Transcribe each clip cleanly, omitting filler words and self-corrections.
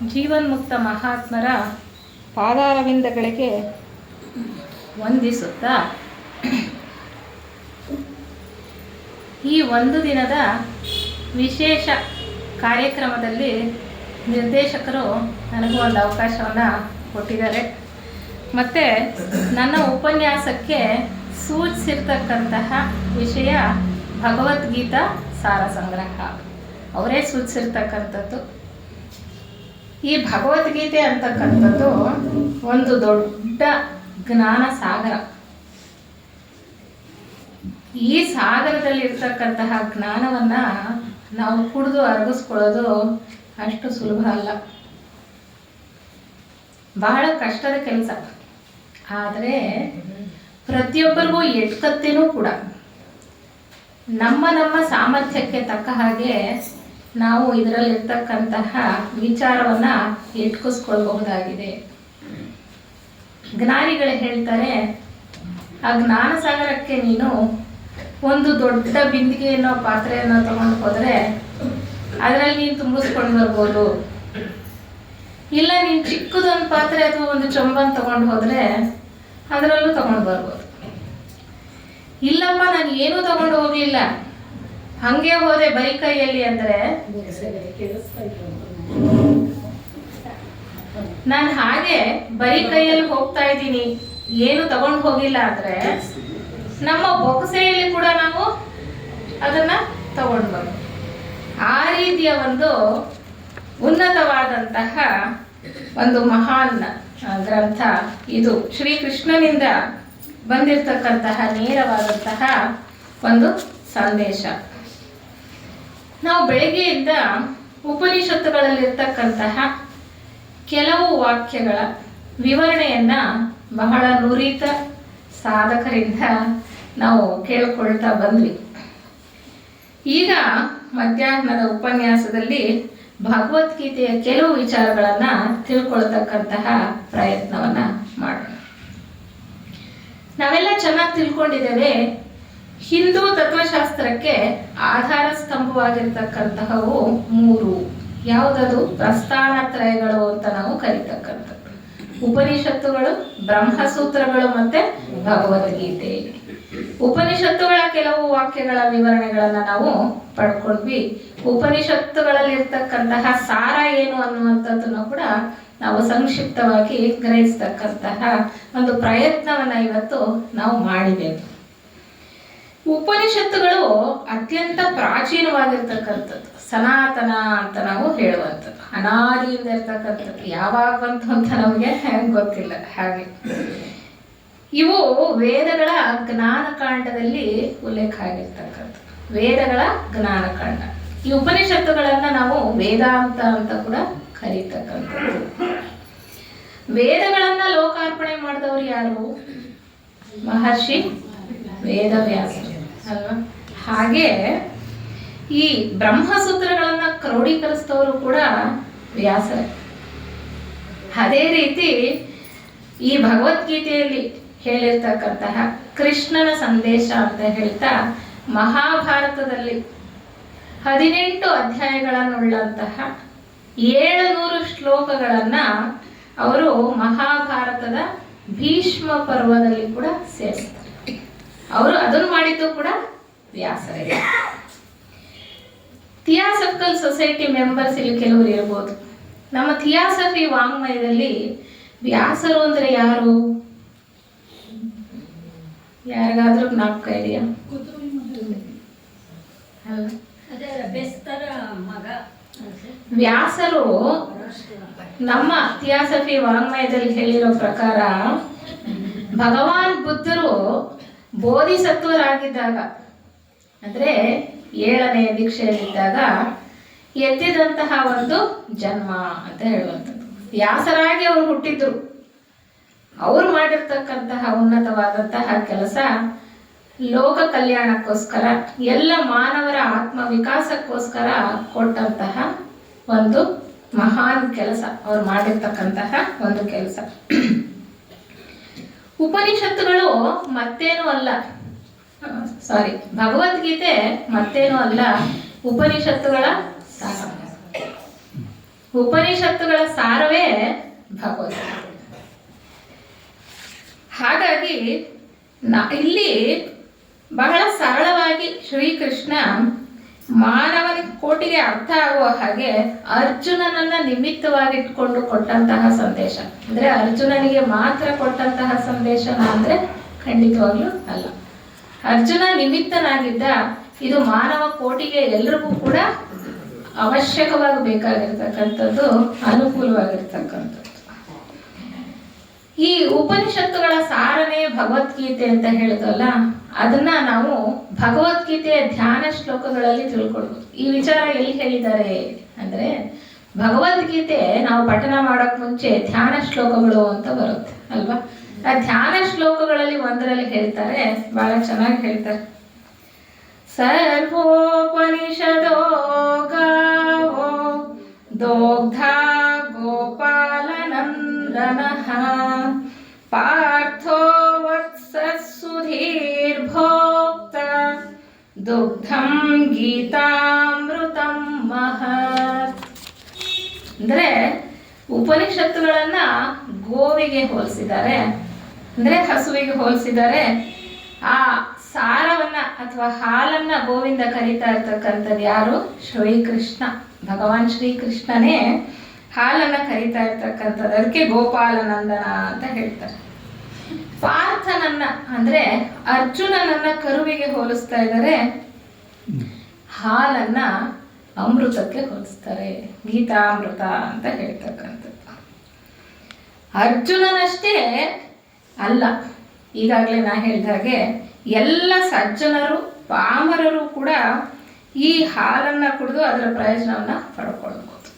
ಜೀವನ್ಮುಕ್ತ ಮಹಾತ್ಮರ ಪಾದಾರವಿಂದಗಳಿಗೆ ವಂದಿಸುತ್ತಾ ಈ ಒಂದು ದಿನದ ವಿಶೇಷ ಕಾರ್ಯಕ್ರಮದಲ್ಲಿ ನಿರ್ದೇಶಕರು ನನಗೂ ಒಂದು ಅವಕಾಶವನ್ನು ಕೊಟ್ಟಿದ್ದಾರೆ. ಮತ್ತು ನನ್ನ ಉಪನ್ಯಾಸಕ್ಕೆ ಸೂಚಿಸಿರ್ತಕ್ಕಂತಹ ವಿಷಯ ಭಗವದ್ಗೀತಾ ಸಾರ ಸಂಗ್ರಹ. ಅವರೇ ಸೂಚಿಸಿರ್ತಕ್ಕಂಥದ್ದು. ಈ ಭಗವದ್ಗೀತೆ ಅಂತಕ್ಕಂಥದ್ದು ಒಂದು ದೊಡ್ಡ ಜ್ಞಾನ ಸಾಗರ. ಈ ಸಾಗರದಲ್ಲಿರ್ತಕ್ಕಂತಹ ಜ್ಞಾನವನ್ನು ನಾವು ಕುಡಿದು ಅರಗಿಸ್ಕೊಳ್ಳೋದು ಅಷ್ಟು ಸುಲಭ ಅಲ್ಲ, ಬಹಳ ಕಷ್ಟದ ಕೆಲಸ. ಆದರೆ ಪ್ರತಿಯೊಬ್ಬರಿಗೂ ಎಟ್ಕತ್ತೇನೂ ಕೂಡ ನಮ್ಮ ನಮ್ಮ ಸಾಮರ್ಥ್ಯಕ್ಕೆ ತಕ್ಕ ಹಾಗೆ ನಾವು ಇದರಲ್ಲಿರ್ತಕ್ಕಂತಹ ವಿಚಾರವನ್ನು ಇಟ್ಕಿಸ್ಕೊಳ್ಬಹುದಾಗಿದೆ. ಜ್ಞಾನಿಗಳು ಹೇಳ್ತಾರೆ, ಆ ಜ್ಞಾನ ಸಾಗರಕ್ಕೆ ನೀನು ಒಂದು ದೊಡ್ಡ ಬಿಂದಿಗೆಯನ್ನೋ ಪಾತ್ರೆಯನ್ನು ತಗೊಂಡು ಹೋದರೆ ಅದರಲ್ಲಿ ನೀನು ತುಂಬಿಸ್ಕೊಂಡು ಬರ್ಬೋದು. ಇಲ್ಲ, ನೀನು ಚಿಕ್ಕದೊಂದು ಪಾತ್ರೆ ಅಥವಾ ಒಂದು ಚೊಂಬನ್ನು ತಗೊಂಡು ಹೋದರೆ ಅದರಲ್ಲೂ ತಗೊಂಡು ಬರ್ಬೋದು. ಇಲ್ಲಪ್ಪ, ನಾನು ಏನೂ ತಗೊಂಡು ಹೋಗಲಿಲ್ಲ, ಹಂಗೆ ಹೋದೆ ಬರೀ ಕೈಯಲ್ಲಿ ಅಂದರೆ, ನಾನು ಹಾಗೆ ಬರೀ ಕೈಯಲ್ಲಿ ಹೋಗ್ತಾ ಇದ್ದೀನಿ, ಏನು ತಗೊಂಡು ಹೋಗಿಲ್ಲ ಅಂದರೆ ನಮ್ಮ ಬೊಗಸೆಯಲ್ಲಿ ಕೂಡ ನಾವು ಅದನ್ನ ತಗೊಂಡು ಬರ್ಬೋದು. ಆ ರೀತಿಯ ಒಂದು ಉನ್ನತವಾದಂತಹ ಒಂದು ಮಹಾನ್ ಗ್ರಂಥ ಇದು. ಶ್ರೀಕೃಷ್ಣನಿಂದ ಬಂದಿರತಕ್ಕಂತಹ ನೇರವಾದಂತಹ ಒಂದು ಸಂದೇಶ. ನಾವು ಬೆಳಗ್ಗೆಯಿಂದ ಉಪನಿಷತ್ತುಗಳಲ್ಲಿರ್ತಕ್ಕಂತಹ ಕೆಲವು ವಾಕ್ಯಗಳ ವಿವರಣೆಯನ್ನ ಬಹಳ ನುರಿತ ಸಾಧಕರಿಂದ ನಾವು ಕೇಳ್ಕೊಳ್ತಾ ಬಂದ್ವಿ. ಈಗ ಮಧ್ಯಾಹ್ನದ ಉಪನ್ಯಾಸದಲ್ಲಿ ಭಗವದ್ಗೀತೆಯ ಕೆಲವು ವಿಚಾರಗಳನ್ನ ತಿಳ್ಕೊಳ್ತಕ್ಕಂತಹ ಪ್ರಯತ್ನವನ್ನ ಮಾಡೋಣ. ನಾವೆಲ್ಲ ಚೆನ್ನಾಗಿ ತಿಳ್ಕೊಂಡಿದ್ದೇವೆ, ಹಿಂದೂ ತತ್ವಶಾಸ್ತ್ರಕ್ಕೆ ಆಧಾರ ಸ್ತಂಭವಾಗಿರ್ತಕ್ಕಂತಹವು ಮೂರು. ಯಾವುದದು? ಪ್ರಸ್ಥಾನತ್ರಯಗಳು ಅಂತ ನಾವು ಕರೀತಕ್ಕಂಥದ್ದು. ಉಪನಿಷತ್ತುಗಳು, ಬ್ರಹ್ಮಸೂತ್ರಗಳು ಮತ್ತೆ ಭಗವದ್ಗೀತೆ. ಉಪನಿಷತ್ತುಗಳ ಕೆಲವು ವಾಕ್ಯಗಳ ವಿವರಣೆಗಳನ್ನ ನಾವು ಪಡ್ಕೊಂಡ್ವಿ. ಉಪನಿಷತ್ತುಗಳಲ್ಲಿರ್ತಕ್ಕಂತಹ ಸಾರ ಏನು ಅನ್ನುವಂಥದ್ದನ್ನು ಕೂಡ ನಾವು ಸಂಕ್ಷಿಪ್ತವಾಗಿ ಗ್ರಹಿಸ್ತಕ್ಕಂತಹ ಒಂದು ಪ್ರಯತ್ನವನ್ನ ಇವತ್ತು ನಾವು ಮಾಡಿದ್ದೇವೆ. ಉಪನಿಷತ್ತುಗಳು ಅತ್ಯಂತ ಪ್ರಾಚೀನವಾಗಿರ್ತಕ್ಕಂಥದ್ದು, ಸನಾತನ ಅಂತ ನಾವು ಹೇಳುವಂಥದ್ದು, ಅನಾದಿಯಿಂದ ಇರ್ತಕ್ಕಂಥದ್ದು. ಯಾವಾಗ ಬಂತು ಅಂತ ನಮಗೆ ಗೊತ್ತಿಲ್ಲ. ಹಾಗೆ ಇವು ವೇದಗಳ ಜ್ಞಾನಕಾಂಡದಲ್ಲಿ ಉಲ್ಲೇಖ ಆಗಿರ್ತಕ್ಕಂಥ ವೇದಗಳ ಜ್ಞಾನಕಾಂಡ. ಈ ಉಪನಿಷತ್ತುಗಳನ್ನ ನಾವು ವೇದಾಂತ ಅಂತ ಕೂಡ ಕರೀತಕ್ಕಂಥದ್ದು. ವೇದಗಳನ್ನ ಲೋಕಾರ್ಪಣೆ ಮಾಡಿದವರು ಯಾರು? ಮಹರ್ಷಿ ವೇದವ್ಯಾಸರು ಅಲ್ವಾ? ಹಾಗೆ ಈ ಬ್ರಹ್ಮಸೂತ್ರಗಳನ್ನ ಕ್ರೋಢೀಕರಿಸಿದವರು ಕೂಡ ವ್ಯಾಸರೇ. ಅದೇ ರೀತಿ ಈ ಭಗವದ್ಗೀತೆಯಲ್ಲಿ ಹೇಳಿರ್ತಕ್ಕಂತಹ ಕೃಷ್ಣನ ಸಂದೇಶ ಅಂತ ಹೇಳ್ತಾ ಮಹಾಭಾರತದಲ್ಲಿ 18 ಅಧ್ಯಾಯಗಳನ್ನುಳ್ಳಂತಹ 700 ಶ್ಲೋಕಗಳನ್ನ ಅವರು ಮಹಾಭಾರತದ ಭೀಷ್ಮ ಪರ್ವದಲ್ಲಿ ಕೂಡ ಸೇರಿಸ್ತಾರೆ. ಅವರು ಅದನ್ನು ಮಾಡಿದ್ದು ಕೂಡ ವ್ಯಾಸರೇ. ಥಿಯಾಸಫಿಕಲ್ ಸೊಸೈಟಿ ಮೆಂಬರ್ಸ್ ಇಲ್ಲಿ ಕೆಲವರು ಇರ್ಬೋದು. ನಮ್ಮ ಥಿಯಾಸಫಿ ವಾಂಗ್ಮಯದಲ್ಲಿ ವ್ಯಾಸರು ಅಂದ್ರೆ ಯಾರು? ಯಾರಿಗಾದ್ರೂ ಜ್ಞಾಪಕ ಇದೆಯಾ? ವ್ಯಾಸರು ನಮ್ಮ ಥಿಯಾಸಫಿ ವಾಂಗ್ಮಯದಲ್ಲಿ ಹೇಳಿರೋ ಪ್ರಕಾರ ಭಗವಾನ್ ಬುದ್ಧರು ಬೋಧಿಸತ್ವರಾಗಿದ್ದಾಗ, ಅಂದ್ರೆ 7ನೇ ದೀಕ್ಷೆಯಲ್ಲಿದ್ದಾಗ ಎತ್ತಿದಂತಹ ಒಂದು ಜನ್ಮ ಅಂತ ಹೇಳುವಂಥದ್ದು. ವ್ಯಾಸರಾಗಿ ಅವರು ಹುಟ್ಟಿದ್ರು. ಅವರು ಮಾಡಿರ್ತಕ್ಕಂತಹ ಉನ್ನತವಾದಂತಹ ಕೆಲಸ ಲೋಕ ಕಲ್ಯಾಣಕ್ಕೋಸ್ಕರ, ಎಲ್ಲ ಮಾನವರ ಆತ್ಮ ವಿಕಾಸಕ್ಕೋಸ್ಕರ ಕೊಟ್ಟಂತಹ ಒಂದು ಮಹಾನ್ ಕೆಲಸ. ಅವ್ರು ಮಾಡಿರ್ತಕ್ಕಂತಹ ಒಂದು ಕೆಲಸ. ಉಪನಿಷತ್ತುಗಳು ಮತ್ತೇನೂ ಅಲ್ಲ, ಭಗವದ್ಗೀತೆ ಮತ್ತೇನೂ ಅಲ್ಲ, ಉಪನಿಷತ್ತುಗಳ ಸಾರ. ಉಪನಿಷತ್ತುಗಳ ಸಾರವೇ ಭಗವದ್ಗೀತೆ. ಹಾಗಾಗಿ ಇಲ್ಲಿ ಬಹಳ ಸರಳವಾಗಿ ಶ್ರೀಕೃಷ್ಣ ಮಾನವನ ಕೋಟಿಗೆ ಅರ್ಥ ಆಗುವ ಹಾಗೆ ಅರ್ಜುನನನ್ನ ನಿಮಿತ್ತವಾಗಿಟ್ಕೊಂಡು ಕೊಟ್ಟಂತಹ ಸಂದೇಶ. ಅಂದ್ರೆ ಅರ್ಜುನನಿಗೆ ಮಾತ್ರ ಕೊಟ್ಟಂತಹ ಸಂದೇಶನ ಅಂದ್ರೆ ಖಂಡಿತವಾಗ್ಲೂ ಅಲ್ಲ. ಅರ್ಜುನ ನಿಮಿತ್ತನಾಗಿದ್ದ. ಇದು ಮಾನವ ಕೋಟಿಗೆ ಎಲ್ರಿಗೂ ಕೂಡ ಅವಶ್ಯಕವಾಗಿ ಬೇಕಾಗಿರ್ತಕ್ಕಂಥದ್ದು, ಅನುಕೂಲವಾಗಿರ್ತಕ್ಕಂಥದ್ದು. ಈ ಉಪನಿಷತ್ತುಗಳ ಸಾರನೇ ಭಗವದ್ಗೀತೆ ಅಂತ ಹೇಳಿದಲ್ಲ, ಅದನ್ನ ನಾವು ಭಗವದ್ಗೀತೆಯ ಧ್ಯಾನ ಶ್ಲೋಕಗಳಲ್ಲಿ ತಿಳ್ಕೊಳ್ಬೋದು. ಈ ವಿಚಾರ ಎಲ್ಲಿ ಹೇಳಿದ್ದಾರೆ ಅಂದ್ರೆ, ಭಗವದ್ಗೀತೆ ನಾವು ಪಠನ ಮಾಡೋಕ್ ಮುಂಚೆ ಧ್ಯಾನ ಶ್ಲೋಕಗಳು ಅಂತ ಬರುತ್ತೆ ಅಲ್ವಾ. ಆ ಧ್ಯಾನ ಶ್ಲೋಕಗಳಲ್ಲಿ ಒಂದರಲ್ಲಿ ಹೇಳ್ತಾರೆ, ಬಹಳ ಚೆನ್ನಾಗಿ ಹೇಳ್ತಾರೆ. ಸರ್ವೋಪನಿಷದೋ ಗಾವೋ ದೋಗ್ಧಾ ಗೋಪಾಲನಂದನಃ ಪಾರ್ಥೋ ವತ್ಸಸುಧೀರ್ಭೋಕ್ತ ದುಗ್ಧಂ ಗೀತಾಮೃತಂ ಮಹತ್. ಅಂದ್ರೆ ಉಪನಿಷತ್ತುಗಳನ್ನ ಗೋವಿಗೆ ಹೋಲಿಸಿದ್ದಾರೆ, ಅಂದ್ರೆ ಹಸುವಿಗೆ ಹೋಲಿಸಿದ್ದಾರೆ. ಆ ಸಾರವನ್ನ ಅಥವಾ ಹಾಲನ್ನ ಗೋವಿಂದ ಕರೀತಾ ಇರ್ತಕ್ಕಂಥದ್ದು ಯಾರು? ಶ್ರೀಕೃಷ್ಣ. ಭಗವಾನ್ ಶ್ರೀಕೃಷ್ಣನೇ ಹಾಲನ್ನ ಕರೀತಾ ಇರ್ತಕ್ಕಂಥದ್ದು. ಅದಕ್ಕೆ ಗೋಪಾಲನಂದನ ಅಂತ ಹೇಳ್ತಾರೆ. ಪಾರ್ಥನನ್ನ ಅಂದ್ರೆ ಅರ್ಜುನನನ್ನ ಕರುವಿಗೆ ಹೋಲಿಸ್ತಾ ಇದ್ದಾರೆ, ಹಾಲನ್ನ ಅಮೃತಕ್ಕೆ ಹೋಲಿಸ್ತಾರೆ, ಗೀತಾಮೃತ ಅಂತ ಹೇಳ್ತಕ್ಕಂಥದ್ದು. ಅರ್ಜುನನಷ್ಟೇ ಅಲ್ಲ, ಈಗಾಗಲೇ ನಾ ಹೇಳಿದ ಹಾಗೆ ಎಲ್ಲ ಸಜ್ಜನರು ಪಾಮರರು ಕೂಡ ಈ ಹಾಲನ್ನ ಕುಡಿದು ಅದರ ಪ್ರಯೋಜನವನ್ನ ಪಡ್ಕೊಳ್ಬೋದು.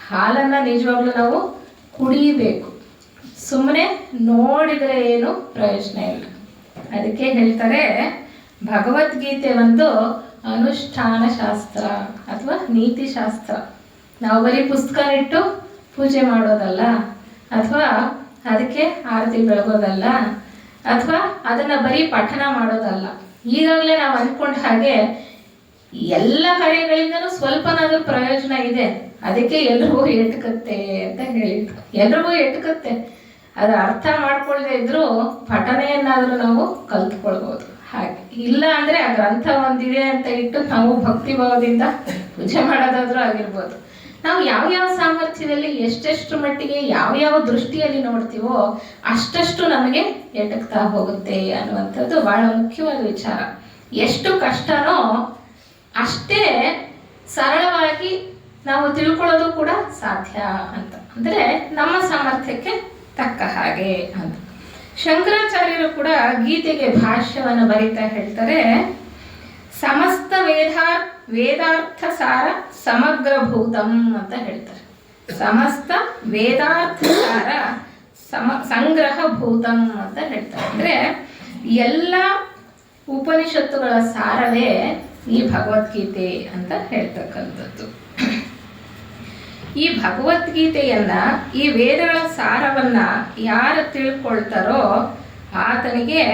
ಹಾಲನ್ನ ನಿಜವಾಗ್ಲೂ ನಾವು ಕುಡಿಯಬೇಕು, ಸುಮ್ಮನೆ ನೋಡಿದರೆ ಏನು ಪ್ರಯೋಜನ ಇಲ್ಲ. ಅದಕ್ಕೆ ಹೇಳ್ತಾರೆ ಭಗವದ್ಗೀತೆ ಒಂದು ಅನುಷ್ಠಾನ ಶಾಸ್ತ್ರ ಅಥವಾ ನೀತಿ ಶಾಸ್ತ್ರ. ನಾವು ಬರೀ ಪುಸ್ತಕ ಇಟ್ಟು ಪೂಜೆ ಮಾಡೋದಲ್ಲ, ಅಥವಾ ಅದಕ್ಕೆ ಆರತಿ ಬೆಳಗೋದಲ್ಲ, ಅಥವಾ ಅದನ್ನ ಬರೀ ಪಠನ ಮಾಡೋದಲ್ಲ. ಈಗಾಗಲೇ ನಾವು ಅಂದ್ಕೊಂಡ ಹಾಗೆ ಎಲ್ಲ ಕಾರ್ಯಗಳಿಂದನೂ ಸ್ವಲ್ಪನಾದ್ರೂ ಪ್ರಯೋಜನ ಇದೆ, ಅದಕ್ಕೆ ಎಲ್ರಿಗೂ ಎಟಕತ್ತೆ ಅಂತ ಹೇಳಿದ್ರು. ಎಲ್ರಿಗೂ ಎಟಕತ್ತೆ, ಅದು ಅರ್ಥ ಮಾಡ್ಕೊಳ್ಳದೆ ಇದ್ರೂ ಪಠನೆಯನ್ನಾದ್ರೂ ನಾವು ಕಲ್ತ್ಕೊಳ್ಬೋದು. ಹಾಗೆ ಇಲ್ಲ ಅಂದ್ರೆ ಆ ಗ್ರಂಥ ಒಂದಿದೆ ಅಂತ ಇಟ್ಟು ನಾವು ಭಕ್ತಿ ಭಾವದಿಂದ ಪೂಜೆ ಮಾಡೋದಾದ್ರೂ ಆಗಿರ್ಬೋದು. ನಾವು ಯಾವ್ಯಾವ ಸಾಮರ್ಥ್ಯದಲ್ಲಿ ಎಷ್ಟೆಷ್ಟು ಮಟ್ಟಿಗೆ ಯಾವ್ಯಾವ ದೃಷ್ಟಿಯಲ್ಲಿ ನೋಡ್ತೀವೋ ಅಷ್ಟಷ್ಟು ನಮಗೆ ಎಟಕ್ತಾ ಹೋಗುತ್ತೆ ಅನ್ನುವಂಥದ್ದು ಬಹಳ ಮುಖ್ಯವಾದ ವಿಚಾರ. ಎಷ್ಟು ಕಷ್ಟನೋ ಅಷ್ಟೇ ಸರಳವಾಗಿ ನಾವು ತಿಳ್ಕೊಳ್ಳೋದು ಕೂಡ ಸಾಧ್ಯ ಅಂತ. ಅಂದ್ರೆ ನಮ್ಮ ಸಾಮರ್ಥ್ಯಕ್ಕೆ ತಕ್ಕ ಹಾಗೆ ಅಂತ. ಶಂಕರಾಚಾರ್ಯರು ಕೂಡ ಗೀತೆಗೆ ಭಾಷ್ಯವನ್ನು ಬರೀತಾ ಹೇಳ್ತಾರೆ, ಸಮಸ್ತ ವೇದಾರ್ಥ ಸಾರ ಸಮಗ್ರಭೂತಂ ಅಂತ ಹೇಳ್ತಾರೆ. ಸಮಸ್ತ ವೇದಾರ್ಥ ಸಾರ ಸಂಗ್ರಹ ಭೂತಂ ಅಂತ ಹೇಳ್ತಾರೆ. ಅಂದ್ರೆ ಎಲ್ಲ ಉಪನಿಷತ್ತುಗಳ ಸಾರವೇ ಈ ಭಗವದ್ಗೀತೆ ಅಂತ ಹೇಳ್ತಕ್ಕಂಥದ್ದು. ಈ ಭಗವದ್ಗೀತೆಯನ್ನ, ಈ ವೇದಗಳ ಸಾರವನ್ನ ಯಾರು ತಿಳ್ಕೊಳ್ತಾರೋ ಆತನಿಗೆ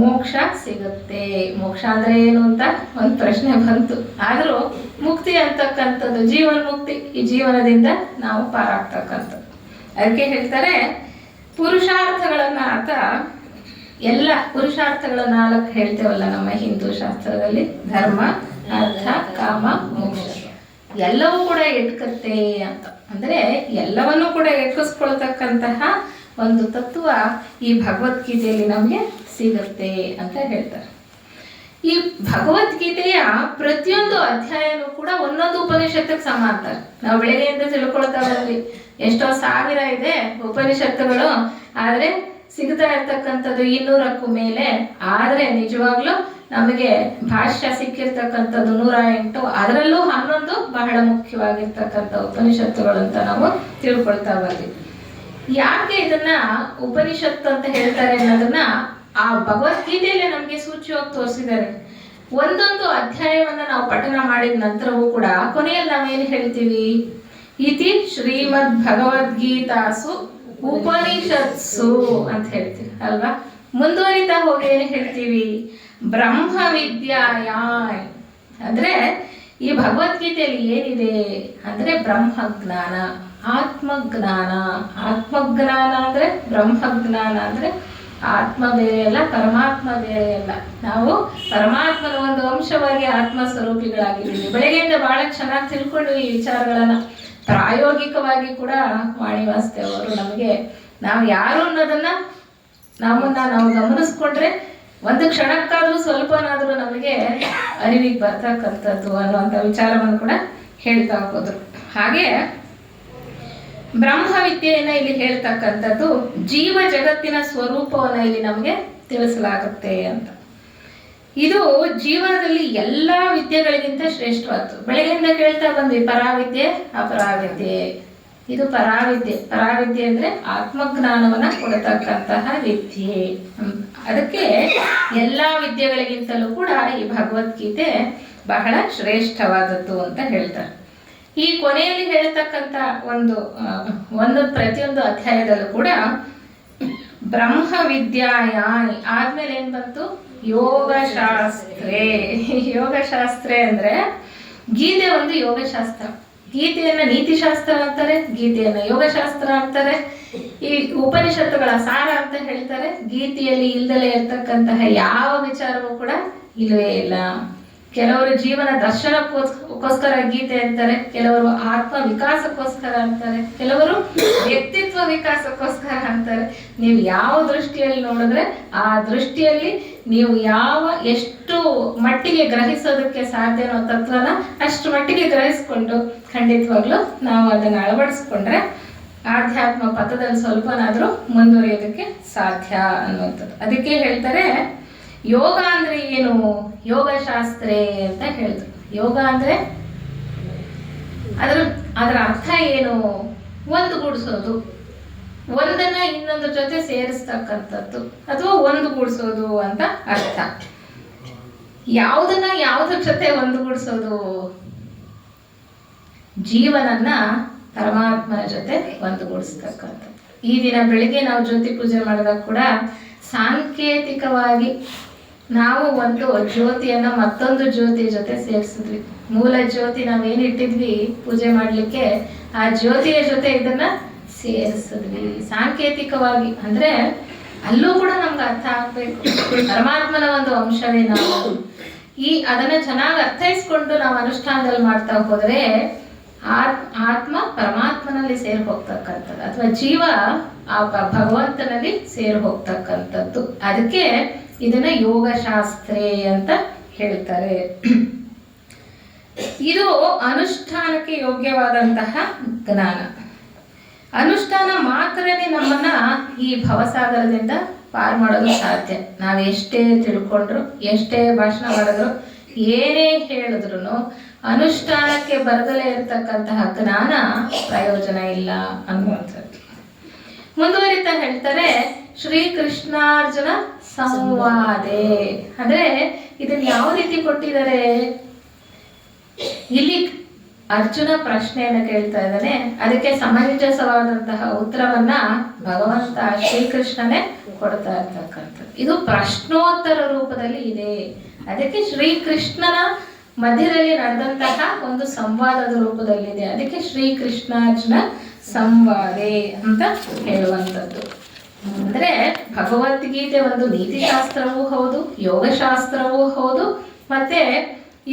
ಮೋಕ್ಷ ಸಿಗುತ್ತೆ. ಮೋಕ್ಷ ಅಂದ್ರೆ ಏನು ಅಂತ ಒಂದು ಪ್ರಶ್ನೆ ಬಂತು. ಆದರೂ ಮುಕ್ತಿ ಅಂತಕ್ಕಂಥದ್ದು ಜೀವನ್ ಮುಕ್ತಿ, ಈ ಜೀವನದಿಂದ ನಾವು ಪಾರಾಗ್ತಕ್ಕಂಥದ್ದು. ಅದಕ್ಕೆ ಹೇಳ್ತಾರೆ ಪುರುಷಾರ್ಥಗಳನ್ನ ಆತ ಎಲ್ಲ ಪುರುಷಾರ್ಥಗಳ 4 ಹೇಳ್ತೇವಲ್ಲ ನಮ್ಮ ಹಿಂದೂ ಶಾಸ್ತ್ರದಲ್ಲಿ, ಧರ್ಮ ಅರ್ಥ ಕಾಮ ಮೋಕ್ಷ, ಎಲ್ಲವೂ ಕೂಡ ಎಟ್ಕತ್ತೆ ಅಂತ. ಅಂದ್ರೆ ಎಲ್ಲವನ್ನೂ ಕೂಡ ಎಟ್ಕಿಸ್ಕೊಳ್ತಕ್ಕಂತಹ ಒಂದು ತತ್ವ ಈ ಭಗವದ್ಗೀತೆಯಲ್ಲಿ ನಮಗೆ ಸಿಗುತ್ತೆ ಅಂತ ಹೇಳ್ತಾರೆ. ಈ ಭಗವದ್ಗೀತೆಯ ಪ್ರತಿಯೊಂದು ಅಧ್ಯಾಯನೂ ಕೂಡ ಒಂದೊಂದು ಉಪನಿಷತ್ತಕ್ಕೆ ಸಮಾಂತರ. ನಾವು ಬೆಳಗ್ಗೆಯಿಂದ ತಿಳ್ಕೊಳ್ತಾ ಬಂದ್ವಿ, ಎಷ್ಟೋ 1000 ಇದೆ ಉಪನಿಷತ್ತುಗಳು, ಆದ್ರೆ ಸಿಗ್ತಾ ಇರ್ತಕ್ಕಂಥದ್ದು 200ಕ್ಕೂ ಮೇಲೆ. ಆದ್ರೆ ನಿಜವಾಗ್ಲೂ ನಮಗೆ ಭಾಷ್ಯ ಸಿಕ್ಕಿರ್ತಕ್ಕಂಥದ್ದು 108, ಅದರಲ್ಲೂ 11 ಬಹಳ ಮುಖ್ಯವಾಗಿರ್ತಕ್ಕಂಥ ಉಪನಿಷತ್ತುಗಳು ಅಂತ ನಾವು ತಿಳ್ಕೊಳ್ತಾ ಬಂದ್ವಿ. ಯಾಕೆ ಇದನ್ನ ಉಪನಿಷತ್ತು ಅಂತ ಹೇಳ್ತಾರೆ ಅನ್ನೋದನ್ನ ಆ ಭಗವದ್ಗೀತೆಯಲ್ಲೇ ನಮಗೆ ಸೂಚ್ಯವಾಗಿ ತೋರಿಸಿದ್ದಾರೆ. ಒಂದೊಂದು ಅಧ್ಯಾಯವನ್ನ ನಾವು ಪಠನ ಮಾಡಿದ ನಂತರವೂ ಕೂಡ ಕೊನೆಯಲ್ಲಿ ನಾವೇನು ಹೇಳ್ತೀವಿ? ಇತಿ ಶ್ರೀಮದ್ ಭಗವದ್ಗೀತಾಸು ಉಪನಿಷತ್ಸು ಅಂತ ಹೇಳ್ತೀವಿ ಅಲ್ವಾ. ಮುಂದುವರಿತಾ ಹೋಗಿ ಏನು ಹೇಳ್ತೀವಿ? ಬ್ರಹ್ಮ ವಿದ್ಯಾಯ. ಅಂದ್ರೆ ಈ ಭಗವದ್ಗೀತೆಯಲ್ಲಿ ಏನಿದೆ ಅಂದರೆ ಬ್ರಹ್ಮಜ್ಞಾನ, ಆತ್ಮಜ್ಞಾನ. ಆತ್ಮಜ್ಞಾನ ಅಂದರೆ ಬ್ರಹ್ಮಜ್ಞಾನ ಅಂದರೆ ಆತ್ಮ ಬೇರೆ ಅಲ್ಲ, ಪರಮಾತ್ಮ ಬೇರೆ ಅಲ್ಲ. ನಾವು ಪರಮಾತ್ಮನ ಒಂದು ಅಂಶವಾಗಿ ಆತ್ಮ ಸ್ವರೂಪಿಗಳಾಗಿದ್ದೀವಿ. ಬೆಳಗ್ಗೆಯಿಂದ ಬಹಳ ಚೆನ್ನಾಗಿ ತಿಳ್ಕೊಂಡು ಈ ವಿಚಾರಗಳನ್ನ ಪ್ರಾಯೋಗಿಕವಾಗಿ ಕೂಡ ವಾಣಿವಾಸ್ತೇವ್ ಅವರು ನಮಗೆ ನಾವು ಯಾರು ಅನ್ನೋದನ್ನ ನಾವು ಗಮನಿಸ್ಕೊಂಡ್ರೆ ಒಂದು ಕ್ಷಣಕ್ಕಾದ್ರೂ ಸ್ವಲ್ಪನಾದ್ರೂ ನಮಗೆ ಅರಿವಿಗೆ ಬರ್ತಕ್ಕಂಥದ್ದು ಅನ್ನುವಂಥ ವಿಚಾರವನ್ನು ಕೂಡ ಹೇಳ್ತಾ ಹೋದ್ರು. ಹಾಗೆ ಬ್ರಹ್ಮವಿದ್ಯೆಯನ್ನ ಇಲ್ಲಿ ಹೇಳ್ತಕ್ಕಂಥದ್ದು ಜೀವ ಜಗತ್ತಿನ ಸ್ವರೂಪವನ್ನ ಇಲ್ಲಿ ನಮಗೆ ತಿಳಿಸಲಾಗುತ್ತೆ ಅಂತ. ಇದು ಜೀವನದಲ್ಲಿ ಎಲ್ಲಾ ವಿದ್ಯೆಗಳಿಗಿಂತ ಶ್ರೇಷ್ಠವಾದ್ದು. ಬೆಳಗ್ಗೆಯಿಂದ ಕೇಳ್ತಾ ಬಂದ್ವಿ ಪರಾವಿದ್ಯೆ ಅಪರಾವಿದ್ಯೆ. ಇದು ಪರಾವಿದ್ಯೆ. ಪರಾವಿದ್ಯೆ ಅಂದ್ರೆ ಆತ್ಮಜ್ಞಾನವನ್ನ ಕೊಡತಕ್ಕಂತಹ ವಿದ್ಯೆ. ಅದಕ್ಕೆ ಎಲ್ಲಾ ವಿದ್ಯೆಗಳಿಗಿಂತಲೂ ಕೂಡ ಈ ಭಗವದ್ಗೀತೆ ಬಹಳ ಶ್ರೇಷ್ಠವಾದದ್ದು ಅಂತ ಹೇಳ್ತಾರೆ. ಈ ಕೊನೆಯಲ್ಲಿ ಹೇಳ್ತಕ್ಕಂಥ ಒಂದು ಪ್ರತಿಯೊಂದು ಅಧ್ಯಾಯದಲ್ಲೂ ಕೂಡ ಬ್ರಹ್ಮವಿದ್ಯಾಯಾನಿ ಆದ್ಮೇಲೆ ಏನ್ ಬಂತು? ಯೋಗಶಾಸ್ತ್ರೇ. ಯೋಗಶಾಸ್ತ್ರೇ ಅಂದ್ರೆ ಗೀತೆ ಒಂದು ಯೋಗಶಾಸ್ತ್ರ. ಗೀತೆಯನ್ನ ನೀತಿಶಾಸ್ತ್ರ ಅಂತಾರೆ, ಗೀತೆಯನ್ನ ಯೋಗಶಾಸ್ತ್ರ ಅಂತಾರೆ. ಈ ಉಪನಿಷತ್ತುಗಳ ಸಾರ ಅಂತ ಹೇಳ್ತಾರೆ. ಗೀತೆಯಲ್ಲಿ ಇಲ್ದಲೇ ಇರ್ತಕ್ಕಂತಹ ಯಾವ ವಿಚಾರವೂ ಕೂಡ ಇಲ್ಲವೇ ಇಲ್ಲ. ಕೆಲವರು ಜೀವನ ದರ್ಶನಕ್ಕೋಸ್ಕರ ಗೀತೆ ಅಂತಾರೆ, ಕೆಲವರು ಆತ್ಮ ವಿಕಾಸಕ್ಕೋಸ್ಕರ ಅಂತಾರೆ, ಕೆಲವರು ವ್ಯಕ್ತಿತ್ವ ವಿಕಾಸಕ್ಕೋಸ್ಕರ ಅಂತಾರೆ. ನೀವು ಯಾವ ದೃಷ್ಟಿಯಲ್ಲಿ ನೋಡಿದ್ರೆ ಆ ದೃಷ್ಟಿಯಲ್ಲಿ ನೀವು ಎಷ್ಟು ಮಟ್ಟಿಗೆ ಗ್ರಹಿಸೋದಕ್ಕೆ ಸಾಧ್ಯನೋ ತತ್ವನ ಅಷ್ಟು ಮಟ್ಟಿಗೆ ಗ್ರಹಿಸ್ಕೊಂಡು ಖಂಡಿತವಾಗ್ಲೂ ನಾವು ಅದನ್ನು ಅಳವಡಿಸ್ಕೊಂಡ್ರೆ ಆಧ್ಯಾತ್ಮ ಪಥದಲ್ಲಿ ಸ್ವಲ್ಪನಾದ್ರೂ ಮುಂದುವರಿಯೋದಕ್ಕೆ ಸಾಧ್ಯ ಅನ್ನುವಂಥದ್ದು. ಅದಕ್ಕೆ ಹೇಳ್ತಾರೆ ಯೋಗ ಅಂದ್ರೆ ಏನು? ಯೋಗಶಾಸ್ತ್ರೇ ಅಂತ ಹೇಳಿದ್ರು. ಯೋಗ ಅಂದ್ರೆ ಅದರ ಅರ್ಥ ಏನು? ಒಂದುಗೂಡಿಸೋದು, ಒಂದನ್ನ ಇನ್ನೊಂದ್ರ ಜೊತೆ ಸೇರಿಸ್ತಕ್ಕಂಥದ್ದು ಅಥವಾ ಒಂದುಗೂಡಿಸೋದು ಅಂತ ಅರ್ಥ. ಯಾವುದನ್ನ ಯಾವುದ್ರ ಜೊತೆ ಒಂದುಗೂಡಿಸೋದು? ಜೀವನನ್ನ ಪರಮಾತ್ಮನ ಜೊತೆ ಒಂದುಗೂಡಿಸ್ತಕ್ಕಂಥದ್ದು. ಈ ದಿನ ಬೆಳಿಗ್ಗೆ ನಾವು ಜ್ಯೋತಿ ಪೂಜೆ ಮಾಡಿದಾಗ ಕೂಡ ಸಾಂಕೇತಿಕವಾಗಿ ನಾವು ಒಂದು ಜ್ಯೋತಿಯನ್ನ ಮತ್ತೊಂದು ಜ್ಯೋತಿ ಜೊತೆ ಸೇರಿಸಿದ್ವಿ. ಮೂಲ ಜ್ಯೋತಿ ನಾವೇನಿಟ್ಟಿದ್ವಿ ಪೂಜೆ ಮಾಡ್ಲಿಕ್ಕೆ, ಆ ಜ್ಯೋತಿಯ ಜೊತೆ ಇದನ್ನ ಸೇರಿಸಿದ್ವಿ ಸಾಂಕೇತಿಕವಾಗಿ. ಅಂದ್ರೆ ಅಲ್ಲೂ ಕೂಡ ನಮ್ಗೆ ಅರ್ಥ ಆಗ್ಬೇಕು, ಪರಮಾತ್ಮನ ಒಂದು ಅಂಶವೇ ನಾವು. ಅದನ್ನ ಚೆನ್ನಾಗಿ ಅರ್ಥೈಸ್ಕೊಂಡು ನಾವು ಅನುಷ್ಠಾನದಲ್ಲಿ ಮಾಡ್ತಾ ಹೋದ್ರೆ ಆತ್ಮ ಪರಮಾತ್ಮನಲ್ಲಿ ಸೇರಿ ಹೋಗ್ತಕ್ಕಂಥದ್ದು ಅಥವಾ ಜೀವ ಆ ಭಗವಂತನಲ್ಲಿ ಸೇರಿ ಹೋಗ್ತಕ್ಕಂಥದ್ದು. ಅದಕ್ಕೆ ಇದನ್ನ ಯೋಗಶಾಸ್ತ್ರೇ ಅಂತ ಹೇಳ್ತಾರೆ. ಇದು ಅನುಷ್ಠಾನಕ್ಕೆ ಯೋಗ್ಯವಾದಂತಹ ಜ್ಞಾನ. ಅನುಷ್ಠಾನ ಮಾತ್ರನೇ ನಮ್ಮನ್ನ ಈ ಭವಸಾಗರದಿಂದ ಪಾರು ಮಾಡೋದು ಸಾಧ್ಯ. ನಾವು ಎಷ್ಟೇ ತಿಳ್ಕೊಂಡ್ರು, ಎಷ್ಟೇ ಭಾಷಣ ಮಾಡಿದ್ರು, ಏನೇ ಹೇಳಿದ್ರು ಅನುಷ್ಠಾನಕ್ಕೆ ಬರದಲೇ ಇರತಕ್ಕಂತಹ ಜ್ಞಾನ ಪ್ರಯೋಜನ ಇಲ್ಲ ಅನ್ನುವಂಥದ್ದು. ಮುಂದುವರಿತಾ ಹೇಳ್ತಾರೆ ಶ್ರೀಕೃಷ್ಣಾರ್ಜುನ ಸಂವಾದೆ. ಅಂದ್ರೆ ಇದನ್ನ ಯಾವ ರೀತಿ ಕೊಟ್ಟಿದ್ದಾರೆ? ಇಲ್ಲಿ ಅರ್ಜುನ ಪ್ರಶ್ನೆಯನ್ನು ಕೇಳ್ತಾ ಇದ್ದಾನೆ, ಅದಕ್ಕೆ ಸಮಂಜಸವಾದಂತಹ ಉತ್ತರವನ್ನ ಭಗವಂತ ಶ್ರೀಕೃಷ್ಣನೇ ಕೊಡ್ತಾ ಇರ್ತಕ್ಕಂಥದ್ದು. ಇದು ಪ್ರಶ್ನೋತ್ತರ ರೂಪದಲ್ಲಿ ಇದೆ. ಅದಕ್ಕೆ ಶ್ರೀಕೃಷ್ಣನ ಮಧ್ಯದಲ್ಲಿ ನಡೆದಂತಹ ಒಂದು ಸಂವಾದದ ರೂಪದಲ್ಲಿದೆ. ಅದಕ್ಕೆ ಶ್ರೀಕೃಷ್ಣಾರ್ಜುನ ಸಂವಾದೆ ಅಂತ ಹೇಳುವಂಥದ್ದು. ಅಂದ್ರೆ ಭಗವದ್ಗೀತೆ ಒಂದು ನೀತಿಶಾಸ್ತ್ರವೂ ಹೌದು, ಯೋಗಶಾಸ್ತ್ರವೂ ಹೌದು, ಮತ್ತೆ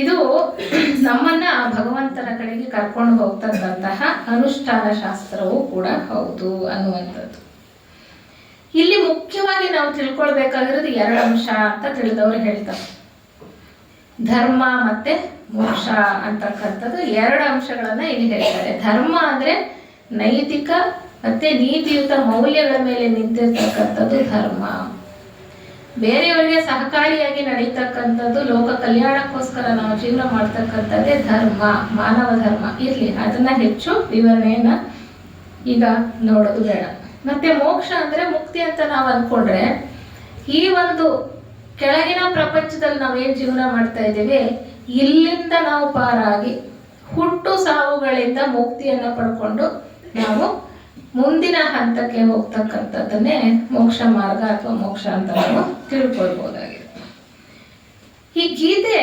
ಇದು ನಮ್ಮನ್ನ ಭಗವಂತನ ಕಡೆಗೆ ಕರ್ಕೊಂಡು ಹೋಗ್ತಕ್ಕಂತಹ ಅನುಷ್ಠಾನ ಶಾಸ್ತ್ರವೂ ಕೂಡ ಹೌದು ಅನ್ನುವಂಥದ್ದು. ಇಲ್ಲಿ ಮುಖ್ಯವಾಗಿ ನಾವು ತಿಳ್ಕೊಳ್ಬೇಕಾಗಿರೋದು 2 ಅಂಶ ಅಂತ ತಿಳಿದವರು ಹೇಳ್ತಾರೆ. ಧರ್ಮ ಮತ್ತೆ ಮೋಕ್ಷ ಅಂತಕ್ಕಂಥದ್ದು 2 ಅಂಶಗಳನ್ನ ಇಲ್ಲಿ ಹೇಳ್ತಾರೆ. ಧರ್ಮ ಅಂದ್ರೆ ನೈತಿಕ ಮತ್ತೆ ನೀತಿಯುತ ಮೌಲ್ಯಗಳ ಮೇಲೆ ನಿಂತಿರ್ತಕ್ಕಂಥದ್ದು ಧರ್ಮ. ಬೇರೆಯವರಿಗೆ ಸಹಕಾರಿಯಾಗಿ ನಡೀತಕ್ಕಂಥದ್ದು, ಲೋಕ ಕಲ್ಯಾಣಕ್ಕೋಸ್ಕರ ನಾವು ಜೀವನ ಮಾಡ್ತಕ್ಕಂಥದ್ದೇ ಧರ್ಮ, ಮಾನವ ಧರ್ಮ. ಇರ್ಲಿ, ಅದನ್ನ ಹೆಚ್ಚು ವಿವರಣೆಯನ್ನ ಈಗ ನೋಡೋದು ಬೇಡ. ಮತ್ತೆ ಮೋಕ್ಷ ಅಂದ್ರೆ ಮುಕ್ತಿ ಅಂತ ನಾವು ಅನ್ಕೊಂಡ್ರೆ, ಈ ಒಂದು ಕೆಳಗಿನ ಪ್ರಪಂಚದಲ್ಲಿ ನಾವೇನ್ ಜೀವನ ಮಾಡ್ತಾ ಇದ್ದೀವಿ, ಇಲ್ಲಿಂದ ನಾವು ಪಾರಾಗಿ ಹುಟ್ಟು ಸಾವುಗಳಿಂದ ಮುಕ್ತಿಯನ್ನ ಪಡ್ಕೊಂಡು ನಾವು ಮುಂದಿನ ಹಂತಕ್ಕೆ ಹೋಗ್ತಕ್ಕಂಥದ್ದನ್ನೇ ಮೋಕ್ಷ ಮಾರ್ಗ ಅಥವಾ ಮೋಕ್ಷ ಅಂತ ನಾವು ತಿಳ್ಕೊಳ್ಬಹುದಾಗಿದೆ. ಈ ಗೀತೆ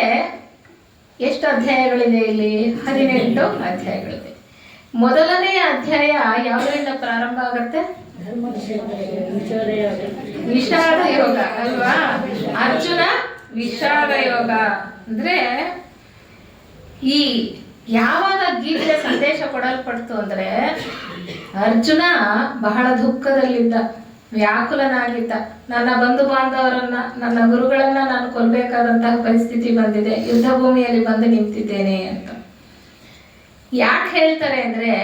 ಎಷ್ಟು ಅಧ್ಯಾಯಗಳಿದೆ ಇಲ್ಲಿ? 18 ಅಧ್ಯಾಯಗಳಿದೆ. ಮೊದಲನೆಯ ಅಧ್ಯಾಯ ಯಾವುದರಿಂದ ಪ್ರಾರಂಭ ಆಗುತ್ತೆ? ವಿಷಾದ ಯೋಗ ಅಲ್ವಾ? ಅರ್ಜುನ ವಿಷಾದ ಯೋಗ ಅಂದ್ರೆ ಈ ಯಾವಾಗ ಗೀತೆಯ ಸಂದೇಶ ಕೊಡಲ್ಪಡ್ತು ಅಂದ್ರೆ ಅರ್ಜುನ ಬಹಳ ದುಃಖದಲ್ಲಿದ್ದ, ವ್ಯಾಕುಲನಾಗಿದ್ದ. ನನ್ನ ಬಂಧು ಬಾಂಧವರನ್ನ, ನನ್ನ ಗುರುಗಳನ್ನ ನಾನು ಕೊಲ್ಬೇಕಾದಂತಹ ಪರಿಸ್ಥಿತಿ ಬಂದಿದೆ, ಯುದ್ಧ ಭೂಮಿಯಲ್ಲಿ ಬಂದು ನಿಂತಿದ್ದೇನೆ ಅಂತ. ಯಾಕೆ ಹೇಳ್ತಾರೆ ಅಂದ್ರೆ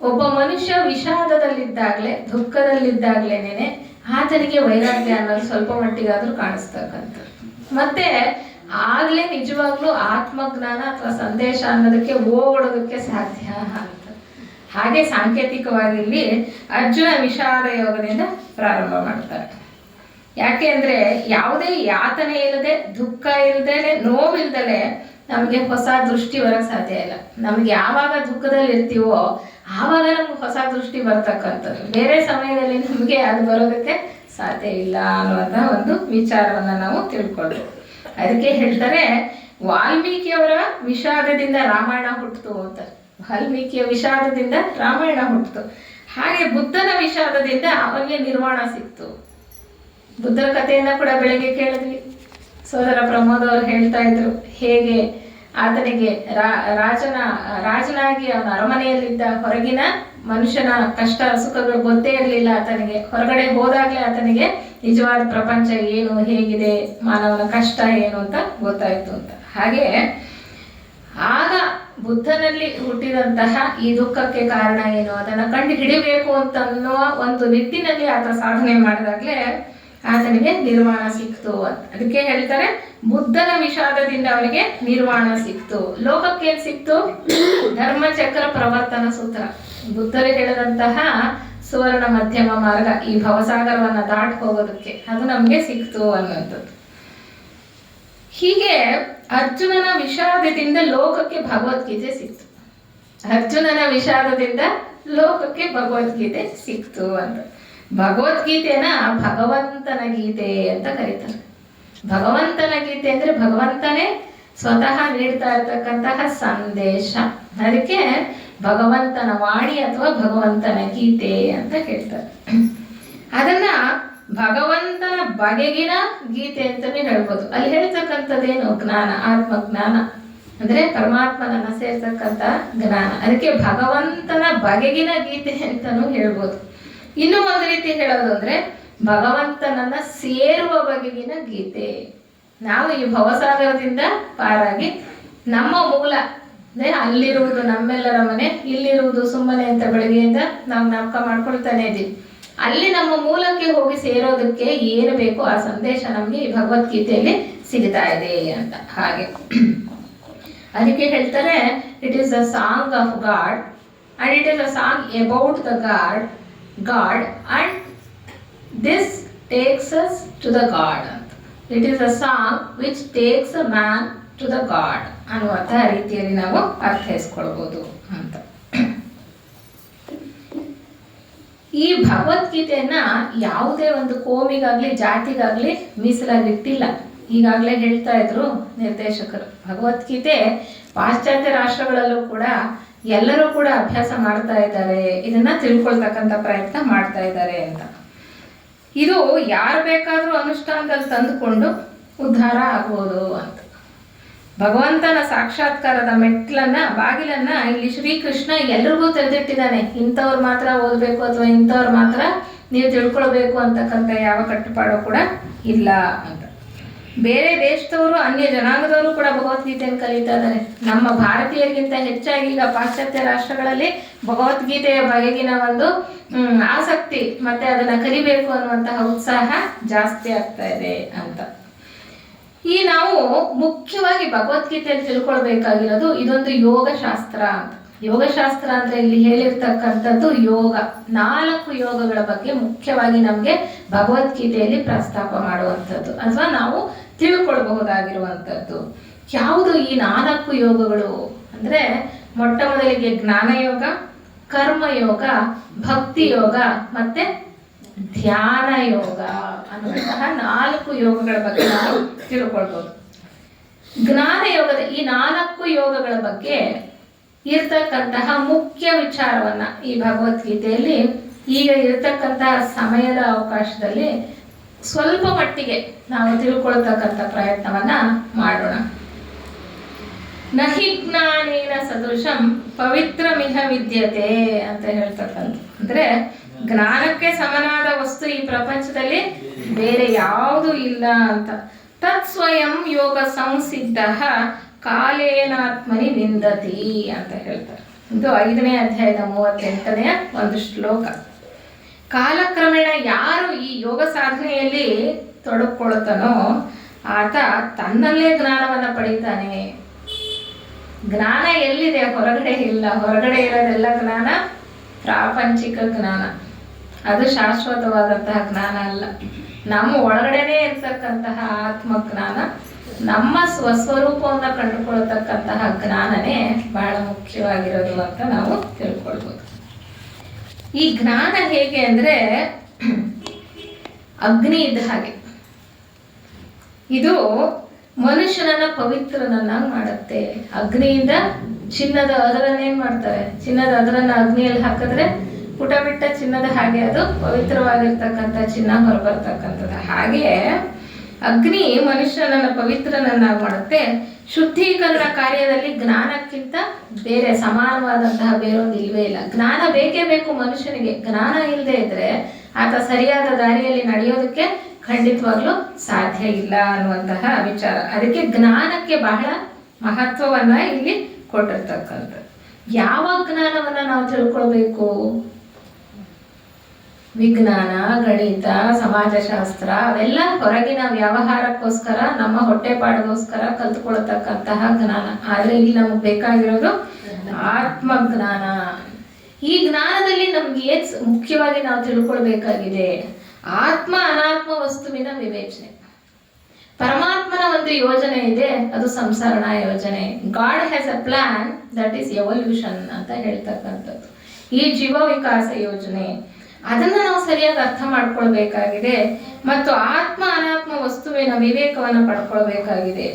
ಒಬ್ಬ ಮನುಷ್ಯ ವಿಷಾದದಲ್ಲಿದ್ದಾಗ್ಲೇ, ದುಃಖದಲ್ಲಿದ್ದಾಗ್ಲೇನೆ ಆತನಿಗೆ ವೈರಾಗ್ಯ ಅನ್ನೋದು ಸ್ವಲ್ಪ ಮಟ್ಟಿಗಾದ್ರೂ ಕಾಣಿಸ್ತಕ್ಕಂಥ. ಮತ್ತೆ ಆಗ್ಲೇ ನಿಜವಾಗ್ಲೂ ಆತ್ಮಜ್ಞಾನ ಅಥವಾ ಸಂದೇಶ ಅನ್ನೋದಕ್ಕೆ ಓಡೋದಕ್ಕೆ ಸಾಧ್ಯ ಅಂತ. ಹಾಗೆ ಸಾಂಕೇತಿಕವಾಗಿ ಇಲ್ಲಿ ಅರ್ಜುನ ವಿಷಾದ ಯೋಗದಿಂದ ಪ್ರಾರಂಭ ಮಾಡ್ತಾರೆ. ಯಾಕೆ ಅಂದ್ರೆ ಯಾವುದೇ ಯಾತನೆ ಇಲ್ಲದೆ, ದುಃಖ ಇಲ್ಲದೆ, ನೋವಿಲ್ದಲೆ ನಮಗೆ ಹೊಸ ದೃಷ್ಟಿ ಬರಕ್ ಸಾಧ್ಯ ಇಲ್ಲ. ನಮ್ಗೆ ಯಾವಾಗ ದುಃಖದಲ್ಲಿ ಇರ್ತೀವೋ ಆವಾಗ ನಮ್ಗೆ ಹೊಸ ದೃಷ್ಟಿ ಬರ್ತಕ್ಕಂಥದ್ದು. ಬೇರೆ ಸಮಯದಲ್ಲಿ ನಮಗೆ ಅದು ಬರೋದಕ್ಕೆ ಸಾಧ್ಯ ಇಲ್ಲ ಅನ್ನುವಂಥ ಒಂದು ವಿಚಾರವನ್ನ ನಾವು ತಿಳ್ಕೊಳ್ಬೇಕು. ಅದಕ್ಕೆ ಹೇಳ್ತಾರೆ ವಾಲ್ಮೀಕಿಯವರ ವಿಷಾದದಿಂದ ರಾಮಾಯಣ ಹುಟ್ಟಿತು ಅಂತ. ವಾಲ್ಮೀಕಿಯ ವಿಷಾದದಿಂದ ರಾಮಾಯಣ ಹುಟ್ಟಿತು. ಹಾಗೆ ಬುದ್ಧನ ವಿಷಾದದಿಂದ ಅವನಿಗೆ ನಿರ್ವಾಣ ಸಿಕ್ತು. ಬುದ್ಧರ ಕಥೆಯನ್ನ ಕೂಡ ಬೆಳಗ್ಗೆ ಕೇಳಿದ್ವಿ. ಸೋದರ ಪ್ರಮೋದ್ ಅವರು ಹೇಳ್ತಾ ಇದ್ರು ಹೇಗೆ ಆತನಿಗೆ ರಾಜನಾಗಿ ಅವನ ಅರಮನೆಯಲ್ಲಿದ್ದ ಹೊರಗಿನ ಮನುಷ್ಯನ ಕಷ್ಟ ಸುಖಗಳು ಗೊತ್ತೇ ಇರಲಿಲ್ಲ ಆತನಿಗೆ. ಹೊರಗಡೆ ಹೋದಾಗ್ಲೇ ಆತನಿಗೆ ನಿಜವಾದ ಪ್ರಪಂಚ ಏನು, ಹೇಗಿದೆ, ಮಾನವನ ಕಷ್ಟ ಏನು ಅಂತ ಗೊತ್ತಾಯ್ತು ಅಂತ. ಹಾಗೆ ಆಗ ಬುದ್ಧನಲ್ಲಿ ಹುಟ್ಟಿದಂತಹ ಈ ದುಃಖಕ್ಕೆ ಕಾರಣ ಏನು ಅದನ್ನ ಕಂಡು ಹಿಡಿಬೇಕು ಅಂತ ಅನ್ನುವ ಒಂದು ನಿಟ್ಟಿನಲ್ಲಿ ಆತ ಸಾಧನೆ ಮಾಡಿದಾಗ್ಲೇ ಆತನಿಗೆ ನಿರ್ವಾಣ ಸಿಕ್ತು ಅಂತ. ಅದಕ್ಕೆ ಹೇಳ್ತಾರೆ ಬುದ್ಧನ ವಿಷಾದದಿಂದ ಅವನಿಗೆ ನಿರ್ವಾಣ ಸಿಕ್ತು. ಲೋಕಕ್ಕೇನ್ ಸಿಕ್ತು? ಧರ್ಮಚಕ್ರ ಪ್ರವರ್ತನ ಸೂತ್ರ, ಬುದ್ಧರು ಹೇಳಿದಂತಹ ಸುವರ್ಣ ಮಧ್ಯಮ ಮಾರ್ಗ, ಈ ಭವಸಾಗರವನ್ನ ದಾಟ್ ಹೋಗೋದಕ್ಕೆ ಅದು ನಮ್ಗೆ ಸಿಕ್ತು ಅನ್ನುವಂಥದ್ದು. ಹೀಗೆ ಅರ್ಜುನನ ವಿಷಾದದಿಂದ ಲೋಕಕ್ಕೆ ಭಗವದ್ಗೀತೆ ಸಿಕ್ತು. ಅರ್ಜುನನ ವಿಷಾದದಿಂದ ಲೋಕಕ್ಕೆ ಭಗವದ್ಗೀತೆ ಸಿಕ್ತು ಅಂತ. ಭಗವದ್ಗೀತೆನ ಭಗವಂತನ ಗೀತೆ ಅಂತ ಕರೀತಾರೆ. ಭಗವಂತನ ಗೀತೆ ಅಂದ್ರೆ ಭಗವಂತನೇ ಸ್ವತಃ ನೀಡ್ತಾ ಇರ್ತಕ್ಕಂತಹ ಸಂದೇಶ. ಅದಕ್ಕೆ ಭಗವಂತನ ವಾಣಿ ಅಥವಾ ಭಗವಂತನ ಗೀತೆ ಅಂತ ಹೇಳ್ತಾರೆ. ಅದನ್ನ ಭಗವಂತನ ಬಗೆಗಿನ ಗೀತೆ ಅಂತಾನೆ ಹೇಳ್ಬೋದು. ಅಲ್ಲಿ ಹೇಳ್ತಕ್ಕಂಥದ್ದೇನು? ಜ್ಞಾನ, ಆತ್ಮಜ್ಞಾನ ಅಂದ್ರೆ ಪರಮಾತ್ಮನನ್ನ ಸೇರ್ತಕ್ಕಂಥ ಜ್ಞಾನ. ಅದಕ್ಕೆ ಭಗವಂತನ ಬಗೆಗಿನ ಗೀತೆ ಅಂತಾನು ಹೇಳ್ಬೋದು. ಇನ್ನು ಒಂದು ರೀತಿ ಹೇಳೋದು ಅಂದ್ರೆ ಭಗವಂತನನ್ನ ಸೇರುವ ಬಗೆಗಿನ ಗೀತೆ. ನಾವು ಈ ಭವಸಾಗರದಿಂದ ಪಾರಾಗಿ ನಮ್ಮ ಮೂಲ ಅಂದ್ರೆ ಅಲ್ಲಿರುವುದು ನಮ್ಮೆಲ್ಲರ ಮನೆ, ಇಲ್ಲಿರುವುದು ಸುಮ್ಮನೆ ಅಂತ ಬೆಳಗ್ಗೆಯಿಂದ ನಾವು ಜ್ಞಾಪಕ ಮಾಡ್ಕೊಳ್ತಾನೆ ಇದ್ದೀವಿ. ಅಲ್ಲಿ ನಮ್ಮ ಮೂಲಕ್ಕೆ ಹೋಗಿ ಸೇರೋದಕ್ಕೆ ಏನು ಬೇಕು ಆ ಸಂದೇಶ ನಮ್ಗೆ ಈ ಭಗವದ್ಗೀತೆಯಲ್ಲಿ ಸಿಗ್ತಾ ಇದೆ ಅಂತ. ಹಾಗೆ ಅದಕ್ಕೆ ಹೇಳ್ತಾರೆ it is a song of god and it is a song about the God and this takes us to the God ಅಂತ. It is a song which takes a man to the God ಅನ್ನುವಂಥ ರೀತಿಯಲ್ಲಿ ನಾವು ಅರ್ಥೈಸ್ಕೊಳ್ಬೋದು ಅಂತ. ಈ ಭಗವದ್ಗೀತೆಯನ್ನ ಯಾವುದೇ ಒಂದು ಕೋಮಿಗಾಗ್ಲಿ ಜಾತಿಗಾಗ್ಲಿ ಮೀಸಲಾಗಿಟ್ಟಿಲ್ಲ. ಈಗಾಗಲೇ ಹೇಳ್ತಾ ಇದ್ರು ನಿರ್ದೇಶಕರು, ಭಗವದ್ಗೀತೆ ಪಾಶ್ಚಾತ್ಯ ರಾಷ್ಟ್ರಗಳಲ್ಲೂ ಕೂಡ ಎಲ್ಲರೂ ಕೂಡ ಅಭ್ಯಾಸ ಮಾಡ್ತಾ ಇದ್ದಾರೆ, ಇದನ್ನ ತಿಳ್ಕೊಳ್ತಕ್ಕಂಥ ಪ್ರಯತ್ನ ಮಾಡ್ತಾ ಇದ್ದಾರೆ ಅಂತ. ಇದು ಯಾರು ಬೇಕಾದ್ರೂ ಅನುಷ್ಠಾನದಲ್ಲಿ ತಂದುಕೊಂಡು ಉದ್ಧಾರ ಆಗ್ಬೋದು ಅಂತ. ಭಗವಂತನ ಸಾಕ್ಷಾತ್ಕಾರದ ಬಾಗಿಲನ್ನ ಇಲ್ಲಿ ಶ್ರೀಕೃಷ್ಣ ಎಲ್ರಿಗೂ ತೆರೆದಿಟ್ಟಿದ್ದಾನೆ. ಇಂಥವ್ರು ಮಾತ್ರ ಓದ್ಬೇಕು ಅಥವಾ ಇಂಥವ್ರು ಮಾತ್ರ ನೀವು ತಿಳ್ಕೊಳ್ಬೇಕು ಅಂತಕ್ಕಂಥ ಯಾವ ಕಟ್ಟುಪಾಡು ಕೂಡ ಇಲ್ಲ ಅಂತ. ಬೇರೆ ದೇಶದವರು, ಅನ್ಯ ಜನಾಂಗದವರು ಕೂಡ ಭಗವದ್ಗೀತೆಯನ್ನು ಕಲಿತಾ ಇದ್ದಾರೆ. ನಮ್ಮ ಭಾರತೀಯರಿಗಿಂತ ಹೆಚ್ಚಾಗಿ ಈಗ ಪಾಶ್ಚಾತ್ಯ ರಾಷ್ಟ್ರಗಳಲ್ಲಿ ಭಗವದ್ಗೀತೆಯ ಬಗೆಗಿನ ಒಂದು ಆಸಕ್ತಿ ಮತ್ತೆ ಅದನ್ನ ಕಲಿಬೇಕು ಅನ್ನುವಂತಹ ಉತ್ಸಾಹ ಜಾಸ್ತಿ ಆಗ್ತಾ ಇದೆ ಅಂತ. ಈ ನಾವು ಮುಖ್ಯವಾಗಿ ಭಗವದ್ಗೀತೆಯಲ್ಲಿ ತಿಳ್ಕೊಳ್ಬೇಕಾಗಿರೋದು ಇದೊಂದು ಯೋಗಶಾಸ್ತ್ರ ಅಂತ. ಯೋಗಶಾಸ್ತ್ರ ಅಂದ್ರೆ ಇಲ್ಲಿ ಹೇಳಿರ್ತಕ್ಕಂಥದ್ದು ಯೋಗ, 4 ಯೋಗಗಳ ಬಗ್ಗೆ ಮುಖ್ಯವಾಗಿ ನಮ್ಗೆ ಭಗವದ್ಗೀತೆಯಲ್ಲಿ ಪ್ರಸ್ತಾಪ ಮಾಡುವಂಥದ್ದು ಅಥವಾ ನಾವು ತಿಳ್ಕೊಳ್ಬಹುದಾಗಿರುವಂಥದ್ದು. ಯಾವುದು ಈ 4 ಯೋಗಗಳು ಅಂದ್ರೆ ಮೊಟ್ಟ ಮೊದಲಿಗೆ ಜ್ಞಾನಯೋಗ, ಕರ್ಮಯೋಗ, ಭಕ್ತಿ ಯೋಗ ಮತ್ತೆ ಧ್ಯಾನ ಯೋಗ ಅನ್ನುವಂತಹ 4 ಯೋಗಗಳ ಬಗ್ಗೆ ನಾವು ತಿಳ್ಕೊಳ್ಬಹುದು. ಜ್ಞಾನ ಯೋಗದ ಈ 4 ಯೋಗಗಳ ಬಗ್ಗೆ ಇರ್ತಕ್ಕಂತಹ ಮುಖ್ಯ ವಿಚಾರವನ್ನ ಈ ಭಗವದ್ಗೀತೆಯಲ್ಲಿ ಈಗ ಇರತಕ್ಕಂತಹ ಸಮಯದ ಅವಕಾಶದಲ್ಲಿ ಸ್ವಲ್ಪ ಮಟ್ಟಿಗೆ ನಾವು ತಿಳ್ಕೊಳ್ತಕ್ಕಂಥ ಪ್ರಯತ್ನವನ್ನ ಮಾಡೋಣ. ನಹಿ ಜ್ಞಾನೇನ ಸದೃಶಂ ಪವಿತ್ರಮಿಹ ವಿದ್ಯತೆ ಅಂತ ಹೇಳ್ತಕ್ಕಂಥ, ಅಂದ್ರೆ ಜ್ಞಾನಕ್ಕೆ ಸಮನಾದ ವಸ್ತು ಈ ಪ್ರಪಂಚದಲ್ಲಿ ಬೇರೆ ಯಾವುದು ಇಲ್ಲ ಅಂತ. ತತ್ ಸ್ವಯಂ ಯೋಗ ಸಂಸಿದ್ಧ ಕಾಲೇನಾತ್ಮನಿ ನಿಂದತಿ ಅಂತ ಹೇಳ್ತಾರೆ. ಇದು 5ನೇ ಅಧ್ಯಾಯದ 38ನೇ ಒಂದು ಶ್ಲೋಕ. ಕಾಲಕ್ರಮೇಣ ಯಾರು ಈ ಯೋಗ ಸಾಧನೆಯಲ್ಲಿ ತೊಡಗಿಕೊಳ್ತಾನೋ ಆತ ತನ್ನಲ್ಲೇ ಜ್ಞಾನವನ್ನ ಪಡೀತಾನೆ. ಜ್ಞಾನ ಎಲ್ಲಿದೆ? ಹೊರಗಡೆ ಇಲ್ಲ. ಹೊರಗಡೆ ಇರೋದೆಲ್ಲ ಜ್ಞಾನ ಪ್ರಾಪಂಚಿಕ ಜ್ಞಾನ, ಅದು ಶಾಶ್ವತವಾದಂತಹ ಜ್ಞಾನ ಅಲ್ಲ. ನಮ್ಮ ಒಳಗಡೆನೆ ಇರ್ತಕ್ಕಂತಹ ಆತ್ಮಜ್ಞಾನ, ನಮ್ಮ ಸ್ವಸ್ವರೂಪವನ್ನು ಕಂಡುಕೊಳ್ತಕ್ಕಂತಹ ಜ್ಞಾನನೇ ಬಹಳ ಮುಖ್ಯವಾಗಿರೋದು ಅಂತ ನಾವು ತಿಳ್ಕೊಳ್ಬೋದು. ಈ ಜ್ಞಾನ ಹೇಗೆ ಅಂದ್ರೆ ಅಗ್ನಿ ಇದ್ದ ಹಾಗೆ. ಇದು ಮನುಷ್ಯನನ್ನ ಪವಿತ್ರನನ್ನಾಗಿ ಮಾಡುತ್ತೆ. ಅಗ್ನಿಯಿಂದ ಚಿನ್ನದ ಅದರನ್ನೇನ್ ಮಾಡ್ತಾರೆ? ಚಿನ್ನದ ಅದರನ್ನ ಅಗ್ನಿಯಲ್ಲಿ ಹಾಕಿದ್ರೆ ಪುಟ ಬಿಟ್ಟ ಚಿನ್ನದ ಹಾಗೆ ಅದು ಪವಿತ್ರವಾಗಿರ್ತಕ್ಕಂಥ ಚಿನ್ನ ಹೊರಬರ್ತಕ್ಕಂಥದ್ದು. ಹಾಗೆ ಅಗ್ನಿ ಮನುಷ್ಯನನ್ನ ಪವಿತ್ರನನ್ನಾಗಿ ಮಾಡುತ್ತೆ. ಶುದ್ಧೀಕರಣ ಕಾರ್ಯದಲ್ಲಿ ಜ್ಞಾನಕ್ಕಿಂತ ಬೇರೆ ಸಮಾನವಾದಂತಹ ಬೇರೊಂದು ಇಲ್ವೇ ಇಲ್ಲ. ಜ್ಞಾನ ಬೇಕೇ ಬೇಕು ಮನುಷ್ಯನಿಗೆ. ಜ್ಞಾನ ಇಲ್ಲದೆ ಇದ್ರೆ ಆತ ಸರಿಯಾದ ದಾರಿಯಲ್ಲಿ ನಡೆಯೋದಕ್ಕೆ ಖಂಡಿತವಾಗ್ಲೂ ಸಾಧ್ಯ ಇಲ್ಲ ಅನ್ನುವಂತಹ ವಿಚಾರ. ಅದಕ್ಕೆ ಜ್ಞಾನಕ್ಕೆ ಬಹಳ ಮಹತ್ವವನ್ನ ಇಲ್ಲಿ ಕೊಟ್ಟಿರ್ತಕ್ಕಂಥದ್ದು. ಯಾವ ಜ್ಞಾನವನ್ನ ನಾವು ತಿಳ್ಕೊಳ್ಬೇಕು? ವಿಜ್ಞಾನ, ಗಣಿತ, ಸಮಾಜಶಾಸ್ತ್ರ ಅವೆಲ್ಲ ಹೊರಗಿನ ವ್ಯವಹಾರಕ್ಕೋಸ್ಕರ, ನಮ್ಮ ಹೊಟ್ಟೆಪಾಡಿಗೋಸ್ಕರ ಕಲ್ತ್ಕೊಳ್ತಕ್ಕಂತಹ ಜ್ಞಾನ. ಆದ್ರೆ ಇಲ್ಲಿ ನಮಗೆ ಬೇಕಾಗಿರೋದು ಆತ್ಮಜ್ಞಾನ. ಈ ಜ್ಞಾನದಲ್ಲಿ ನಮ್ಗೆ ಏನ್ ಮುಖ್ಯವಾಗಿ ನಾವು ತಿಳ್ಕೊಳ್ಬೇಕಾಗಿದೆ? ಆತ್ಮ ಅನಾತ್ಮ ವಸ್ತುವಿನ ವಿವೇಚನೆ. ಪರಮಾತ್ಮನ ಒಂದು ಯೋಜನೆ ಇದೆ, ಅದು ಸಂಸರಣಾ ಯೋಜನೆ. God has a plan, that is evolution ಅಂತ ಹೇಳ್ತಕ್ಕಂಥದ್ದು. ಈ ಜೀವ ವಿಕಾಸ ಯೋಜನೆ, ಅದನ್ನ ನಾವು ಸರಿಯಾಗಿ ಅರ್ಥ ಮಾಡ್ಕೊಳ್ಬೇಕಾಗಿದೆ. ಮತ್ತು ಆತ್ಮ ಅನಾತ್ಮ ವಸ್ತುವಿನ ವಿವೇಕವನ್ನು ಪಡ್ಕೊಳ್ಬೇಕಾಗಿದೆ.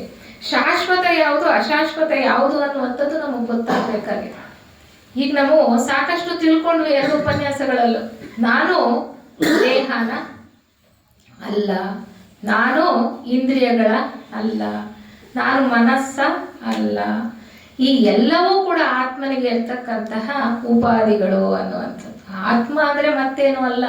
ಶಾಶ್ವತ ಯಾವುದು, ಅಶಾಶ್ವತ ಯಾವುದು ಅನ್ನುವಂಥದ್ದು ನಮಗೆ ಗೊತ್ತಾಗಬೇಕಾಗಿದೆ. ಈಗ ನಾವು ಸಾಕಷ್ಟು ತಿಳ್ಕೊಂಡ್ವಿ 2 ಉಪನ್ಯಾಸಗಳಲ್ಲೂ. ನಾನು ದೇಹನ ಅಲ್ಲ, ನಾನು ಇಂದ್ರಿಯಗಳ ಅಲ್ಲ, ನಾನು ಮನಸ್ಸ ಅಲ್ಲ. ಈ ಎಲ್ಲವೂ ಕೂಡ ಆತ್ಮನಿಗೆ ಇರ್ತಕ್ಕಂತಹ ಉಪಾಧಿಗಳು ಅನ್ನುವಂಥದ್ದು. ಆತ್ಮ ಅಂದ್ರೆ ಮತ್ತೇನು ಅಲ್ಲ,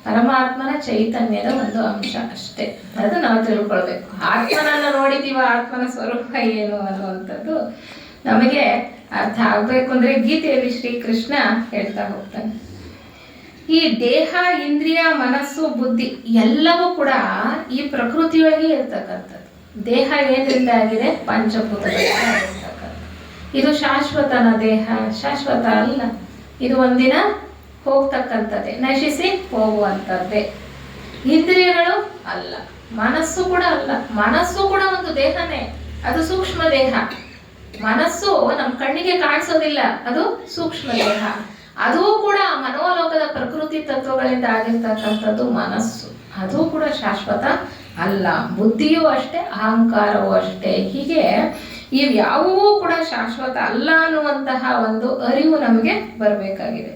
ಪರಮಾತ್ಮನ ಚೈತನ್ಯದ ಒಂದು ಅಂಶ ಅಷ್ಟೇ. ಅದು ನಾವು ತಿಳ್ಕೊಳ್ಬೇಕು. ಆತ್ಮನನ್ನ ನೋಡಿದೀವ, ಆತ್ಮನ ಸ್ವರೂಪ ಏನು ಅನ್ನುವಂಥದ್ದು ನಮಗೆ ಅರ್ಥ ಆಗ್ಬೇಕು. ಅಂದ್ರೆ ಗೀತೆಯಲ್ಲಿ ಶ್ರೀಕೃಷ್ಣ ಹೇಳ್ತಾ ಹೋಗ್ತಾನೆ, ಈ ದೇಹ, ಇಂದ್ರಿಯ, ಮನಸ್ಸು, ಬುದ್ಧಿ ಎಲ್ಲವೂ ಕೂಡ ಈ ಪ್ರಕೃತಿಯೊಳಗೆ ಇರ್ತಕ್ಕಂಥದ್ದು. ದೇಹ ಏನಿಂದ ಆಗಿದೆ? ಪಂಚಭೂತಗಳಿಂದ ಆಗಿರ್ತಕ್ಕಂಥದ್ದು. ಇದು ಶಾಶ್ವತನ ದೇಹ? ಶಾಶ್ವತ ಅಲ್ಲ. ಇದು ಒಂದಿನ ಹೋಗ್ತಕ್ಕಂಥದ್ದೇ, ನಶಿಸಿ ಹೋಗುವಂಥದ್ದೇ. ಇಂದ್ರಿಯಗಳು ಅಲ್ಲ, ಮನಸ್ಸು ಕೂಡ ಅಲ್ಲ. ಮನಸ್ಸು ಕೂಡ ಒಂದು ದೇಹನೇ, ಅದು ಸೂಕ್ಷ್ಮ ದೇಹ. ಮನಸ್ಸು ನಮ್ಮ ಕಣ್ಣಿಗೆ ಕಾಣಿಸೋದಿಲ್ಲ, ಅದು ಸೂಕ್ಷ್ಮ ದೇಹ. ಅದು ಕೂಡ ಮನೋಲೋಕದ ಪ್ರಕೃತಿ ತತ್ವಗಳಿಂದ ಆಗಿರ್ತಕ್ಕಂಥದ್ದು ಮನಸ್ಸು. ಅದು ಕೂಡ ಶಾಶ್ವತ ಅಲ್ಲ. ಬುದ್ಧಿಯೂ ಅಷ್ಟೇ, ಅಹಂಕಾರವೂ ಅಷ್ಟೇ. ಹೀಗೆ ಇವ್ಯಾವುವೂ ಕೂಡ ಶಾಶ್ವತ ಅಲ್ಲ ಅನ್ನುವಂತಹ ಒಂದು ಅರಿವು ನಮಗೆ ಬರಬೇಕಾಗಿದೆ.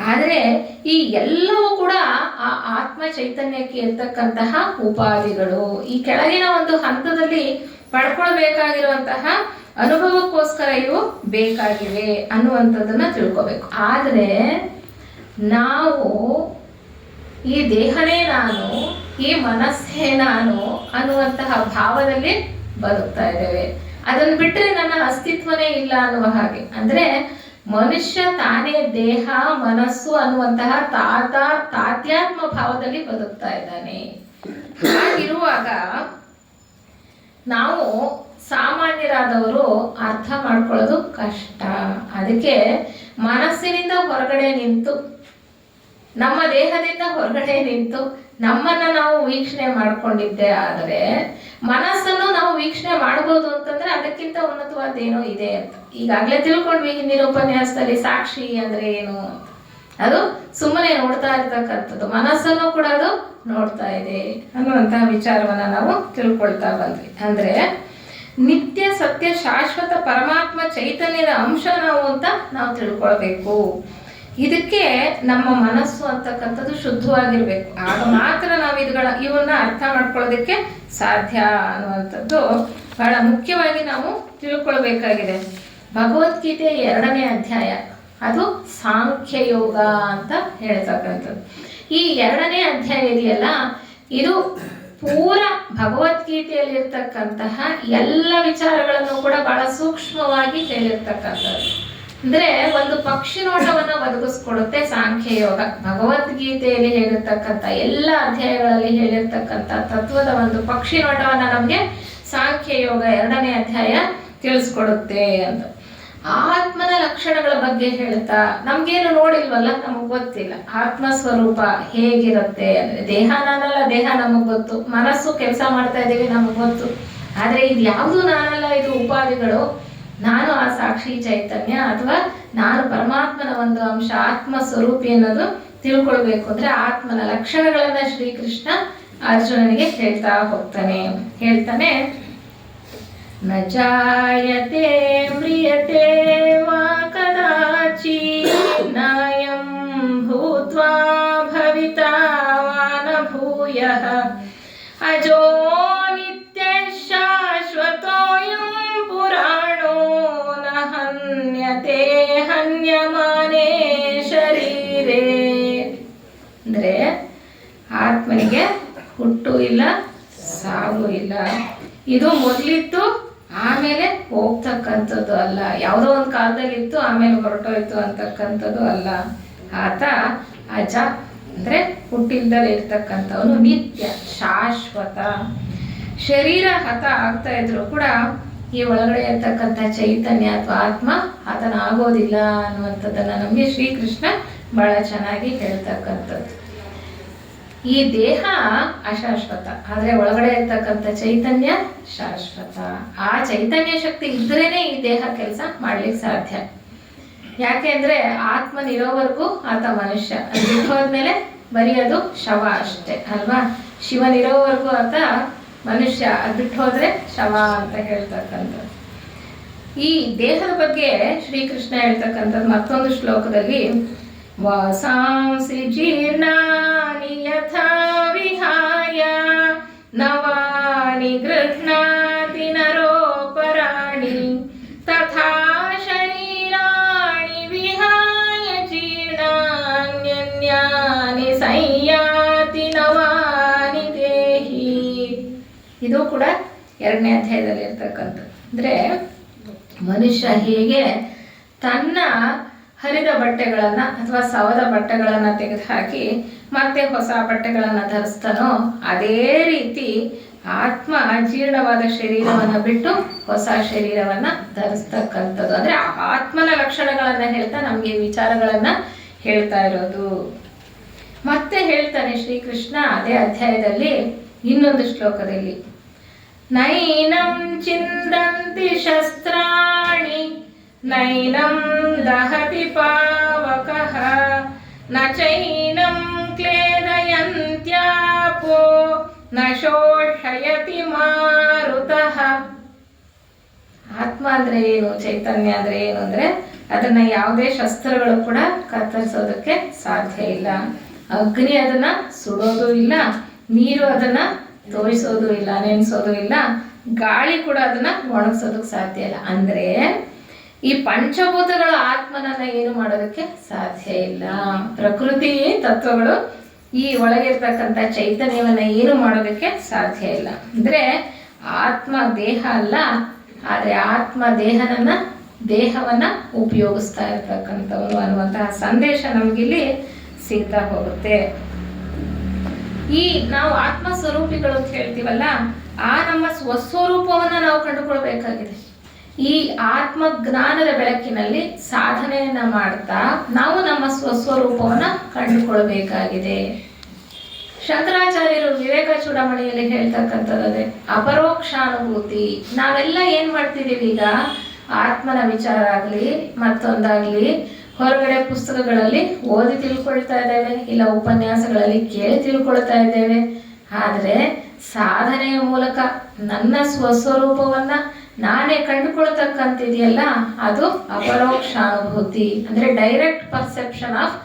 ಆದರೆ ಈ ಎಲ್ಲವೂ ಕೂಡ ಆ ಆತ್ಮ ಚೈತನ್ಯಕ್ಕೆ ಇರ್ತಕ್ಕಂತಹ ಉಪಾಧಿಗಳು. ಈ ಕೆಳಗಿನ ಒಂದು ಹಂತದಲ್ಲಿ ಪಡ್ಕೊಳ್ಬೇಕಾಗಿರುವಂತಹ ಅನುಭವಕ್ಕೋಸ್ಕರ ಇವು ಬೇಕಾಗಿವೆ ಅನ್ನುವಂಥದ್ದನ್ನ ತಿಳ್ಕೋಬೇಕು. ಆದರೆ ನಾವು ಈ ದೇಹನೇ ನಾನು, ಈ ಮನಸ್ಸೇ ನಾನು ಅನ್ನುವಂತಹ ಭಾವದಲ್ಲಿ ಬದುಕ್ತಾ ಇದ್ದೇವೆ. ಅದನ್ನು ಬಿಟ್ಟರೆ ನನ್ನ ಅಸ್ತಿತ್ವನೇ ಇಲ್ಲ ಅನ್ನುವ ಹಾಗೆ. ಅಂದ್ರೆ ಮನುಷ್ಯ ತಾನೇ ದೇಹ, ಮನಸ್ಸು ಅನ್ನುವಂತಹ ತಾತ್ಯಾತ್ಮ ಭಾವದಲ್ಲಿ ಬದುಕ್ತಾ ಇದ್ದಾನೆ. ಹಾಗಿರುವಾಗ ನಾವು ಸಾಮಾನ್ಯರಾದವರು ಅರ್ಥ ಮಾಡ್ಕೊಳ್ಳೋದು ಕಷ್ಟ. ಅದಕ್ಕೆ ಮನಸ್ಸಿನಿಂದ ಹೊರಗಡೆ ನಿಂತು, ನಮ್ಮ ದೇಹದಿಂದ ಹೊರಗಡೆ ನಿಂತು ನಮ್ಮನ್ನ ನಾವು ವೀಕ್ಷಣೆ ಮಾಡ್ಕೊಂಡಿದ್ದೆ ಆದರೆ ಮನಸ್ಸನ್ನು ನಾವು ವೀಕ್ಷಣೆ ಮಾಡ್ಬೋದು ಅಂತಂದ್ರೆ ಅದಕ್ಕಿಂತ ಉನ್ನತವಾದ ಏನೋ ಇದೆ ಅಂತ ಈಗಾಗಲೇ ತಿಳ್ಕೊಂಡ್ವಿ. ಹಿಂದಿನ ಉಪನ್ಯಾಸದಲ್ಲಿ ಸಾಕ್ಷಿ ಅಂದ್ರೆ ಏನು ಅಂತ. ಅದು ಸುಮ್ಮನೆ ನೋಡ್ತಾ ಇರ್ತಕ್ಕಂಥದ್ದು, ಮನಸ್ಸನ್ನು ಕೂಡ ಅದು ನೋಡ್ತಾ ಇದೆ ಅನ್ನುವಂತಹ ವಿಚಾರವನ್ನ ನಾವು ತಿಳ್ಕೊಳ್ತಾ ಬಂದ್ವಿ. ಅಂದ್ರೆ ನಿತ್ಯ ಸತ್ಯ ಶಾಶ್ವತ ಪರಮಾತ್ಮ ಚೈತನ್ಯದ ಅಂಶ ನಾವು ಅಂತ ನಾವು ತಿಳ್ಕೊಳ್ಬೇಕು. ಇದಕ್ಕೆ ನಮ್ಮ ಮನಸ್ಸು ಅಂತಕ್ಕಂಥದ್ದು ಶುದ್ಧವಾಗಿರ್ಬೇಕು. ಆಗ ಮಾತ್ರ ನಾವು ಇವನ್ನ ಅರ್ಥ ಮಾಡ್ಕೊಳ್ಳೋದಕ್ಕೆ ಸಾಧ್ಯ ಅನ್ನುವಂಥದ್ದು ಬಹಳ ಮುಖ್ಯವಾಗಿ ನಾವು ತಿಳ್ಕೊಳ್ಬೇಕಾಗಿದೆ. ಭಗವದ್ಗೀತೆ 2ನೇ ಅಧ್ಯಾಯ ಅದು ಸಾಂಖ್ಯ ಯೋಗ ಅಂತ ಹೇಳ್ತಕ್ಕಂಥದ್ದು. ಈ 2ನೇ ಅಧ್ಯಾಯ ಇದೆಯಲ್ಲ, ಇದು ಪೂರ ಭಗವದ್ಗೀತೆಯಲ್ಲಿರ್ತಕ್ಕಂತಹ ಎಲ್ಲ ವಿಚಾರಗಳನ್ನು ಕೂಡ ಬಹಳ ಸೂಕ್ಷ್ಮವಾಗಿ ಹೇಳಿರ್ತಕ್ಕಂಥದ್ದು. ಅಂದ್ರೆ ಒಂದು ಪಕ್ಷಿ ನೋಟವನ್ನ ಒದಗಿಸ್ಕೊಡುತ್ತೆ ಸಾಂಖ್ಯ ಯೋಗ. ಭಗವದ್ಗೀತೆಯಲ್ಲಿ ಹೇಳಿರ್ತಕ್ಕಂಥ ಎಲ್ಲ ಅಧ್ಯಾಯಗಳಲ್ಲಿ ಹೇಳಿರ್ತಕ್ಕಂಥ ತತ್ವದ ಒಂದು ಪಕ್ಷಿ ನೋಟವನ್ನ ನಮ್ಗೆ ಸಾಂಖ್ಯ ಯೋಗ 2ನೇ ಅಧ್ಯಾಯ ತಿಳಿಸ್ಕೊಡುತ್ತೆ ಅಂತ. ಆತ್ಮನ ಲಕ್ಷಣಗಳ ಬಗ್ಗೆ ಹೇಳ್ತಾ, ನಮ್ಗೇನು ನೋಡಿಲ್ವಲ್ಲ, ನಮಗ್ ಗೊತ್ತಿಲ್ಲ ಆತ್ಮ ಸ್ವರೂಪ ಹೇಗಿರುತ್ತೆ ಅಂದ್ರೆ, ದೇಹ ನಾನಲ್ಲ, ದೇಹ ನಮಗ್ ಗೊತ್ತು, ಮನಸ್ಸು ಕೆಲಸ ಮಾಡ್ತಾ ಇದೀವಿ ನಮಗ್ ಗೊತ್ತು, ಆದ್ರೆ ಇದು ಯಾವುದು ನಾನಲ್ಲ, ಇದು ಉಪಾಧಿಗಳು. ನಾನು ಆ ಸಾಕ್ಷಿ ಚೈತನ್ಯ ಅಥವಾ ನಾನು ಪರಮಾತ್ಮನ ಒಂದು ಅಂಶ, ಆತ್ಮ ಸ್ವರೂಪಿ ಅನ್ನೋದು ತಿಳ್ಕೊಳ್ಬೇಕು ಅಂದ್ರೆ ಆತ್ಮನ ಲಕ್ಷಣಗಳನ್ನ ಶ್ರೀಕೃಷ್ಣ ಅರ್ಜುನನಿಗೆ ಹೇಳ್ತಾ ಹೇಳ್ತಾನೆ ನ ಜಾಯತೆ ಮ್ರಿಯತೆ ವಾ ಕದಾಚಿ ನಾಯಂ ಭೂತ್ವಾ ಭವಿತಾ ವಾ ನ ಭೂಯಃ ಅಜೋ ನಿತ್ಯ ಶಾಶ್ವತೋಯಂ ಪುರಾಣೋ ನ ಹನ್ಯತೆ ಹನ್ಯಮಾನೇ ಶರೀರೇ. ಅಂದ್ರೆ ಆತ್ಮನಿಗೆ ಹುಟ್ಟು ಇಲ್ಲ, ಸಾವು ಇಲ್ಲ. ಇದು ಮೊದಲಿತ್ತು ಆಮೇಲೆ ಹೋಗ್ತಕ್ಕಂಥದ್ದು ಅಲ್ಲ, ಯಾವುದೋ ಒಂದು ಕಾಲದಲ್ಲಿ ಇತ್ತು ಆಮೇಲೆ ಹೊರಟೋಯ್ತು ಅಂತಕ್ಕಂಥದ್ದು ಅಲ್ಲ. ಆತ ಅಜ ಅಂದ್ರೆ ಹುಟ್ಟಿಲ್ದಲೇ ಇರ್ತಕ್ಕಂಥವನು, ನಿತ್ಯ ಶಾಶ್ವತ. ಶರೀರ ಹತ ಆಗ್ತಾ ಇದ್ರು ಕೂಡ ಈ ಒಳಗಡೆ ಇರ್ತಕ್ಕಂಥ ಚೈತನ್ಯ ಅಥವಾ ಆತ್ಮ ಹತನ ಆಗೋದಿಲ್ಲ ಅನ್ನುವಂಥದ್ದನ್ನ ನಮಗೆ ಶ್ರೀಕೃಷ್ಣ ಬಹಳ ಚೆನ್ನಾಗಿ ಹೇಳ್ತಕ್ಕಂಥದ್ದು. ಈ ದೇಹ ಅಶಾಶ್ವತ, ಆದ್ರೆ ಒಳಗಡೆ ಇರ್ತಕ್ಕಂಥ ಚೈತನ್ಯ ಶಾಶ್ವತ. ಆ ಚೈತನ್ಯ ಶಕ್ತಿ ಇದ್ರೇನೆ ಈ ದೇಹ ಕೆಲಸ ಮಾಡ್ಲಿಕ್ಕೆ ಸಾಧ್ಯ. ಯಾಕೆಂದ್ರೆ ಆತ್ಮನಿರೋವರೆಗೂ ಆತ ಮನುಷ್ಯ, ಅದು ಬಿಟ್ಟು ಹೋದ್ಮೇಲೆ ಬರೀ ಅದು ಶವ ಅಷ್ಟೇ ಅಲ್ವಾ. ಶಿವನಿರೋವರೆಗೂ ಆತ ಮನುಷ್ಯ, ಅದು ಬಿಟ್ಟು ಹೋದ್ರೆ ಶವ ಅಂತ ಹೇಳ್ತಕ್ಕಂಥದ್ದು. ಈ ದೇಹದ ಬಗ್ಗೆ ಶ್ರೀಕೃಷ್ಣ ಹೇಳ್ತಕ್ಕಂಥದ್ದು ಮತ್ತೊಂದು ಶ್ಲೋಕದಲ್ಲಿ, ವಾಸಾಂಸಿ ಜೀರ್ಣಾನಿ ಯಥಾ ವಿಹಾಯ ನವಾನಿ ಗೃಹ್ಣಾತಿ ನರೋಪರಾಣಿ ತಥಾ ಶರೀರಾಣಿ ವಿಹಾಯ ಜೀರ್ಣಾನ್ಯನ್ಯಾನಿ ಸಂಯಾತಿ ನವಾನಿ ದೇಹಿ. ಇದು ಕೂಡ 2ನೇ ಅಧ್ಯಾಯದಲ್ಲಿ ಇರ್ತಕ್ಕಂಥದ್ದು. ಅಂದ್ರೆ ಮನುಷ್ಯ ಹೇಗೆ ತನ್ನ ಹರಿದ ಬಟ್ಟೆಗಳನ್ನ ಅಥವಾ ಸವದ ಬಟ್ಟೆಗಳನ್ನ ತೆಗೆದುಹಾಕಿ ಮತ್ತೆ ಹೊಸ ಬಟ್ಟೆಗಳನ್ನ ಧರಿಸ್ತಾನೋ, ಅದೇ ರೀತಿ ಆತ್ಮ ಜೀರ್ಣವಾದ ಶರೀರವನ್ನ ಬಿಟ್ಟು ಹೊಸ ಶರೀರವನ್ನ ಧರಿಸ್ತಕ್ಕಂಥದ್ದು. ಅಂದ್ರೆ ಆತ್ಮನ ಲಕ್ಷಣಗಳನ್ನ ಹೇಳ್ತಾ ನಮ್ಗೆ ವಿಚಾರಗಳನ್ನ ಹೇಳ್ತಾ ಇರೋದು. ಮತ್ತೆ ಹೇಳ್ತಾನೆ ಶ್ರೀಕೃಷ್ಣ ಅದೇ ಅಧ್ಯಾಯದಲ್ಲಿ ಇನ್ನೊಂದು ಶ್ಲೋಕದಲ್ಲಿ, ನೈನಂ ಚಿಂದಂತಿ ಶಸ್ತ್ರಾಣಿ ನೈನಂ ದಹತಿ ಪಾವಕಃ ನ ಚೈನಂ ಕ್ಲೇದಯಂತ್ಯಾಪೋ ನ ಶೋಷಯತಿ ಮಾರುತಃ. ಆತ್ಮ ಅಂದ್ರೆ ಏನು, ಚೈತನ್ಯ ಅಂದ್ರೆ ಏನು ಅಂದ್ರೆ ಅದನ್ನ ಯಾವುದೇ ಶಸ್ತ್ರಗಳು ಕೂಡ ಕತ್ತರಿಸೋದಕ್ಕೆ ಸಾಧ್ಯ ಇಲ್ಲ. ಅಗ್ನಿ ಅದನ್ನ ಸುಡೋದು ಇಲ್ಲ, ನೀರು ಅದನ್ನ ತೋರಿಸೋದು ಇಲ್ಲ, ನೆನೆಸೋದು ಇಲ್ಲ, ಗಾಳಿ ಕೂಡ ಅದನ್ನ ಒಣಗಿಸೋದಕ್ಕೆ ಸಾಧ್ಯ ಇಲ್ಲ. ಅಂದ್ರೆ ಈ ಪಂಚಭೂತಗಳ ಆತ್ಮನನ್ನ ಏನು ಮಾಡೋದಕ್ಕೆ ಸಾಧ್ಯ ಇಲ್ಲ. ಪ್ರಕೃತಿ ತತ್ವಗಳು ಈ ಒಳಗಿರ್ತಕ್ಕಂಥ ಚೈತನ್ಯವನ್ನ ಏನು ಮಾಡೋದಕ್ಕೆ ಸಾಧ್ಯ ಇಲ್ಲ. ಅಂದ್ರೆ ಆತ್ಮ ದೇಹ ಅಲ್ಲ, ಆದ್ರೆ ಆತ್ಮ ದೇಹವನ್ನ ಉಪಯೋಗಿಸ್ತಾ ಇರ್ತಕ್ಕಂಥವನು ಅನ್ನುವಂತಹ ಸಂದೇಶ ನಮ್ಗಿಲ್ಲಿ ಸಿಗ್ತಾ ಹೋಗುತ್ತೆ. ಈ ನಾವು ಆತ್ಮ ಸ್ವರೂಪಿಗಳು ಅಂತ ಹೇಳ್ತೀವಲ್ಲ, ಆ ನಮ್ಮ ಸ್ವಸ್ವರೂಪವನ್ನ ನಾವು ಕಂಡುಕೊಳ್ಬೇಕಾಗಿದೆ. ಈ ಆತ್ಮ ಜ್ಞಾನದ ಬೆಳಕಿನಲ್ಲಿ ಸಾಧನೆಯನ್ನ ಮಾಡ್ತಾ ನಾವು ನಮ್ಮ ಸ್ವಸ್ವರೂಪವನ್ನ ಕಂಡುಕೊಳ್ಬೇಕಾಗಿದೆ. ಶಂಕರಾಚಾರ್ಯರು ವಿವೇಕ ಚೂಡಾಮಣಿಯಲ್ಲಿ ಹೇಳ್ತಕ್ಕಂಥದ್ದೇ ಅಪರೋಕ್ಷಾನುಭೂತಿ. ನಾವೆಲ್ಲ ಏನ್ ಮಾಡ್ತಿದೀವಿ ಈಗ, ಆತ್ಮನ ವಿಚಾರ ಆಗ್ಲಿ ಮತ್ತೊಂದಾಗ್ಲಿ ಹೊರಗಡೆ ಪುಸ್ತಕಗಳಲ್ಲಿ ಓದಿ ತಿಳ್ಕೊಳ್ತಾ ಇದ್ದೇವೆ, ಇಲ್ಲ ಉಪನ್ಯಾಸಗಳಲ್ಲಿ ಕೇಳಿ ತಿಳ್ಕೊಳ್ತಾ ಇದ್ದೇವೆ. ಆದ್ರೆ ಸಾಧನೆಯ ಮೂಲಕ ನನ್ನ ಸ್ವಸ್ವರೂಪವನ್ನ ನಾನೇ ಕಂಡುಕೊಳ್ತಕ್ಕಂಥದ್ದಿಯಲ್ಲ ಅದು ಅಪರೋಕ್ಷ ಅನುಭೂತಿ, ಅಂದರೆ ಡೈರೆಕ್ಟ್ ಪರ್ಸೆಪ್ಷನ್ ಆಫ್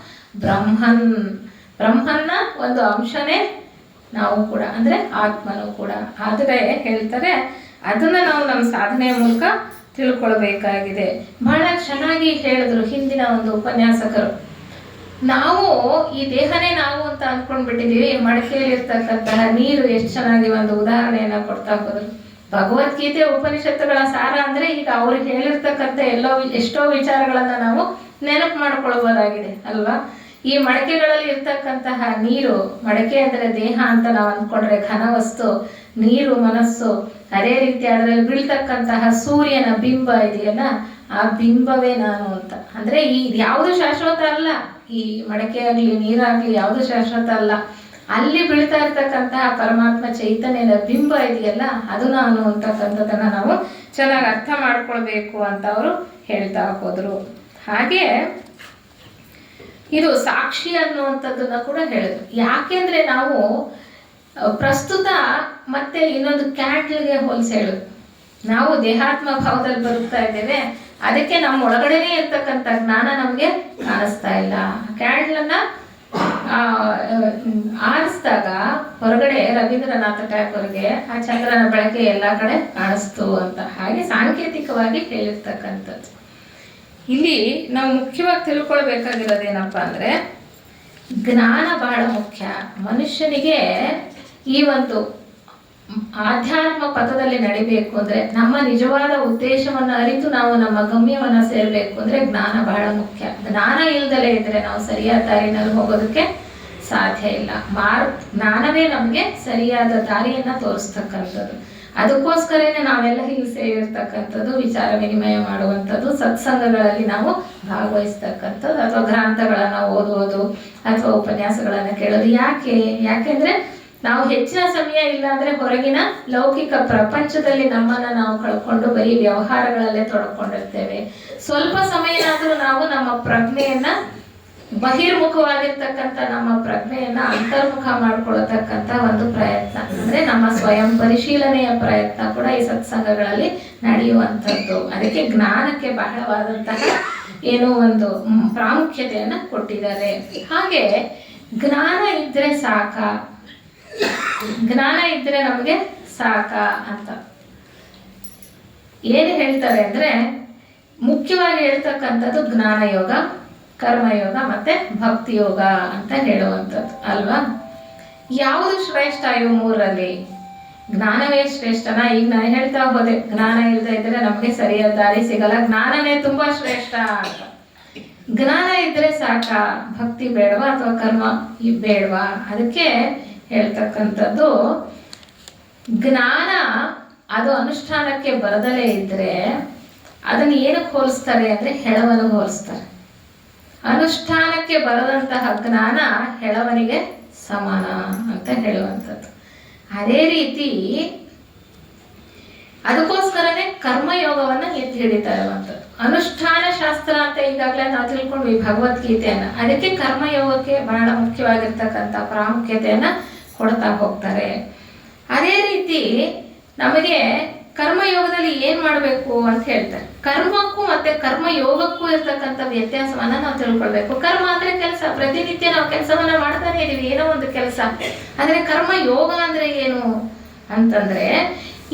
ಬ್ರಹ್ಮನ್ನ ಒಂದು ಅಂಶನೇ ನಾವು ಕೂಡ, ಅಂದರೆ ಆತ್ಮನೂ ಕೂಡ. ಆದರೆ ಹೇಳ್ತಾರೆ ಅದನ್ನು ನಾವು ನಮ್ಮ ಸಾಧನೆಯ ಮೂಲಕ ತಿಳ್ಕೊಳ್ಬೇಕಾಗಿದೆ. ಬಹಳ ಚೆನ್ನಾಗಿ ಹೇಳಿದ್ರು ಹಿಂದಿನ ಒಂದು ಉಪನ್ಯಾಸಕರು. ನಾವು ಈ ದೇಹನೇ ನಾವು ಅಂತ ಅಂದ್ಕೊಂಡ್ಬಿಟ್ಟಿದ್ದೀವಿ. ಮಡಕೆಯಲ್ಲಿರ್ತಕ್ಕಂತಹ ನೀರು ಎಷ್ಟು ಚೆನ್ನಾಗಿ ಒಂದು ಉದಾಹರಣೆಯನ್ನು ಕೊಡ್ತಾ ಹೋದ್ರು. ಭಗವದ್ಗೀತೆ ಉಪನಿಷತ್ತುಗಳ ಸಾರ ಅಂದರೆ ಈಗ ಅವ್ರಿಗೆ ಹೇಳಿರ್ತಕ್ಕಂಥ ಎಷ್ಟೋ ವಿಚಾರಗಳನ್ನು ನಾವು ನೆನಪು ಮಾಡ್ಕೊಳ್ಬೋದಾಗಿದೆ ಅಲ್ವಾ. ಈ ಮಡಕೆಗಳಲ್ಲಿ ಇರ್ತಕ್ಕಂತಹ ನೀರು, ಮಡಕೆ ಅಂದರೆ ದೇಹ ಅಂತ ನಾವು ಅಂದ್ಕೊಂಡ್ರೆ ಘನವಸ್ತು, ನೀರು ಮನಸ್ಸು, ಅದೇ ರೀತಿ ಅದರಲ್ಲಿ ಬೀಳ್ತಕ್ಕಂತಹ ಸೂರ್ಯನ ಬಿಂಬ ಇದೆಯಲ್ಲ, ಆ ಬಿಂಬವೇ ನಾನು ಅಂತ. ಅಂದರೆ ಈ ಯಾವುದು ಶಾಶ್ವತ ಅಲ್ಲ, ಈ ಮಡಕೆ ಆಗಲಿ ನೀರಾಗಲಿ ಯಾವುದು ಶಾಶ್ವತ ಅಲ್ಲ. ಅಲ್ಲಿ ಬೀಳ್ತಾ ಇರ್ತಕ್ಕಂತಹ ಪರಮಾತ್ಮ ಚೈತನ್ಯದ ಬಿಂಬ ಇದೆಯಲ್ಲ, ಅದು ನಾನು ಅಂತಕ್ಕಂಥದ್ದನ್ನು ನಾವು ಚೆನ್ನಾಗಿ ಅರ್ಥ ಮಾಡ್ಕೊಳ್ಬೇಕು ಅಂತ ಅವರು ಹೇಳ್ತಾ ಹೋದರು. ಹಾಗೆ ಇದು ಸಾಕ್ಷಿ ಅನ್ನುವಂಥದ್ದನ್ನು ಕೂಡ ಹೇಳಿದ್ರು. ಯಾಕೆಂದ್ರೆ ನಾವು ಪ್ರಸ್ತುತ ಮತ್ತೆ ಇನ್ನೊಂದು ಕ್ಯಾಂಡಲ್ಗೆ ಹೋಲಿಸಿ ಹೇಳುದು, ನಾವು ದೇಹಾತ್ಮ ಭಾವದಲ್ಲಿ ಬರುತ್ತಾ ಇದ್ದೇವೆ, ಅದಕ್ಕೆ ನಮ್ಮ ಒಳಗಡೆನೇ ಇರ್ತಕ್ಕಂಥ ಜ್ಞಾನ ನಮಗೆ ಕಾಣಿಸ್ತಾ ಇಲ್ಲ. ಕ್ಯಾಂಡಲನ್ನು ಆರಿಸಿದಾಗ ಹೊರಗಡೆ ರವೀಂದ್ರನಾಥ ಟ್ಯಾಗೋರ್ಗೆ ಆ ಚಂದ್ರನ ಬೆಳಕೆ ಎಲ್ಲ ಕಡೆ ಕಾಣಿಸ್ತು ಅಂತ, ಹಾಗೆ ಸಾಂಕೇತಿಕವಾಗಿ ಹೇಳಿರ್ತಕ್ಕಂಥದ್ದು. ಇಲ್ಲಿ ನಾವು ಮುಖ್ಯವಾಗಿ ತಿಳ್ಕೊಳ್ಬೇಕಾಗಿರೋದೇನಪ್ಪ ಅಂದರೆ ಜ್ಞಾನ ಬಹಳ ಮುಖ್ಯ. ಮನುಷ್ಯನಿಗೆ ಈ ಒಂದು ಆಧ್ಯಾತ್ಮ ಪಥದಲ್ಲಿ ನಡಿಬೇಕು ಅಂದರೆ, ನಮ್ಮ ನಿಜವಾದ ಉದ್ದೇಶವನ್ನು ಅರಿತು ನಾವು ನಮ್ಮ ಗಮ್ಯವನ್ನು ಸೇರಬೇಕು ಅಂದರೆ ಜ್ಞಾನ ಬಹಳ ಮುಖ್ಯ. ಜ್ಞಾನ ಇಲ್ದಲೇ ಇದ್ರೆ ನಾವು ಸರಿಯಾದ ದಾರಿನಲ್ಲಿ ಹೋಗೋದಕ್ಕೆ ಸಾಧ್ಯ ಇಲ್ಲ. ಜ್ಞಾನವೇ ನಮಗೆ ಸರಿಯಾದ ದಾರಿಯನ್ನು ತೋರಿಸ್ತಕ್ಕಂಥದ್ದು. ಅದಕ್ಕೋಸ್ಕರನೇ ನಾವೆಲ್ಲ ಹೀಗೆ ಸೇರಿರ್ತಕ್ಕಂಥದ್ದು, ವಿಚಾರ ವಿನಿಮಯ ಮಾಡುವಂಥದ್ದು, ಸತ್ಸಂಗಗಳಲ್ಲಿ ನಾವು ಭಾಗವಹಿಸ್ತಕ್ಕಂಥದ್ದು, ಅಥವಾ ಗ್ರಂಥಗಳನ್ನು ಓದುವುದು ಅಥವಾ ಉಪನ್ಯಾಸಗಳನ್ನು ಕೇಳೋದು. ಯಾಕೆಂದ್ರೆ ನಾವು ಹೆಚ್ಚಿನ ಸಮಯ ಇಲ್ಲ ಅಂದ್ರೆ ಹೊರಗಿನ ಲೌಕಿಕ ಪ್ರಪಂಚದಲ್ಲಿ ನಮ್ಮನ್ನ ನಾವು ಕಳ್ಕೊಂಡು ಬರೀ ವ್ಯವಹಾರಗಳಲ್ಲೇ ತೊಡ್ಕೊಂಡಿರ್ತೇವೆ. ಸ್ವಲ್ಪ ಸಮಯನಾದರೂ ನಾವು ನಮ್ಮ ಪ್ರಜ್ಞೆಯನ್ನ, ಬಹಿರ್ಮುಖವಾಗಿರ್ತಕ್ಕಂಥ ನಮ್ಮ ಪ್ರಜ್ಞೆಯನ್ನ ಅಂತರ್ಮುಖ ಮಾಡ್ಕೊಳ್ತಕ್ಕಂಥ ಒಂದು ಪ್ರಯತ್ನ, ಅಂದ್ರೆ ನಮ್ಮ ಸ್ವಯಂ ಪರಿಶೀಲನೆಯ ಪ್ರಯತ್ನ ಕೂಡ ಈ ಸತ್ಸಂಗಗಳಲ್ಲಿ ನಡೆಯುವಂಥದ್ದು. ಅದಕ್ಕೆ ಜ್ಞಾನಕ್ಕೆ ಬಹಳವಾದಂತಹ ಏನೋ ಒಂದು ಪ್ರಾಮುಖ್ಯತೆಯನ್ನ ಕೊಟ್ಟಿದ್ದಾರೆ. ಹಾಗೆ ಜ್ಞಾನ ಇದ್ರೆ ಸಾಕ, ಜ್ಞಾನ ಇದ್ರೆ ನಮಗೆ ಸಾಕ ಅಂತ ಏನು ಹೇಳ್ತಾರೆ ಅಂದ್ರೆ, ಮುಖ್ಯವಾಗಿ ಹೇಳ್ತಕ್ಕಂಥದ್ದು ಜ್ಞಾನ ಯೋಗ, ಕರ್ಮಯೋಗ ಮತ್ತೆ ಭಕ್ತಿ ಯೋಗ ಅಂತ ಹೇಳುವಂಥದ್ದು ಅಲ್ವಾ. ಯಾವುದು ಶ್ರೇಷ್ಠ ಇವು ಮೂರರಲ್ಲಿ? ಜ್ಞಾನವೇ ಶ್ರೇಷ್ಠನಾ? ಈಗ ನಾನು ಹೇಳ್ತಾ ಹೋದೆ, ಜ್ಞಾನ ಇಲ್ಲದೆ ಇದ್ರೆ ನಮಗೆ ಸರಿಯಾದ ದಾರಿ ಸಿಗಲ್ಲ, ಜ್ಞಾನನೇ ತುಂಬಾ ಶ್ರೇಷ್ಠ ಅಂತ. ಜ್ಞಾನ ಇದ್ರೆ ಸಾಕ, ಭಕ್ತಿ ಬೇಡವಾ ಅಥವಾ ಕರ್ಮ ಬೇಡವಾ? ಅದಕ್ಕೆ ಹೇಳ್ತಕ್ಕಂಥದ್ದು, ಜ್ಞಾನ ಅದು ಅನುಷ್ಠಾನಕ್ಕೆ ಬರದಲೇ ಇದ್ರೆ ಅದನ್ನು ಏನಕ್ಕೆ ಹೋಲಿಸ್ತಾರೆ ಅಂದ್ರೆ ಹೆಳವನ್ನು ಹೋಲಿಸ್ತಾರೆ. ಅನುಷ್ಠಾನಕ್ಕೆ ಬರದಂತಹ ಜ್ಞಾನ ಹೆಳವನಿಗೆ ಸಮಾನ ಅಂತ ಹೇಳುವಂಥದ್ದು. ಅದೇ ರೀತಿ ಅದಕ್ಕೋಸ್ಕರನೇ ಕರ್ಮಯೋಗವನ್ನ ಎತ್ತಿ ಹಿಡಿತಾ ಇರುವಂಥದ್ದು. ಅನುಷ್ಠಾನ ಶಾಸ್ತ್ರ ಅಂತ ಈಗಾಗಲೇ ನಾವು ತಿಳ್ಕೊಂಡ್ವಿ ಭಗವದ್ಗೀತೆಯನ್ನ, ಅದಕ್ಕೆ ಕರ್ಮಯೋಗಕ್ಕೆ ಬಹಳ ಮುಖ್ಯವಾಗಿರ್ತಕ್ಕಂಥ ಪ್ರಾಮುಖ್ಯತೆಯನ್ನ ಕೊಡ್ತಾ ಹೋಗ್ತಾರೆ. ಅದೇ ರೀತಿ ನಮಗೆ ಕರ್ಮಯೋಗದಲ್ಲಿ ಏನ್ ಮಾಡಬೇಕು ಅಂತ ಹೇಳ್ತಾರೆ. ಕರ್ಮಕ್ಕೂ ಮತ್ತೆ ಕರ್ಮಯೋಗಕ್ಕೂ ಇರ್ತಕ್ಕಂಥ ವ್ಯತ್ಯಾಸವನ್ನ ನಾವು ತಿಳ್ಕೊಳ್ಬೇಕು. ಕರ್ಮ ಅಂದ್ರೆ ಕೆಲಸ, ಪ್ರತಿನಿತ್ಯ ನಾವು ಕೆಲಸವನ್ನ ಮಾಡ್ತಾನೆ ಇದೀವಿ, ಏನೋ ಒಂದು ಕೆಲಸ. ಆದ್ರೆ ಕರ್ಮ ಯೋಗ ಅಂದ್ರೆ ಏನು ಅಂತಂದ್ರೆ,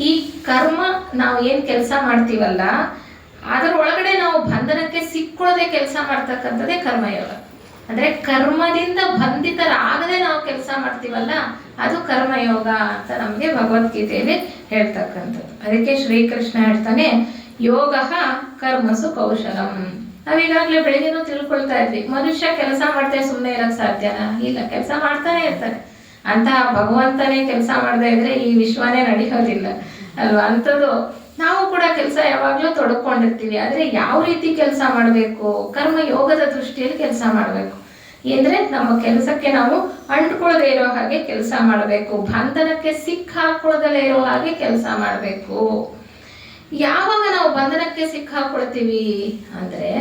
ಈ ಕರ್ಮ ನಾವು ಏನ್ ಕೆಲಸ ಮಾಡ್ತೀವಲ್ಲ ಅದರ ಒಳಗಡೆ ನಾವು ಬಂಧನಕ್ಕೆ ಸಿಕ್ಕೊಳ್ಳದೆ ಕೆಲಸ ಮಾಡ್ತಕ್ಕಂಥದ್ದೇ ಕರ್ಮಯೋಗ. ಅಂದ್ರೆ ಕರ್ಮದಿಂದ ಬಂಧಿತರಾಗದೆ ನಾವು ಕೆಲಸ ಮಾಡ್ತೀವಲ್ಲ ಅದು ಕರ್ಮಯೋಗ ಅಂತ ನಮಗೆ ಭಗವದ್ಗೀತೆಯಲ್ಲಿ ಹೇಳ್ತಕ್ಕಂಥದ್ದು. ಅದಕ್ಕೆ ಶ್ರೀಕೃಷ್ಣ ಹೇಳ್ತಾನೆ, ಯೋಗ ಕರ್ಮಸು ಕೌಶಲಂ. ನಾವೀಗಾಗಲೇ ಬೆಳಿಗ್ಗೆನೂ ತಿಳ್ಕೊಳ್ತಾ ಇದ್ವಿ, ಮನುಷ್ಯ ಕೆಲಸ ಮಾಡ್ತೇವೆ ಸುಮ್ಮನೆ ಇರಕ್ ಸಾಧ್ಯನಾ? ಇಲ್ಲ, ಕೆಲಸ ಮಾಡ್ತಾನೆ ಇರ್ತಾನೆ. ಅಂತಹ ಭಗವಂತನೇ ಕೆಲಸ ಮಾಡದೇ ಇದ್ರೆ ಈ ವಿಶ್ವನೇ ನಡೆಯೋದಿಲ್ಲ ಅಲ್ವಾ. ಅಂಥದ್ದು ನಾವು ಕೂಡ ಕೆಲಸ ಯಾವಾಗಲೂ ತೊಡ್ಕೊಂಡಿರ್ತೀವಿ. ಆದರೆ ಯಾವ ರೀತಿ ಕೆಲಸ ಮಾಡಬೇಕು? ಕರ್ಮ ಯೋಗದ ದೃಷ್ಟಿಯಲ್ಲಿ ಕೆಲಸ ಮಾಡಬೇಕು. ಅಂದ್ರೆ ನಮ್ಮ ಕೆಲಸಕ್ಕೆ ನಾವು ಅಂಟ್ಕೊಳ್ಳದೆ ಇರೋ ಹಾಗೆ ಕೆಲಸ ಮಾಡಬೇಕು, ಬಂಧನಕ್ಕೆ ಸಿಕ್ಕಾಕೊಳ್ಳದಲ್ಲೇ ಇರೋ ಹಾಗೆ ಕೆಲಸ ಮಾಡಬೇಕು. ಯಾವಾಗ ನಾವು ಬಂಧನಕ್ಕೆ ಸಿಕ್ಕಾಕೊಳ್ತೀವಿ ಅಂದ್ರೆ,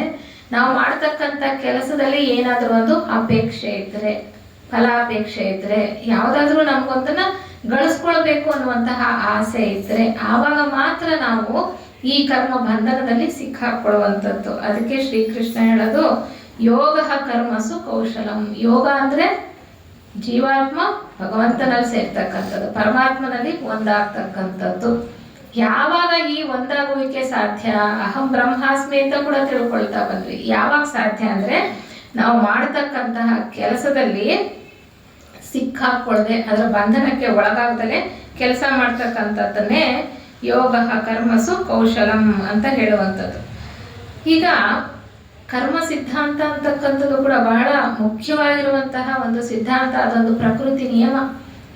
ನಾವು ಮಾಡ್ತಕ್ಕಂಥ ಕೆಲಸದಲ್ಲಿ ಏನಾದರೂ ಒಂದು ಅಪೇಕ್ಷೆ ಇದ್ರೆ, ಫಲಾಪೇಕ್ಷೆ ಇದ್ರೆ, ಯಾವುದಾದ್ರೂ ನಮ್ಗೊಂದನ್ನ ಗಳಿಸ್ಕೊಳ್ಬೇಕು ಅನ್ನುವಂತಹ ಆಸೆ ಇದ್ರೆ, ಆವಾಗ ಮಾತ್ರ ನಾವು ಈ ಕರ್ಮ ಬಂಧನದಲ್ಲಿ ಸಿಕ್ಕಾಕೊಳ್ಳುವಂಥದ್ದು. ಅದಕ್ಕೆ ಶ್ರೀಕೃಷ್ಣ ಹೇಳೋದು ಯೋಗ ಕರ್ಮಸು ಕೌಶಲಂ. ಯೋಗ ಅಂದ್ರೆ ಜೀವಾತ್ಮ ಭಗವಂತನಲ್ಲಿ ಸೇರ್ತಕ್ಕಂಥದ್ದು, ಪರಮಾತ್ಮನಲ್ಲಿ ಒಂದಾಗ್ತಕ್ಕಂಥದ್ದು. ಯಾವಾಗ ಈ ಒಂದಾಗುವಿಕೆ ಸಾಧ್ಯ? ಅಹಂ ಬ್ರಹ್ಮಾಸ್ಮಿ ಅಂತ ಕೂಡ ತಿಳ್ಕೊಳ್ತಾ ಬಂದ್ವಿ. ಯಾವಾಗ ಸಾಧ್ಯ ಅಂದ್ರೆ ನಾವು ಮಾಡತಕ್ಕಂತಹ ಕೆಲಸದಲ್ಲಿ ಸಿಕ್ಕಾಕೊಳ್ಳದೆ, ಅದರ ಬಂಧನಕ್ಕೆ ಒಳಗಾಗದಲೆ ಕೆಲಸ ಮಾಡ್ತಕ್ಕಂಥದ್ದನ್ನೇ ಯೋಗ ಕರ್ಮಸು ಕೌಶಲಂ ಅಂತ ಹೇಳುವಂಥದ್ದು. ಈಗ ಕರ್ಮ ಸಿದ್ಧಾಂತ ಅಂತಕ್ಕಂಥದ್ದು ಕೂಡ ಬಹಳ ಮುಖ್ಯವಾಗಿರುವಂತಹ ಒಂದು ಸಿದ್ಧಾಂತ. ಅದೊಂದು ಪ್ರಕೃತಿ ನಿಯಮ.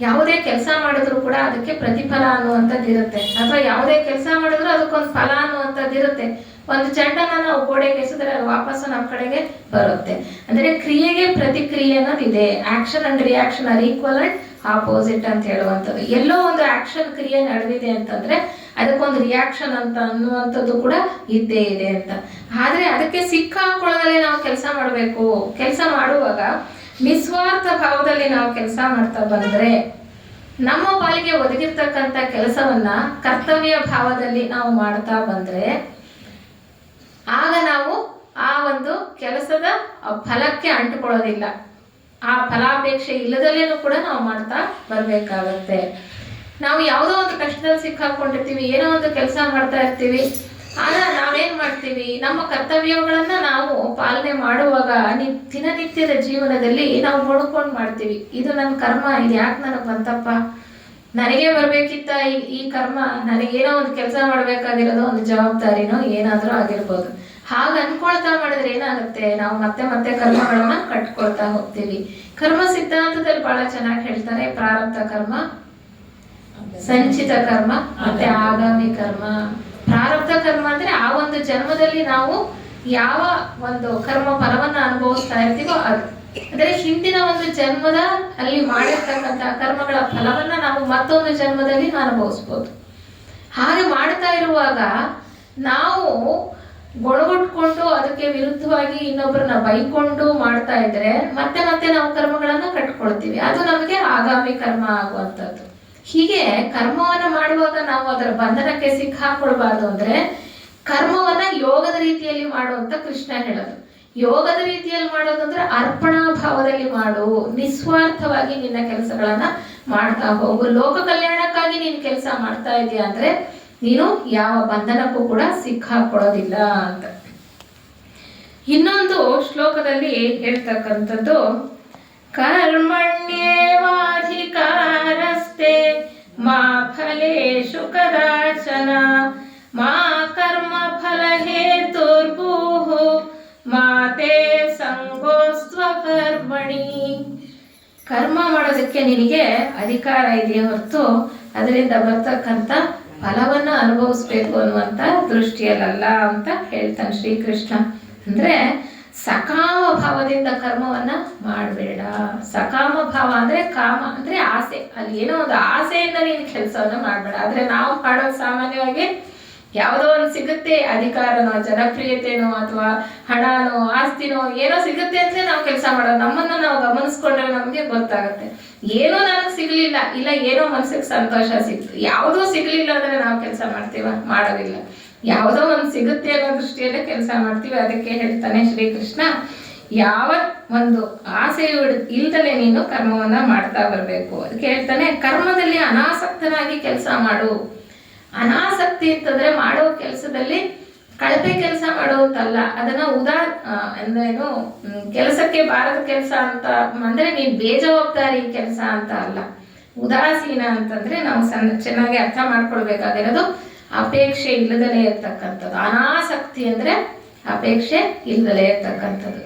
ಯಾವುದೇ ಕೆಲಸ ಮಾಡಿದ್ರು ಕೂಡ ಅದಕ್ಕೆ ಪ್ರತಿಫಲ ಅನ್ನುವಂಥದ್ದು ಇರುತ್ತೆ, ಅಥವಾ ಯಾವುದೇ ಕೆಲಸ ಮಾಡಿದ್ರು ಅದಕ್ಕೊಂದು ಫಲ ಅನ್ನುವಂಥದ್ದು ಇರುತ್ತೆ. ಒಂದು ಚೆಂಡನ್ನ ನಾವು ಗೋಡೆಗೆ ಎಸೆದ್ರೆ ಅದು ವಾಪಸ್ಸು ನಮ್ಮ ಕಡೆಗೆ ಬರುತ್ತೆ. ಅಂದ್ರೆ ಕ್ರಿಯೆಗೆ ಪ್ರತಿಕ್ರಿಯೆ ಅನ್ನೋದಿದೆ. Action and reaction are equal and opposite ಅಂತ ಹೇಳುವಂಥದ್ದು. ಎಲ್ಲೋ ಒಂದು ಆಕ್ಷನ್ ಕ್ರಿಯೆ ನಡೆದಿದೆ ಅಂತಂದ್ರೆ ಅದಕ್ಕೊಂದು ರಿಯಾಕ್ಷನ್ ಅಂತ ಅನ್ನುವಂಥದ್ದು ಕೂಡ ಇದ್ದೇ ಇದೆ ಅಂತ. ಆದ್ರೆ ಅದಕ್ಕೆ ಸಿಕ್ಕಾಕೊಳ್ಳದಲ್ಲೇ ನಾವು ಕೆಲಸ ಮಾಡಬೇಕು. ಕೆಲಸ ಮಾಡುವಾಗ ನಿಸ್ವಾರ್ಥ ಭಾವದಲ್ಲಿ ನಾವು ಕೆಲಸ ಮಾಡ್ತಾ ಬಂದ್ರೆ, ನಮ್ಮ ಪಾಲಿಗೆ ಒದಗಿರ್ತಕ್ಕಂಥ ಕೆಲಸವನ್ನ ಕರ್ತವ್ಯ ಭಾವದಲ್ಲಿ ನಾವು ಮಾಡ್ತಾ ಬಂದ್ರೆ, ಆಗ ನಾವು ಆ ಒಂದು ಕೆಲಸದ ಫಲಕ್ಕೆ ಅಂಟುಕೊಳ್ಳೋದಿಲ್ಲ. ಆ ಫಲಾಪೇಕ್ಷೆ ಇಲ್ಲದಲ್ಲೇನೂ ಕೂಡ ನಾವು ಮಾಡ್ತಾ ಬರ್ಬೇಕಾಗತ್ತೆ. ನಾವು ಯಾವುದೋ ಒಂದು ಕಷ್ಟದಲ್ಲಿ ಸಿಕ್ಕಾಕೊಂಡಿರ್ತೀವಿ, ಏನೋ ಒಂದು ಕೆಲಸ ಮಾಡ್ತಾ ಇರ್ತೀವಿ. ಆಗ ನಾವೇನ್ ಮಾಡ್ತೀವಿ, ನಮ್ಮ ಕರ್ತವ್ಯಗಳನ್ನ ನಾವು ಪಾಲನೆ ಮಾಡುವಾಗ ದಿನನಿತ್ಯದ ಜೀವನದಲ್ಲಿ ನಾವು ನೋಡ್ಕೊಂಡು ಮಾಡ್ತೀವಿ. ಇದು ನನ್ನ ಕರ್ಮ, ಇದು ಯಾಕೆ ನನಗೆ ಬಂತಪ್ಪ, ನನಗೆ ಬರ್ಬೇಕಿತ್ತ ಈ ಕರ್ಮ, ನನಗೇನೋ ಒಂದು ಕೆಲಸ ಮಾಡ್ಬೇಕಾಗಿರೋದು, ಒಂದು ಜವಾಬ್ದಾರಿನೋ ಏನಾದ್ರೂ ಆಗಿರ್ಬೋದು. ಹಾಗೆ ಅನ್ಕೊಳ್ತಾ ಮಾಡಿದ್ರೆ ಏನಾಗುತ್ತೆ, ನಾವು ಮತ್ತೆ ಮತ್ತೆ ಕರ್ಮಗಳನ್ನ ಕಟ್ಕೊಳ್ತಾ ಹೋಗ್ತೀವಿ. ಕರ್ಮ ಸಿದ್ಧಾಂತದಲ್ಲಿ ಬಹಳ ಚೆನ್ನಾಗಿ ಹೇಳ್ತಾರೆ, ಪ್ರಾರಬ್ಧ ಕರ್ಮ, ಸಂಚಿತ ಕರ್ಮ ಮತ್ತೆ ಆಗಾಮಿ ಕರ್ಮ. ಪ್ರಾರಬ್ಧ ಕರ್ಮ ಅಂದ್ರೆ ಆ ಒಂದು ಜನ್ಮದಲ್ಲಿ ನಾವು ಯಾವ ಒಂದು ಕರ್ಮ ಫಲವನ್ನ ಅನುಭವಿಸ್ತಾ ಇರ್ತೀವೋ ಅದು. ಅಂದ್ರೆ ಹಿಂದಿನ ಒಂದು ಜನ್ಮದ ಅಲ್ಲಿ ಮಾಡಿರ್ತಕ್ಕಂತಹ ಕರ್ಮಗಳ ಫಲವನ್ನ ನಾವು ಮತ್ತೊಂದು ಜನ್ಮದಲ್ಲಿ ಅನುಭವಿಸ್ಬೋದು. ಹಾಗೆ ಮಾಡ್ತಾ ಇರುವಾಗ ನಾವು ಗೊಣಗುಟ್ಕೊಂಡು ಅದಕ್ಕೆ ವಿರುದ್ಧವಾಗಿ ಇನ್ನೊಬ್ಬರನ್ನ ಬೈಕೊಂಡು ಮಾಡ್ತಾ ಇದ್ರೆ ಮತ್ತೆ ಮತ್ತೆ ನಾವು ಕರ್ಮಗಳನ್ನ ಕಟ್ಕೊಳ್ತೀವಿ. ಅದು ನಮಗೆ ಆಗಾಮಿ ಕರ್ಮ ಆಗುವಂಥದ್ದು. ಹೀಗೆ ಕರ್ಮವನ್ನ ಮಾಡುವಾಗ ನಾವು ಅದರ ಬಂಧನಕ್ಕೆ ಸಿಕ್ಕಾಕೊಳ್ಬಾರ್ದು. ಅಂದ್ರೆ ಕರ್ಮವನ್ನ ಯೋಗದ ರೀತಿಯಲ್ಲಿ ಮಾಡುವಂತ ಕೃಷ್ಣ ಹೇಳೋದು. ಯೋಗದ ರೀತಿಯಲ್ಲಿ ಮಾಡೋದಂದ್ರೆ ಅರ್ಪಣಾ ಭಾವದಲ್ಲಿ ಮಾಡು, ನಿಸ್ವಾರ್ಥವಾಗಿ ನಿನ್ನ ಕೆಲಸಗಳನ್ನ ಮಾಡ್ತಾ ಹೋಗು. ಲೋಕ ಕಲ್ಯಾಣಕ್ಕಾಗಿ ನೀನು ಕೆಲಸ ಮಾಡ್ತಾ ಇದೀಯ ಅಂದ್ರೆ ನೀನು ಯಾವ ಬಂಧನಕ್ಕೂ ಕೂಡ ಸಿಕ್ಕಾಕೊಳ್ಳೋದಿಲ್ಲ ಅಂತ. ಇನ್ನೊಂದು ಶ್ಲೋಕದಲ್ಲಿ ಹೇಳ್ತಕ್ಕಂಥದ್ದು, ಕರ್ಮಣ್ಯೇವಾಧಿಕಾರಸ್ತೆ ಮಾ ಫಲೇಷು ಕದಾಚನ ಮಾ ಕರ್ಮ ಫಲ ಹೇತುರ್ಭೂಃ ಮಾತೆ ಸಂಗೋಸ್ತ್ವ ಕರ್ಮಣಿ. ಕರ್ಮ ಮಾಡೋದಕ್ಕೆ ನಿನಗೆ ಅಧಿಕಾರ ಇದೆಯೇ ಹೊರತು ಅದರಿಂದ ಬರ್ತಕ್ಕಂಥ ಫಲವನ್ನ ಅನುಭವಿಸ್ಬೇಕು ಅನ್ನುವಂತ ದೃಷ್ಟಿಯಲ್ಲ ಅಂತ ಹೇಳ್ತಾನೆ ಶ್ರೀಕೃಷ್ಣ. ಅಂದ್ರೆ ಸಕಾಮ ಭಾವದಿಂದ ಕರ್ಮವನ್ನ ಮಾಡಬೇಡ. ಸಕಾಮ ಭಾವ ಅಂದ್ರೆ ಕಾಮ ಅಂದ್ರೆ ಆಸೆ, ಅಲ್ಲಿ ಏನೋ ಒಂದು ಆಸೆಯಿಂದ ನೀನು ಕೆಲಸವನ್ನ ಮಾಡಬೇಡ. ಆದ್ರೆ ನಾವು ಮಾಡೋದು ಸಾಮಾನ್ಯವಾಗಿ ಯಾವುದೋ ಒಂದು ಸಿಗುತ್ತೆ, ಅಧಿಕಾರನೋ ಜನಪ್ರಿಯತೆನೋ ಅಥವಾ ಹಣನೋ ಆಸ್ತಿನೋ ಏನೋ ಸಿಗುತ್ತೆ ಅಂದ್ರೆ ನಾವು ಕೆಲಸ ಮಾಡೋದು. ನಮ್ಮನ್ನ ನಾವು ಗಮನಿಸ್ಕೊಂಡ್ರೆ ನಮ್ಗೆ ಗೊತ್ತಾಗುತ್ತೆ, ಏನೋ ನನಗೆ ಸಿಗ್ಲಿಲ್ಲ, ಇಲ್ಲ ಏನೋ ಮನಸ್ಸಿಗೆ ಸಂತೋಷ ಸಿಕ್ತು, ಯಾವುದೋ ಸಿಗ್ಲಿಲ್ಲ ಅಂದ್ರೆ ನಾವು ಕೆಲಸ ಮಾಡ್ತೀವ? ಮಾಡೋದಿಲ್ಲ. ಯಾವುದೋ ಒಂದು ಸಿಗುತ್ತೆ ಅನ್ನೋ ದೃಷ್ಟಿಯಲ್ಲೇ ಕೆಲಸ ಮಾಡ್ತೀವಿ. ಅದಕ್ಕೆ ಹೇಳ್ತಾನೆ ಶ್ರೀಕೃಷ್ಣ, ಯಾವ ಒಂದು ಆಸೆ ಇಲ್ದಲೆ ನೀನು ಕರ್ಮವನ್ನ ಮಾಡ್ತಾ ಬರ್ಬೇಕು. ಅದಕ್ಕೆ ಹೇಳ್ತಾನೆ, ಕರ್ಮದಲ್ಲಿ ಅನಾಸಕ್ತನಾಗಿ ಕೆಲಸ ಮಾಡು. ಅನಾಸಕ್ತಿ ಅಂತಂದ್ರೆ ಮಾಡೋ ಕೆಲಸದಲ್ಲಿ ಕಳಪೆ ಕೆಲಸ ಮಾಡುವಂತಲ್ಲ, ಅದನ್ನ ಅಂದ್ರೇನು ಕೆಲಸಕ್ಕೆ ಬಾರದ ಕೆಲಸ ಅಂತ ಅಂದ್ರೆ ನೀನ್ ಬೇಜವಾಬ್ದಾರಿ ಕೆಲಸ ಅಂತ ಅಲ್ಲ. ಉದಾಸೀನ ಅಂತಂದ್ರೆ ನಾವು ಚೆನ್ನಾಗಿ ಅರ್ಥ ಮಾಡ್ಕೊಳ್ಬೇಕಾಗಿರೋದು ಅಪೇಕ್ಷೆ ಇಲ್ಲದಲೇ ಇರ್ತಕ್ಕಂಥದ್ದು. ಅನಾಸಕ್ತಿ ಅಂದ್ರೆ ಅಪೇಕ್ಷೆ ಇಲ್ಲದಲೇ ಇರ್ತಕ್ಕಂಥದ್ದು.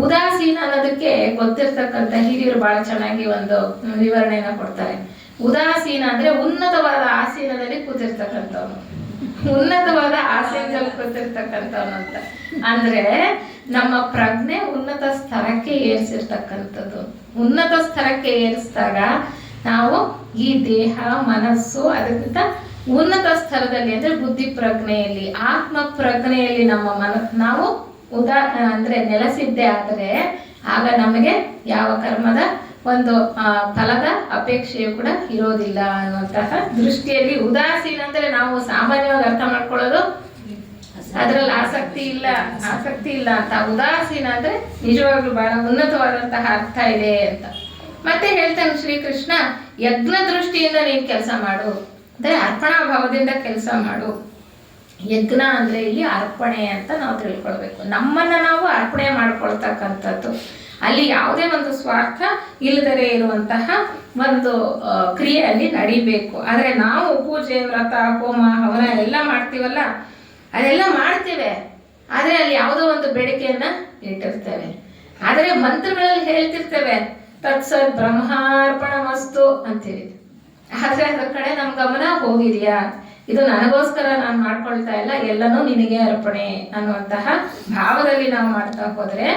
ಉದಾಸೀನ ಅನ್ನೋದಕ್ಕೆ ಗೊತ್ತಿರ್ತಕ್ಕಂಥ ಹಿರಿಯರು ಬಹಳ ಚೆನ್ನಾಗಿ ಒಂದು ವಿವರಣೆಯನ್ನ ಕೊಡ್ತಾರೆ. ಉದಾಸೀನ ಅಂದ್ರೆ ಉನ್ನತವಾದ ಆಸೀನದಲ್ಲಿ ಕೂತಿರ್ತಕ್ಕಂಥವ್ನು, ಉನ್ನತವಾದ ಆಸೀನದಲ್ಲಿ ಕೂತಿರ್ತಕ್ಕಂಥವ್ನು ಅಂತ. ಅಂದ್ರೆ ನಮ್ಮ ಪ್ರಜ್ಞೆ ಉನ್ನತ ಸ್ತರಕ್ಕೆ ಏರಿಸಿರ್ತಕ್ಕಂಥದ್ದು. ಉನ್ನತ ಸ್ತರಕ್ಕೆ ಏರಿಸಿದಾಗ ನಾವು ಈ ದೇಹ ಮನಸ್ಸು ಅದಕ್ಕಿಂತ ಉನ್ನತ ಸ್ತರದಲ್ಲಿ ಅಂದ್ರೆ ಬುದ್ಧಿ ಪ್ರಜ್ಞೆಯಲ್ಲಿ ಆತ್ಮ ಪ್ರಜ್ಞೆಯಲ್ಲಿ ನಾವು ಅಂದ್ರೆ ನೆಲೆಸಿದ್ದೇ ಆದರೆ ಆಗ ನಮಗೆ ಯಾವ ಕರ್ಮದ ಒಂದು ಫಲದ ಅಪೇಕ್ಷೆಯು ಕೂಡ ಇರೋದಿಲ್ಲ ಅನ್ನುವಂತಹ ದೃಷ್ಟಿಯಲ್ಲಿ ಉದಾಸೀನ ಅಂದರೆ ನಾವು ಸಾಮಾನ್ಯವಾಗಿ ಅರ್ಥ ಮಾಡ್ಕೊಳ್ಳೋದು ಅದರಲ್ಲಿ ಆಸಕ್ತಿ ಇಲ್ಲ ಅಂತ. ಉದಾಸೀನ ಅಂದ್ರೆ ನಿಜವಾಗ್ಲೂ ಬಹಳ ಉನ್ನತವಾದಂತಹ ಅರ್ಥ ಇದೆ ಅಂತ. ಮತ್ತೆ ಹೇಳ್ತಾನೆ ಶ್ರೀಕೃಷ್ಣ, ಯಜ್ಞ ದೃಷ್ಟಿಯಿಂದ ನೀನು ಕೆಲಸ ಮಾಡು ಅಂದ್ರೆ ಅರ್ಪಣಾ ಭಾವದಿಂದ ಕೆಲಸ ಮಾಡು. ಯಜ್ಞ ಅಂದ್ರೆ ಇಲ್ಲಿ ಅರ್ಪಣೆ ಅಂತ ನಾವು ತಿಳ್ಕೊಳ್ಬೇಕು. ನಮ್ಮನ್ನ ನಾವು ಅರ್ಪಣೆ ಮಾಡ್ಕೊಳ್ತಕ್ಕಂಥದ್ದು, ಅಲ್ಲಿ ಯಾವುದೇ ಒಂದು ಸ್ವಾರ್ಥ ಇಲ್ಲದರೆ ಇರುವಂತಹ ಒಂದು ಕ್ರಿಯೆಯಲ್ಲಿ ನಡಿಬೇಕು. ಆದರೆ ನಾವು ಪೂಜೆ, ವ್ರತ, ಹೋಮ, ಹವನ ಎಲ್ಲ ಮಾಡ್ತೀವಲ್ಲ, ಅದೆಲ್ಲ ಮಾಡ್ತೇವೆ, ಆದರೆ ಅಲ್ಲಿ ಯಾವುದೋ ಒಂದು ಬೇಡಿಕೆಯನ್ನ ಇಟ್ಟಿರ್ತೇವೆ. ಆದರೆ ಮಂತ್ರಗಳಲ್ಲಿ ಹೇಳ್ತಿರ್ತೇವೆ ತತ್ಸತ್ ಬ್ರಹ್ಮಾರ್ಪಣಮಸ್ತು ಅಂತೀವಿ. ಆದ್ರೆ ಅದರ ಕಡೆ ನಮ್ಮ ಗಮನ ಹೋಗಿದೆಯಾ? ಇದು ನನಗೋಸ್ಕರ ನಾನು ಮಾಡ್ಕೊಳ್ತಾ ಇಲ್ಲ, ಎಲ್ಲನೂ ನಿನಗೆ ಅರ್ಪಣೆ ಅನ್ನುವಂತಹ ಭಾವದಲ್ಲಿ ನಾವು ಮಾಡ್ತಾ ಹೋದ್ರೆ,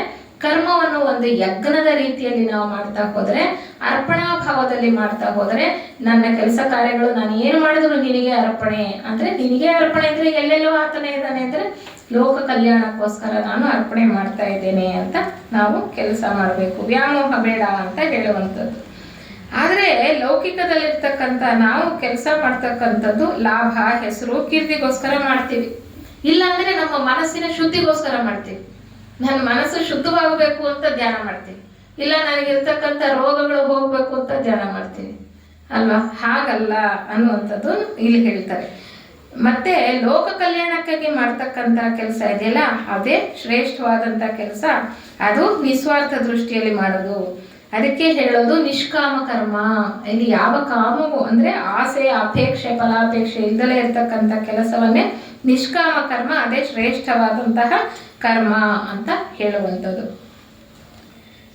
ಕರ್ಮವನ್ನು ಒಂದು ಯಜ್ಞದ ರೀತಿಯಲ್ಲಿ ನಾವು ಮಾಡ್ತಾ ಹೋದ್ರೆ, ಅರ್ಪಣಾ ಭಾವದಲ್ಲಿ ಮಾಡ್ತಾ ಹೋದ್ರೆ, ನನ್ನ ಕೆಲಸ ಕಾರ್ಯಗಳು ನಾನು ಏನು ಮಾಡಿದ್ರು ನಿನಗೆ ಅರ್ಪಣೆ ಅಂದ್ರೆ, ನಿನಗೆ ಅರ್ಪಣೆ ಅಂದ್ರೆ ಎಲ್ಲೆಲ್ಲೋ ಆತನೇ ಇದ್ದಾನೆ ಅಂದ್ರೆ ಲೋಕ ಕಲ್ಯಾಣಕ್ಕೋಸ್ಕರ ನಾನು ಅರ್ಪಣೆ ಮಾಡ್ತಾ ಇದ್ದೇನೆ ಅಂತ ನಾವು ಕೆಲಸ ಮಾಡಬೇಕು. ವ್ಯಾಮೋಹ ಬೇಡ ಅಂತ ಹೇಳುವಂಥದ್ದು. ಆದರೆ ಲೌಕಿಕದಲ್ಲಿರ್ತಕ್ಕಂಥ ನಾವು ಕೆಲಸ ಮಾಡ್ತಕ್ಕಂಥದ್ದು ಲಾಭ, ಹೆಸರು, ಕೀರ್ತಿಗೋಸ್ಕರ ಮಾಡ್ತೀವಿ. ಇಲ್ಲ ಅಂದ್ರೆ ನಮ್ಮ ಮನಸ್ಸಿನ ಶುದ್ಧಿಗೋಸ್ಕರ ಮಾಡ್ತೀವಿ. ನನ್ನ ಮನಸ್ಸು ಶುದ್ಧವಾಗಬೇಕು ಅಂತ ಧ್ಯಾನ ಮಾಡ್ತೀವಿ, ಇಲ್ಲ ನನಗಿರ್ತಕ್ಕಂಥ ರೋಗಗಳು ಹೋಗ್ಬೇಕು ಅಂತ ಧ್ಯಾನ ಮಾಡ್ತೀವಿ ಅಲ್ವಾ? ಹಾಗಲ್ಲ ಅನ್ನುವಂಥದ್ದು ಇಲ್ಲಿ ಹೇಳ್ತಾರೆ. ಮತ್ತೆ ಲೋಕ ಕಲ್ಯಾಣಕ್ಕಾಗಿ ಮಾಡ್ತಕ್ಕಂಥ ಕೆಲಸ ಇದೆಯಲ್ಲ, ಅದೇ ಶ್ರೇಷ್ಠವಾದಂಥ ಕೆಲಸ. ಅದು ನಿಸ್ವಾರ್ಥ ದೃಷ್ಟಿಯಲ್ಲಿ ಮಾಡೋದು. ಅದಕ್ಕೆ ಹೇಳೋದು ನಿಷ್ಕಾಮ ಕರ್ಮ. ಇಲ್ಲಿ ಯಾವ ಕಾಮವು ಅಂದ್ರೆ ಆಸೆ, ಅಪೇಕ್ಷೆ, ಫಲಾಪೇಕ್ಷೆ ಇಲ್ಲದಲೇ ಇರ್ತಕ್ಕಂಥ ಕೆಲಸವನ್ನೇ ನಿಷ್ಕಾಮ ಕರ್ಮ, ಅದೇ ಶ್ರೇಷ್ಠವಾದಂತಹ ಕರ್ಮ ಅಂತ ಹೇಳುವಂಥದ್ದು.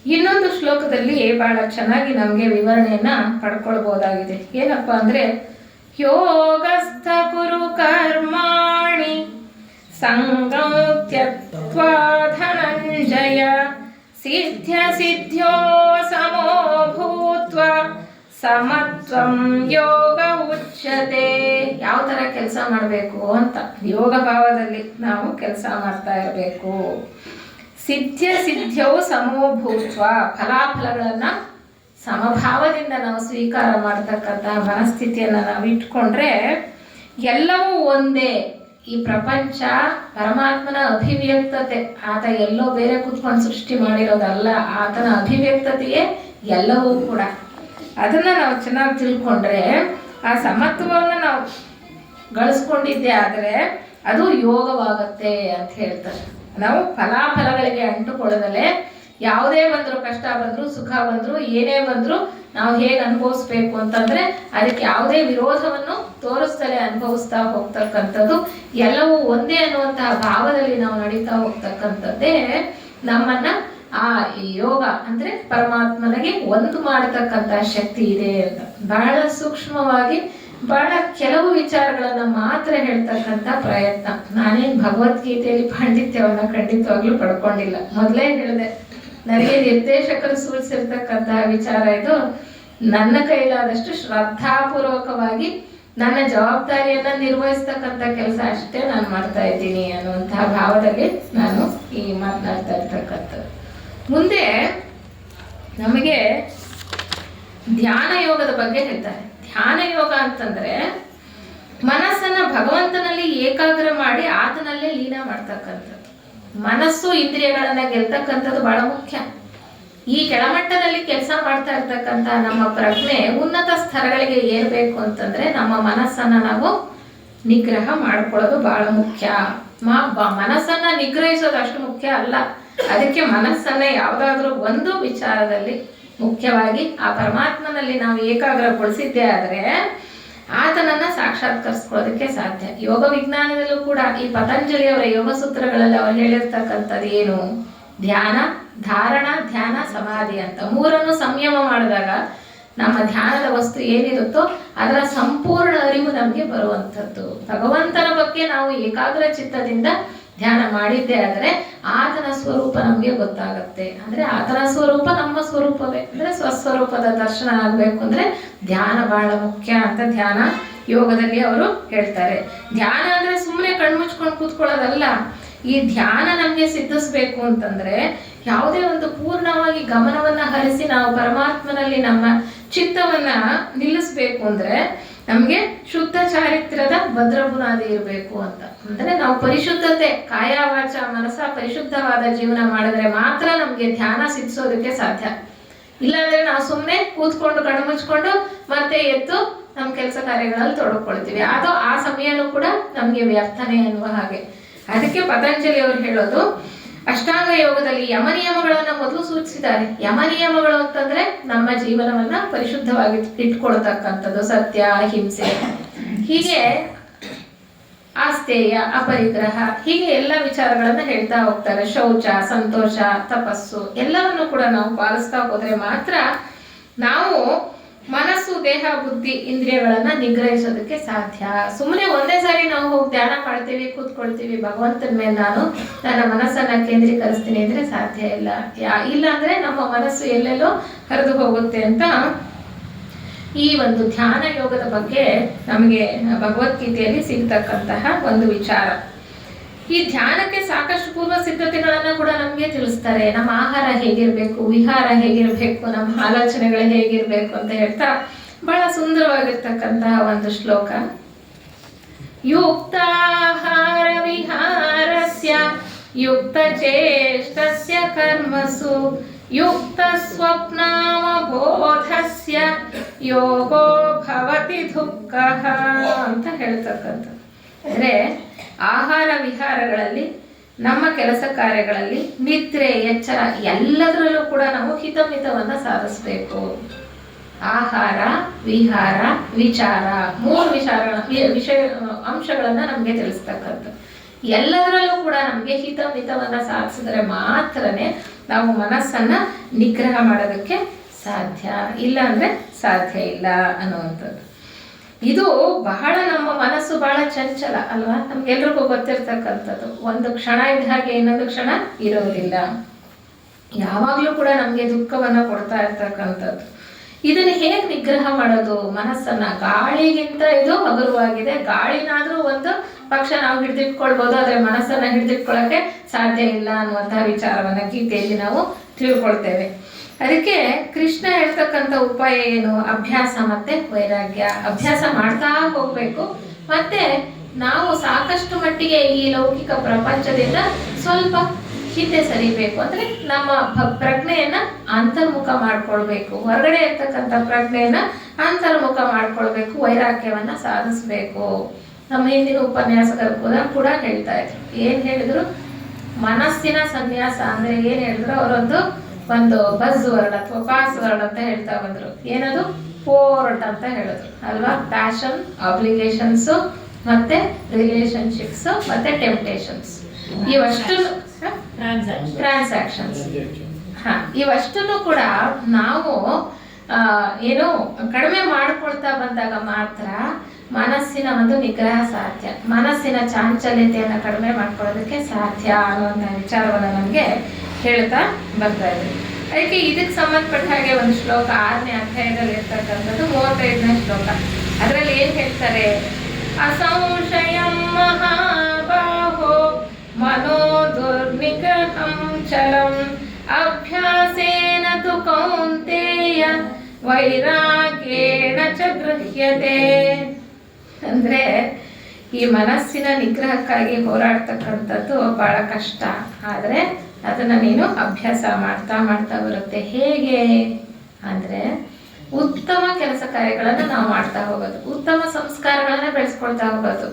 ಇನ್ನೊಂದು ಶ್ಲೋಕದಲ್ಲಿ ಬಹಳ ಚೆನ್ನಾಗಿ ನಮಗೆ ವಿವರಣೆಯನ್ನ ಪಡ್ಕೊಳ್ಬಹುದಾಗಿದೆ. ಏನಪ್ಪ ಅಂದ್ರೆ, ಯೋಗಸ್ಥ ಕುರು ಕರ್ಮಾಣಿ ಸಂಗಂ ತ್ಯಕ್ತ್ವಾ ಧನಂಜಯ ಸಿದ್ಧ್ಯ ಸಿದ್ಧ್ಯೋ ಸಮೋ ಭೂತ್ವಾ ಸಮತ್ವಂ ಯೋಗ ಉಚ್ಯತೆ. ಯಾವ ತರ ಕೆಲಸ ಮಾಡಬೇಕು ಅಂತ ಯೋಗ ಭಾವದಲ್ಲಿ ನಾವು ಕೆಲಸ ಮಾಡ್ತಾ ಇರಬೇಕು. ಸಿದ್ಧ್ಯ ಸಿದ್ಧ್ಯವು ಸಮೋ ಭೂತ್ವ, ಫಲಾಫಲಗಳನ್ನ ಸಮಭಾವದಿಂದ ನಾವು ಸ್ವೀಕಾರ ಮಾಡತಕ್ಕಂಥ ಮನಸ್ಥಿತಿಯನ್ನ ನಾವು ಇಟ್ಕೊಂಡ್ರೆ ಎಲ್ಲವೂ ಒಂದೇ. ಈ ಪ್ರಪಂಚ ಪರಮಾತ್ಮನ ಅಭಿವ್ಯಕ್ತತೆ. ಆತ ಎಲ್ಲೋ ಬೇರೆ ಕೂತ್ಕೊಂಡು ಸೃಷ್ಟಿ ಮಾಡಿರೋದಲ್ಲ, ಆತನ ಅಭಿವ್ಯಕ್ತತೆಯೇ ಎಲ್ಲವೂ ಕೂಡ. ಅದನ್ನ ನಾವು ಚೆನ್ನಾಗಿ ತಿಳ್ಕೊಂಡ್ರೆ, ಆ ಸಮತ್ವವನ್ನು ನಾವು ಗಳಿಸ್ಕೊಂಡಿದ್ದೆ ಆದರೆ ಅದು ಯೋಗವಾಗತ್ತೆ ಅಂತ ಹೇಳ್ತಾರೆ. ನಾವು ಫಲಾಫಲಗಳಿಗೆ ಅಂಟುಕೊಳ್ಳದಲೆ ಯಾವುದೇ ಬಂದ್ರು, ಕಷ್ಟ ಬಂದ್ರು, ಸುಖ ಬಂದ್ರು, ಏನೇ ಬಂದ್ರು ನಾವು ಹೇಗೆ ಅನುಭವಿಸ್ಬೇಕು ಅಂತಂದ್ರೆ ಅದಕ್ಕೆ ಯಾವುದೇ ವಿರೋಧವನ್ನು ತೋರಿಸ್ತಲೇ ಅನುಭವಿಸ್ತಾ ಹೋಗ್ತಕ್ಕಂಥದ್ದು, ಎಲ್ಲವೂ ಒಂದೇ ಅನ್ನುವಂತಹ ಭಾವದಲ್ಲಿ ನಾವು ನಡೀತಾ ಹೋಗ್ತಕ್ಕಂಥದ್ದೇ ನಮ್ಮನ್ನ ಆ ಯೋಗ ಅಂದ್ರೆ ಪರಮಾತ್ಮನಿಗೆ ಒಂದು ಮಾಡತಕ್ಕಂಥ ಶಕ್ತಿ ಇದೆ ಅಂತ. ಬಹಳ ಸೂಕ್ಷ್ಮವಾಗಿ ಬಹಳ ಕೆಲವು ವಿಚಾರಗಳನ್ನ ಮಾತ್ರ ಹೇಳ್ತಕ್ಕಂಥ ಪ್ರಯತ್ನ. ನಾನೇನು ಭಗವದ್ಗೀತೆಯಲ್ಲಿ ಪಾಂಡಿತ್ಯವನ್ನ ಖಂಡಿತವಾಗ್ಲೂ ಪಡ್ಕೊಂಡಿಲ್ಲ. ಮೊದಲೇ ಹೇಳಿದೆ, ನನಗೆ ನಿರ್ದೇಶಕರು ಸೂಚಿಸಿರ್ತಕ್ಕಂತಹ ವಿಚಾರ ಇದು. ನನ್ನ ಕೈಲಾದಷ್ಟು ಶ್ರದ್ಧಾಪೂರ್ವಕವಾಗಿ ನನ್ನ ಜವಾಬ್ದಾರಿಯನ್ನ ನಿರ್ವಹಿಸ್ತಕ್ಕಂಥ ಕೆಲಸ ಅಷ್ಟೇ ನಾನು ಮಾಡ್ತಾ ಇದ್ದೀನಿ ಅನ್ನುವಂತಹ ಭಾವದಲ್ಲಿ ನಾನು ಈ ಮಾತನಾಡ್ತಾ ಇರ್ತಕ್ಕಂಥದ್ದು. ಮುಂದೆ ನಮಗೆ ಧ್ಯಾನ ಯೋಗದ ಬಗ್ಗೆ ಹೇಳ್ತಾರೆ. ಧ್ಯಾನ ಯೋಗ ಅಂತಂದ್ರೆ ಮನಸ್ಸನ್ನ ಭಗವಂತನಲ್ಲಿ ಏಕಾಗ್ರ ಮಾಡಿ ಆತನಲ್ಲೇ ಲೀನ ಮಾಡ್ತಕ್ಕಂಥದ್ದು. ಮನಸ್ಸು ಇಂದ್ರಿಯಗಳನ್ನ ಗೆಲ್ತಕ್ಕಂಥದ್ದು ಬಹಳ ಮುಖ್ಯ. ಈ ಕೆಳಮಟ್ಟದಲ್ಲಿ ಕೆಲಸ ಮಾಡ್ತಾ ಇರ್ತಕ್ಕಂಥ ನಮ್ಮ ಪ್ರಜ್ಞೆ ಉನ್ನತ ಸ್ತರಗಳಿಗೆ ಏರ್ಬೇಕು ಅಂತಂದ್ರೆ ನಮ್ಮ ಮನಸ್ಸನ್ನ ನಾವು ನಿಗ್ರಹ ಮಾಡ್ಕೊಳ್ಳೋದು ಬಹಳ ಮುಖ್ಯ. ಮನಸ್ಸನ್ನ ನಿಗ್ರಹಿಸೋದು ಅಷ್ಟು ಮುಖ್ಯ ಅಲ್ಲ. ಅದಕ್ಕೆ ಮನಸ್ಸನ್ನ ಯಾವುದಾದ್ರೂ ಒಂದು ವಿಚಾರದಲ್ಲಿ ಮುಖ್ಯವಾಗಿ ಆ ಪರಮಾತ್ಮನಲ್ಲಿ ನಾವು ಏಕಾಗ್ರಗೊಳಿಸಿದ್ದೇ ಆದ್ರೆ ಆತನನ್ನ ಸಾಕ್ಷಾತ್ಕರಿಸ್ಕೊಳ್ಳೋದಕ್ಕೆ ಸಾಧ್ಯ. ಯೋಗ ವಿಜ್ಞಾನದಲ್ಲೂ ಕೂಡ ಈ ಪತಂಜಲಿಯವರ ಯೋಗ ಸೂತ್ರಗಳಲ್ಲಿ ಅವರು ಹೇಳಿರ್ತಕ್ಕಂಥದ್ದು ಏನು? ಧ್ಯಾನ, ಧಾರಣ, ಧ್ಯಾನ, ಸಮಾಧಿ ಅಂತ ಮೂರನ್ನು ಸಂಯಮ ಮಾಡಿದಾಗ ನಮ್ಮ ಧ್ಯಾನದ ವಸ್ತು ಏನಿರುತ್ತೋ ಅದರ ಸಂಪೂರ್ಣ ಅರಿವು ನಮಗೆ ಬರುವಂಥದ್ದು. ಭಗವಂತನ ಬಗ್ಗೆ ನಾವು ಏಕಾಗ್ರ ಚಿತ್ತದಿಂದ ಧ್ಯಾನ ಮಾಡಿದ್ದೇ ಆದರೆ ಆತನ ಸ್ವರೂಪ ನಮಗೆ ಗೊತ್ತಾಗತ್ತೆ. ಅಂದ್ರೆ ಆತನ ಸ್ವರೂಪ ನಮ್ಮ ಸ್ವರೂಪವೇ. ಅಂದ್ರೆ ಸ್ವಸ್ವರೂಪದ ದರ್ಶನ ಆಗ್ಬೇಕು ಅಂದ್ರೆ ಧ್ಯಾನ ಬಹಳ ಮುಖ್ಯ ಅಂತ ಧ್ಯಾನ ಯೋಗದಲ್ಲಿ ಅವರು ಹೇಳ್ತಾರೆ. ಧ್ಯಾನ ಅಂದ್ರೆ ಸುಮ್ಮನೆ ಕಣ್ಮುಚ್ಕೊಂಡು ಕೂತ್ಕೊಳ್ಳೋದಲ್ಲ. ಈ ಧ್ಯಾನ ನಮ್ಗೆ ಸಿದ್ಧಿಸ್ಬೇಕು ಅಂತಂದ್ರೆ ಯಾವುದೇ ಒಂದು ಪೂರ್ಣವಾಗಿ ಗಮನವನ್ನ ಹರಿಸಿ ನಾವು ಪರಮಾತ್ಮನಲ್ಲಿ ನಮ್ಮ ಚಿತ್ತವನ್ನ ನಿಲ್ಲಿಸ್ಬೇಕು ಅಂದ್ರೆ ನಮ್ಗೆ ಶುದ್ಧ ಚಾರಿತ್ರ್ಯದ ಭದ್ರ ಬುನಾದಿ ಇರಬೇಕು ಅಂತ. ಅಂದ್ರೆ ನಾವು ಪರಿಶುದ್ಧತೆ ಕಾಯ ವಾಚ ಮನಸ ಪರಿಶುದ್ಧವಾದ ಜೀವನ ಮಾಡಿದ್ರೆ ಮಾತ್ರ ನಮ್ಗೆ ಧ್ಯಾನ ಸಿದ್ಧಿಸೋದಕ್ಕೆ ಸಾಧ್ಯ. ಇಲ್ಲಾಂದ್ರೆ ನಾವು ಸುಮ್ಮನೆ ಕೂತ್ಕೊಂಡು ಕಣ್ಣು ಮುಚ್ಕೊಂಡು ಮತ್ತೆ ಎದ್ದು ನಮ್ಮ ಕೆಲಸ ಕಾರ್ಯಗಳಲ್ಲಿ ತೊಡಕೊಳ್ತೀವಿ. ಅದು ಆ ಸಮಯನೂ ಕೂಡ ನಮ್ಗೆ ವ್ಯರ್ಥನೆ ಅನ್ನುವ ಹಾಗೆ. ಅದಕ್ಕೆ ಪತಂಜಲಿ ಅವರು ಹೇಳೋದು, ಅಷ್ಟಾಂಗ ಯೋಗದಲ್ಲಿ ಯಮ ನಿಯಮಗಳನ್ನ ಮೊದಲು ಸೂಚಿಸಿದ್ದಾರೆ. ಯಮ ನಿಯಮಗಳು ಅಂತಂದ್ರೆ ನಮ್ಮ ಜೀವನವನ್ನ ಪರಿಶುದ್ಧವಾಗಿ ಇಟ್ಕೊಳ್ತಕ್ಕಂಥದ್ದು, ಸತ್ಯ, ಅಹಿಂಸೆ, ಹೀಗೆ ಆಸ್ತೇಯ, ಅಪರಿಗ್ರಹ, ಹೀಗೆ ಎಲ್ಲ ವಿಚಾರಗಳನ್ನ ಹೇಳ್ತಾ ಹೋಗ್ತಾರೆ. ಶೌಚ, ಸಂತೋಷ, ತಪಸ್ಸು ಎಲ್ಲವನ್ನು ಕೂಡ ನಾವು ಪಾಲಿಸ್ತಾ ಹೋದ್ರೆ ಮಾತ್ರ ನಾವು ಮನಸ್ಸು, ದೇಹ, ಬುದ್ಧಿ, ಇಂದ್ರಿಯಗಳನ್ನ ನಿಗ್ರಹಿಸೋದಕ್ಕೆ ಸಾಧ್ಯ. ಸುಮ್ಮನೆ ಒಂದೇ ಸಾರಿ ನಾವು ಹೋಗಿ ಧ್ಯಾನ ಮಾಡ್ತೀವಿ, ಕೂತ್ಕೊಳ್ತೀವಿ, ಭಗವಂತನ ಮೇಲೆ ನಾನು ನನ್ನ ಮನಸ್ಸನ್ನ ಕೇಂದ್ರೀಕರಿಸ್ತೀನಿ ಅಂದ್ರೆ ಸಾಧ್ಯ ಇಲ್ಲ. ಇಲ್ಲ ಅಂದ್ರೆ ನಮ್ಮ ಮನಸ್ಸು ಎಲ್ಲೆಲ್ಲೋ ಹರಿದು ಹೋಗುತ್ತೆ ಅಂತ ಈ ಒಂದು ಧ್ಯಾನ ಯೋಗದ ಬಗ್ಗೆ ನಮಗೆ ಭಗವದ್ಗೀತೆಯಲ್ಲಿ ಸಿಗ್ತಕ್ಕಂತಹ ಒಂದು ವಿಚಾರ. ಈ ಧ್ಯಾನಕ್ಕೆ ಸಾಕಷ್ಟು ಪೂರ್ವ ಸಿದ್ಧತೆಗಳನ್ನ ಕೂಡ ನಮ್ಗೆ ತಿಳಿಸ್ತಾರೆ. ನಮ್ಮ ಆಹಾರ ಹೇಗಿರ್ಬೇಕು, ವಿಹಾರ ಹೇಗಿರ್ಬೇಕು, ನಮ್ಮ ಆಲೋಚನೆಗಳು ಹೇಗಿರ್ಬೇಕು ಅಂತ ಹೇಳ್ತಾ ಬಹಳ ಸುಂದರವಾಗಿರ್ತಕ್ಕಂತಹ ಒಂದು ಶ್ಲೋಕ. ಯುಕ್ತಾಹಾರ ವಿಹಾರಸ್ಯ ಯುಕ್ತ ಚೇಷ್ಟಸ್ಯ ಕರ್ಮಸು ಯುಕ್ತ ಸ್ವಪ್ನಾವಬೋಧಸ್ಯ ಯೋಗೋ ಭವತಿ ದುಃಖಃ ಅಂತ ಹೇಳ್ತಕ್ಕಂಥ. ಅಂದ್ರೆ ಆಹಾರ ವಿಹಾರಗಳಲ್ಲಿ, ನಮ್ಮ ಕೆಲಸ ಕಾರ್ಯಗಳಲ್ಲಿ, ನಿದ್ರೆ, ಎಚ್ಚರ ಎಲ್ಲದರಲ್ಲೂ ಕೂಡ ನಾವು ಹಿತಮಿತವನ್ನ ಸಾಧಿಸಬೇಕು. ಆಹಾರ, ವಿಹಾರ, ವಿಚಾರ, 3 ವಿಷಯ ಅಂಶಗಳನ್ನ ನಮ್ಗೆ ತಿಳಿಸ್ತಕ್ಕಂಥ. ಎಲ್ಲದರಲ್ಲೂ ಕೂಡ ನಮ್ಗೆ ಹಿತಮಿತವನ್ನ ಸಾಧಿಸಿದ್ರೆ ಮಾತ್ರನೇ ನಾವು ಮನಸ್ಸನ್ನ ನಿಗ್ರಹ ಮಾಡೋದಕ್ಕೆ ಸಾಧ್ಯ. ಇಲ್ಲ ಅಂದ್ರೆ ಸಾಧ್ಯ ಇಲ್ಲ ಅನ್ನುವಂಥದ್ದು. ಇದು ಬಹಳ, ನಮ್ಮ ಮನಸ್ಸು ಬಹಳ ಚಂಚಲ ಅಲ್ವಾ, ನಮ್ಗೆಲ್ರಿಗೂ ಗೊತ್ತಿರ್ತಕ್ಕಂಥದ್ದು. ಒಂದು ಕ್ಷಣ ಇದ್ದ ಹಾಗೆ ಇನ್ನೊಂದು ಕ್ಷಣ ಇರೋದಿಲ್ಲ. ಯಾವಾಗ್ಲೂ ಕೂಡ ನಮ್ಗೆ ದುಃಖವನ್ನ ಕೊಡ್ತಾ ಇರ್ತಕ್ಕಂಥದ್ದು. ಇದನ್ನ ಹೇಗೆ ನಿಗ್ರಹ ಮಾಡೋದು? ಮನಸ್ಸನ್ನ, ಗಾಳಿಗಿಂತ ಇದು ಹಗುರವಾಗಿದೆ. ಗಾಳಿನಾದ್ರೂ ಒಂದು ಪಕ್ಷ ನಾವು ಹಿಡಿದಿಟ್ಕೊಳ್ಬಹುದು, ಆದ್ರೆ ಮನಸ್ಸನ್ನ ಹಿಡಿದಿಟ್ಕೊಳ್ಳಕ್ಕೆ ಸಾಧ್ಯ ಇಲ್ಲ ಅನ್ನುವಂತಹ ವಿಚಾರವನ್ನ ಗೀತೆಯಲ್ಲಿ ನಾವು ತಿಳ್ಕೊಳ್ತೇವೆ. ಅದಕ್ಕೆ ಕೃಷ್ಣ ಹೇಳ್ತಕ್ಕಂಥ ಉಪಾಯ ಏನು? ಅಭ್ಯಾಸ ಮತ್ತೆ ವೈರಾಗ್ಯ. ಅಭ್ಯಾಸ ಮಾಡ್ತಾ ಹೋಗ್ಬೇಕು. ಮತ್ತೆ ನಾವು ಸಾಕಷ್ಟು ಮಟ್ಟಿಗೆ ಈ ಲೌಕಿಕ ಪ್ರಪಂಚದಿಂದ ಸ್ವಲ್ಪ ಹಿಂದೆ ಸರಿಬೇಕು. ಅಂದ್ರೆ ನಮ್ಮ ಪ್ರಜ್ಞೆಯನ್ನ ಅಂತರ್ಮುಖ ಮಾಡ್ಕೊಳ್ಬೇಕು. ಹೊರಗಡೆ ಇರ್ತಕ್ಕಂಥ ಪ್ರಜ್ಞೆಯನ್ನ ಅಂತರ್ಮುಖ ಮಾಡ್ಕೊಳ್ಬೇಕು. ವೈರಾಗ್ಯವನ್ನ ಸಾಧಿಸ್ಬೇಕು. ನಮ್ಮ ಹಿಂದಿನ ಉಪನ್ಯಾಸಕರು ಕೂಡ ಹೇಳ್ತಾ ಇದ್ರು. ಏನ್ ಹೇಳಿದ್ರು? ಮನಸ್ಸಿನ ಸನ್ಯಾಸ ಅಂದ್ರೆ ಏನ್ ಹೇಳಿದ್ರು? ಅವರೊಂದು ಬಸ್ ವರ್ಡ್ ಅಥವಾ ಪಾಸ್ ವರ್ಡ್ ಅಂತ ಹೇಳ್ತಾ ಬಂದ್ರು. ಏನದು? ಪೋರ್ಟ್ ಅಂತ ಹೇಳಿದ್ರು ಅಲ್ವಾ. ಪ್ಯಾಷನ್, ಆಬ್ಲಿಗೇಷನ್ಸ್, ಮತ್ತೆ ರಿಲೇಶನ್ಶಿಪ್ಸ್, ಮತ್ತೆ ಟೆಂಪ್ಟೇಷನ್ಸ್, ಇವಷ್ಟು ಟ್ರಾನ್ಸಾಕ್ಷನ್ಸ್. ಇವಷ್ಟನ್ನು ಕೂಡ ನಾವು ಏನು ಕಡಿಮೆ ಮಾಡ್ಕೊಳ್ತಾ ಬಂದಾಗ ಮಾತ್ರ ಮನಸ್ಸಿನ ಒಂದು ನಿಗ್ರಹ ಸಾಧ್ಯ. ಮನಸ್ಸಿನ ಚಾಂಚಲ್ಯತೆಯನ್ನು ಕಡಿಮೆ ಮಾಡ್ಕೊಳ್ಳೋದಕ್ಕೆ ಸಾಧ್ಯ ಅನ್ನುವಂಥ ವಿಚಾರವನ್ನು ನಮಗೆ ಹೇಳ್ತಾ ಬರ್ತಾ ಇದೆ. ಅದಕ್ಕೆ ಇದಕ್ಕೆ ಸಂಬಂಧಪಟ್ಟ ಹಾಗೆ ಒಂದು ಶ್ಲೋಕ 6ನೇ ಅಧ್ಯಾಯದಲ್ಲಿ ಇರ್ತಕ್ಕಂಥದ್ದು 35ನೇ ಶ್ಲೋಕ. ಅದರಲ್ಲಿ ಏನ್ ಹೇಳ್ತಾರೆ? ಅಸಂಶಯಂ ಮಹಾಬಾಹೋ ಮನೋ ದುರ್ನಿಗ್ರಹಂ ಚಲಂ ಅಭ್ಯಾಸೇನ ತು ಕೌಂತೇಯ ವೈರಾಗ್ಯೇಣ ಚ ಗೃಹ್ಯತೆ. ಅಂದ್ರೆ ಈ ಮನಸ್ಸಿನ ನಿಗ್ರಹಕ್ಕಾಗಿ ಹೋರಾಡ್ತಕ್ಕಂಥದ್ದು ಬಹಳ ಕಷ್ಟ. ಆದ್ರೆ ಅದನ್ನ ನೀನು ಅಭ್ಯಾಸ ಮಾಡ್ತಾ ಮಾಡ್ತಾ ಬರುತ್ತೆ. ಹೇಗೆ ಅಂದ್ರೆ ಉತ್ತಮ ಕೆಲಸ ಕಾರ್ಯಗಳನ್ನ ನಾವು ಮಾಡ್ತಾ ಹೋಗೋದು, ಉತ್ತಮ ಸಂಸ್ಕಾರಗಳನ್ನ ಬೆಳೆಸ್ಕೊಳ್ತಾ ಹೋಗೋದು,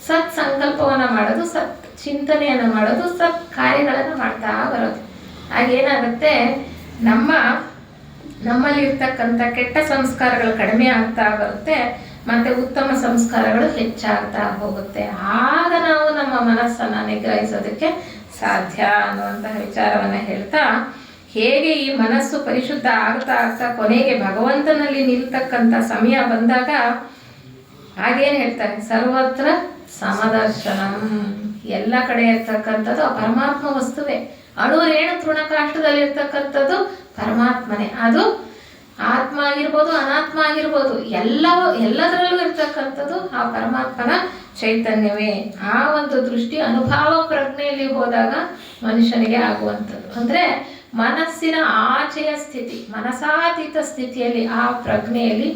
ಸತ್ ಸಂಕಲ್ಪವನ್ನ ಮಾಡೋದು, ಸತ್ ಚಿಂತನೆಯನ್ನ ಮಾಡೋದು, ಸತ್ ಕಾರ್ಯಗಳನ್ನ ಮಾಡ್ತಾ ಬರೋದು. ಹಾಗೇನಾಗುತ್ತೆ? ನಮ್ಮಲ್ಲಿರ್ತಕ್ಕಂಥ ಕೆಟ್ಟ ಸಂಸ್ಕಾರಗಳು ಕಡಿಮೆ ಆಗ್ತಾ ಬರುತ್ತೆ, ಮತ್ತೆ ಉತ್ತಮ ಸಂಸ್ಕಾರಗಳು ಹೆಚ್ಚಾಗ್ತಾ ಹೋಗುತ್ತೆ. ಆಗ ನಾವು ನಮ್ಮ ಮನಸ್ಸನ್ನ ನಿಗ್ರಹಿಸೋದಕ್ಕೆ ಸಾಧ್ಯ ಅನ್ನುವಂತಹ ವಿಚಾರವನ್ನ ಹೇಳ್ತಾ, ಹೇಗೆ ಈ ಮನಸ್ಸು ಪರಿಶುದ್ಧ ಆಗ್ತಾ ಆಗ್ತಾ ಕೊನೆಗೆ ಭಗವಂತನಲ್ಲಿ ನಿಲ್ತಕ್ಕಂಥ ಸಮಯ ಬಂದಾಗ ಹಾಗೇನು ಹೇಳ್ತಾರೆ? ಸರ್ವತ್ರ ಸಮದರ್ಶನಂ. ಎಲ್ಲ ಕಡೆ ಇರ್ತಕ್ಕಂಥದ್ದು ಪರಮಾತ್ಮ ವಸ್ತುವೇ. ಅಣುರೇಣು ತೃಣಕಾಷ್ಟದಲ್ಲಿ ಇರ್ತಕ್ಕಂಥದ್ದು ಪರಮಾತ್ಮನೇ. ಅದು ಆತ್ಮ ಆಗಿರ್ಬೋದು, ಅನಾತ್ಮ ಆಗಿರ್ಬೋದು, ಎಲ್ಲದರಲ್ಲೂ ಇರ್ತಕ್ಕಂಥದ್ದು ಆ ಪರಮಾತ್ಮನ ಚೈತನ್ಯವೇ. ಆ ಒಂದು ದೃಷ್ಟಿ ಅನುಭವ ಪ್ರಜ್ಞೆಯಲ್ಲಿ ಹೋದಾಗ ಮನುಷ್ಯನಿಗೆ ಆಗುವಂಥದ್ದು. ಅಂದ್ರೆ ಮನಸ್ಸಿನ ಆಚೆಯ ಸ್ಥಿತಿ, ಮನಸಾತೀತ ಸ್ಥಿತಿಯಲ್ಲಿ, ಆ ಪ್ರಜ್ಞೆಯಲ್ಲಿ,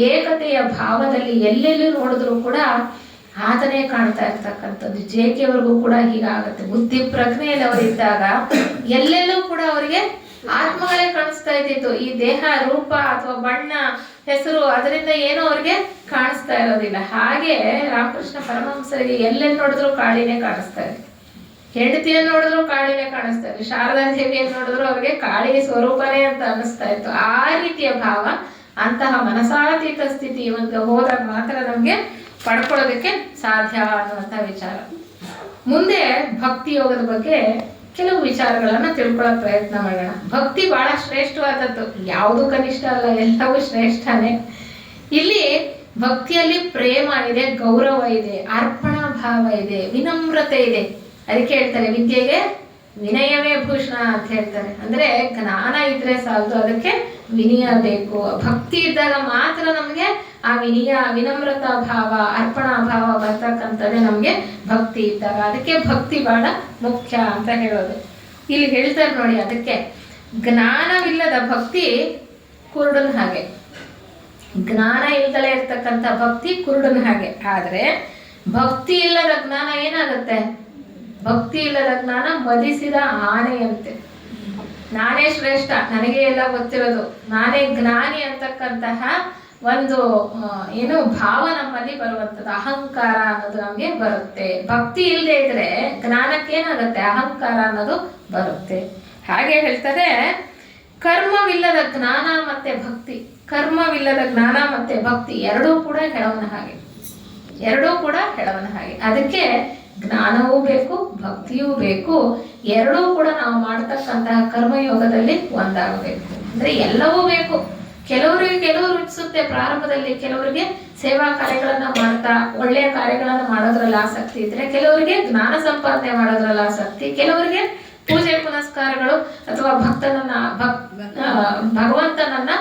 ಏಕತೆಯ ಭಾವದಲ್ಲಿ ಎಲ್ಲೆಲ್ಲೂ ನೋಡಿದ್ರು ಕೂಡ ಆತನೇ ಕಾಣ್ತಾ ಇರ್ತಕ್ಕಂಥದ್ದು. ಜೇಕೆವರೆಗೂ ಕೂಡ ಹೀಗಾಗತ್ತೆ. ಬುದ್ಧಿ ಪ್ರಜ್ಞೆಯಲ್ಲಿ ಅವರಿದ್ದಾಗ ಎಲ್ಲೆಲ್ಲೂ ಕೂಡ ಅವರಿಗೆ ಆತ್ಮಗಳೇ ಕಾಣಿಸ್ತಾ ಇದ್ದಿತ್ತು. ಈ ದೇಹ, ರೂಪ ಅಥವಾ ಬಣ್ಣ, ಹೆಸರು ಅದರಿಂದ ಏನೋ ಅವ್ರಿಗೆ ಕಾಣಿಸ್ತಾ ಇರೋದಿಲ್ಲ. ಹಾಗೆ ರಾಮಕೃಷ್ಣ ಪರಮಹಂಸರಿಗೆ ಎಲ್ಲೆಲ್ಲಿ ನೋಡಿದ್ರು ಕಾಳಿನೇ ಕಾಣಿಸ್ತಾ ಇದೆ. ಹೆಂಡತಿಯನ್ನು ನೋಡಿದ್ರು ಕಾಳಿನೇ ಕಾಣಿಸ್ತಾ ಇದೆ. ಶಾರದಾ ದೇವಿಯನ್ನು ನೋಡಿದ್ರು ಅವ್ರಿಗೆ ಕಾಳಿ ಸ್ವರೂಪನೇ ಅಂತ ಅನಿಸ್ತಾ ಇತ್ತು. ಆ ರೀತಿಯ ಭಾವ, ಅಂತಹ ಮನಸಾತೀತ ಸ್ಥಿತಿ ಒಂದು ಹೋದಾಗ ಮಾತ್ರ ನಮ್ಗೆ ಪಡ್ಕೊಳ್ಳೋದಕ್ಕೆ ಸಾಧ್ಯ ಅನ್ನುವಂಥ ವಿಚಾರ. ಮುಂದೆ ಭಕ್ತಿ ಯೋಗದ ಬಗ್ಗೆ ಕೆಲವು ವಿಚಾರಗಳನ್ನ ತಿಳ್ಕೊಳ್ಳೋ ಪ್ರಯತ್ನ ಮಾಡೋಣ. ಭಕ್ತಿ ಬಹಳ ಶ್ರೇಷ್ಠವಾದದ್ದು, ಯಾವುದು ಕನಿಷ್ಠ ಅಲ್ಲ, ಎಲ್ಲವೂ ಶ್ರೇಷ್ಠನೇ. ಇಲ್ಲಿ ಭಕ್ತಿಯಲ್ಲಿ ಪ್ರೇಮ ಇದೆ, ಗೌರವ ಇದೆ, ಅರ್ಪಣಾ ಭಾವ ಇದೆ, ವಿನಮ್ರತೆ ಇದೆ. ಅದಕ್ಕೆ ಹೇಳ್ತಾರೆ ವಿದ್ಯೆಗೆ ವಿನಯವೇ ಭೂಷಣ ಅಂತ ಹೇಳ್ತಾರೆ. ಅಂದ್ರೆ ಜ್ಞಾನ ಇದ್ರೆ ಸಾಲದು, ಅದಕ್ಕೆ ವಿನಯ ಬೇಕು. ಭಕ್ತಿ ಇದ್ದಾಗ ಮಾತ್ರ ನಮ್ಗೆ ಆ ವಿನಯ, ವಿನಮ್ರತಾ ಭಾವ, ಅರ್ಪಣಾ ಭಾವ ಬರ್ತಕ್ಕಂಥದ್ದೇ ನಮ್ಗೆ ಭಕ್ತಿ ಇದ್ದಾಗ. ಅದಕ್ಕೆ ಭಕ್ತಿ ಬಹಳ ಮುಖ್ಯ ಅಂತ ಹೇಳೋದು. ಇಲ್ಲಿ ಹೇಳ್ತಾರೆ ನೋಡಿ, ಅದಕ್ಕೆ ಜ್ಞಾನವಿಲ್ಲದ ಭಕ್ತಿ ಕುರುಡನ ಹಾಗೆ, ಜ್ಞಾನ ಇಲ್ದಲೇ ಇರ್ತಕ್ಕಂಥ ಭಕ್ತಿ ಕುರುಡನ ಹಾಗೆ. ಆದ್ರೆ ಭಕ್ತಿ ಇಲ್ಲದ ಜ್ಞಾನ ಏನಾಗುತ್ತೆ? ಭಕ್ತಿ ಇಲ್ಲದ ಜ್ಞಾನ ಮದಿಸಿದ ಆನೆಯಂತೆ. ನಾನೇ ಶ್ರೇಷ್ಠ, ನನಗೆ ಎಲ್ಲ ಗೊತ್ತಿರೋದು, ನಾನೇ ಜ್ಞಾನಿ ಅಂತಕ್ಕಂತಹ ಒಂದು ಏನು ಭಾವ ನಮ್ಮಲ್ಲಿ ಬರುವಂಥದ್ದು, ಅಹಂಕಾರ ಅನ್ನೋದು ನಮ್ಗೆ ಬರುತ್ತೆ. ಭಕ್ತಿ ಇಲ್ಲದೆ ಇದ್ರೆ ಜ್ಞಾನಕ್ಕೇನಾಗುತ್ತೆ? ಅಹಂಕಾರ ಅನ್ನೋದು ಬರುತ್ತೆ. ಹಾಗೆ ಹೇಳ್ತಾರೆ, ಕರ್ಮವಿಲ್ಲದ ಜ್ಞಾನ ಮತ್ತೆ ಭಕ್ತಿ, ಕರ್ಮವಿಲ್ಲದ ಜ್ಞಾನ ಮತ್ತೆ ಭಕ್ತಿ ಎರಡೂ ಕೂಡ ಹೆಳವನ ಹಾಗೆ, ಎರಡೂ ಕೂಡ ಹೆಳವನ ಹಾಗೆ. ಅದಕ್ಕೆ ಜ್ಞಾನವೂ ಬೇಕು, ಭಕ್ತಿಯೂ ಬೇಕು. ಎರಡೂ ಕೂಡ ನಾವು ಮಾಡ್ತಕ್ಕಂತಹ ಕರ್ಮಯೋಗದಲ್ಲಿ ಒಂದಾಗಬೇಕು. ಅಂದ್ರೆ ಎಲ್ಲವೂ ಬೇಕು. ಕೆಲವರು ರುಚಿಸುತ್ತೆ ಪ್ರಾರಂಭದಲ್ಲಿ, ಕೆಲವರಿಗೆ ಸೇವಾ ಕಾರ್ಯಗಳನ್ನ ಮಾಡ್ತಾ ಒಳ್ಳೆಯ ಕಾರ್ಯಗಳನ್ನ ಮಾಡೋದ್ರಲ್ಲಿ ಆಸಕ್ತಿ ಇದ್ರೆ, ಕೆಲವರಿಗೆ ಜ್ಞಾನ ಸಂಪಾದನೆ ಮಾಡೋದ್ರಲ್ಲಿ ಆಸಕ್ತಿ, ಕೆಲವರಿಗೆ ಪೂಜೆ ಪುನಸ್ಕಾರಗಳು ಅಥವಾ ಭಗವಂತನನ್ನ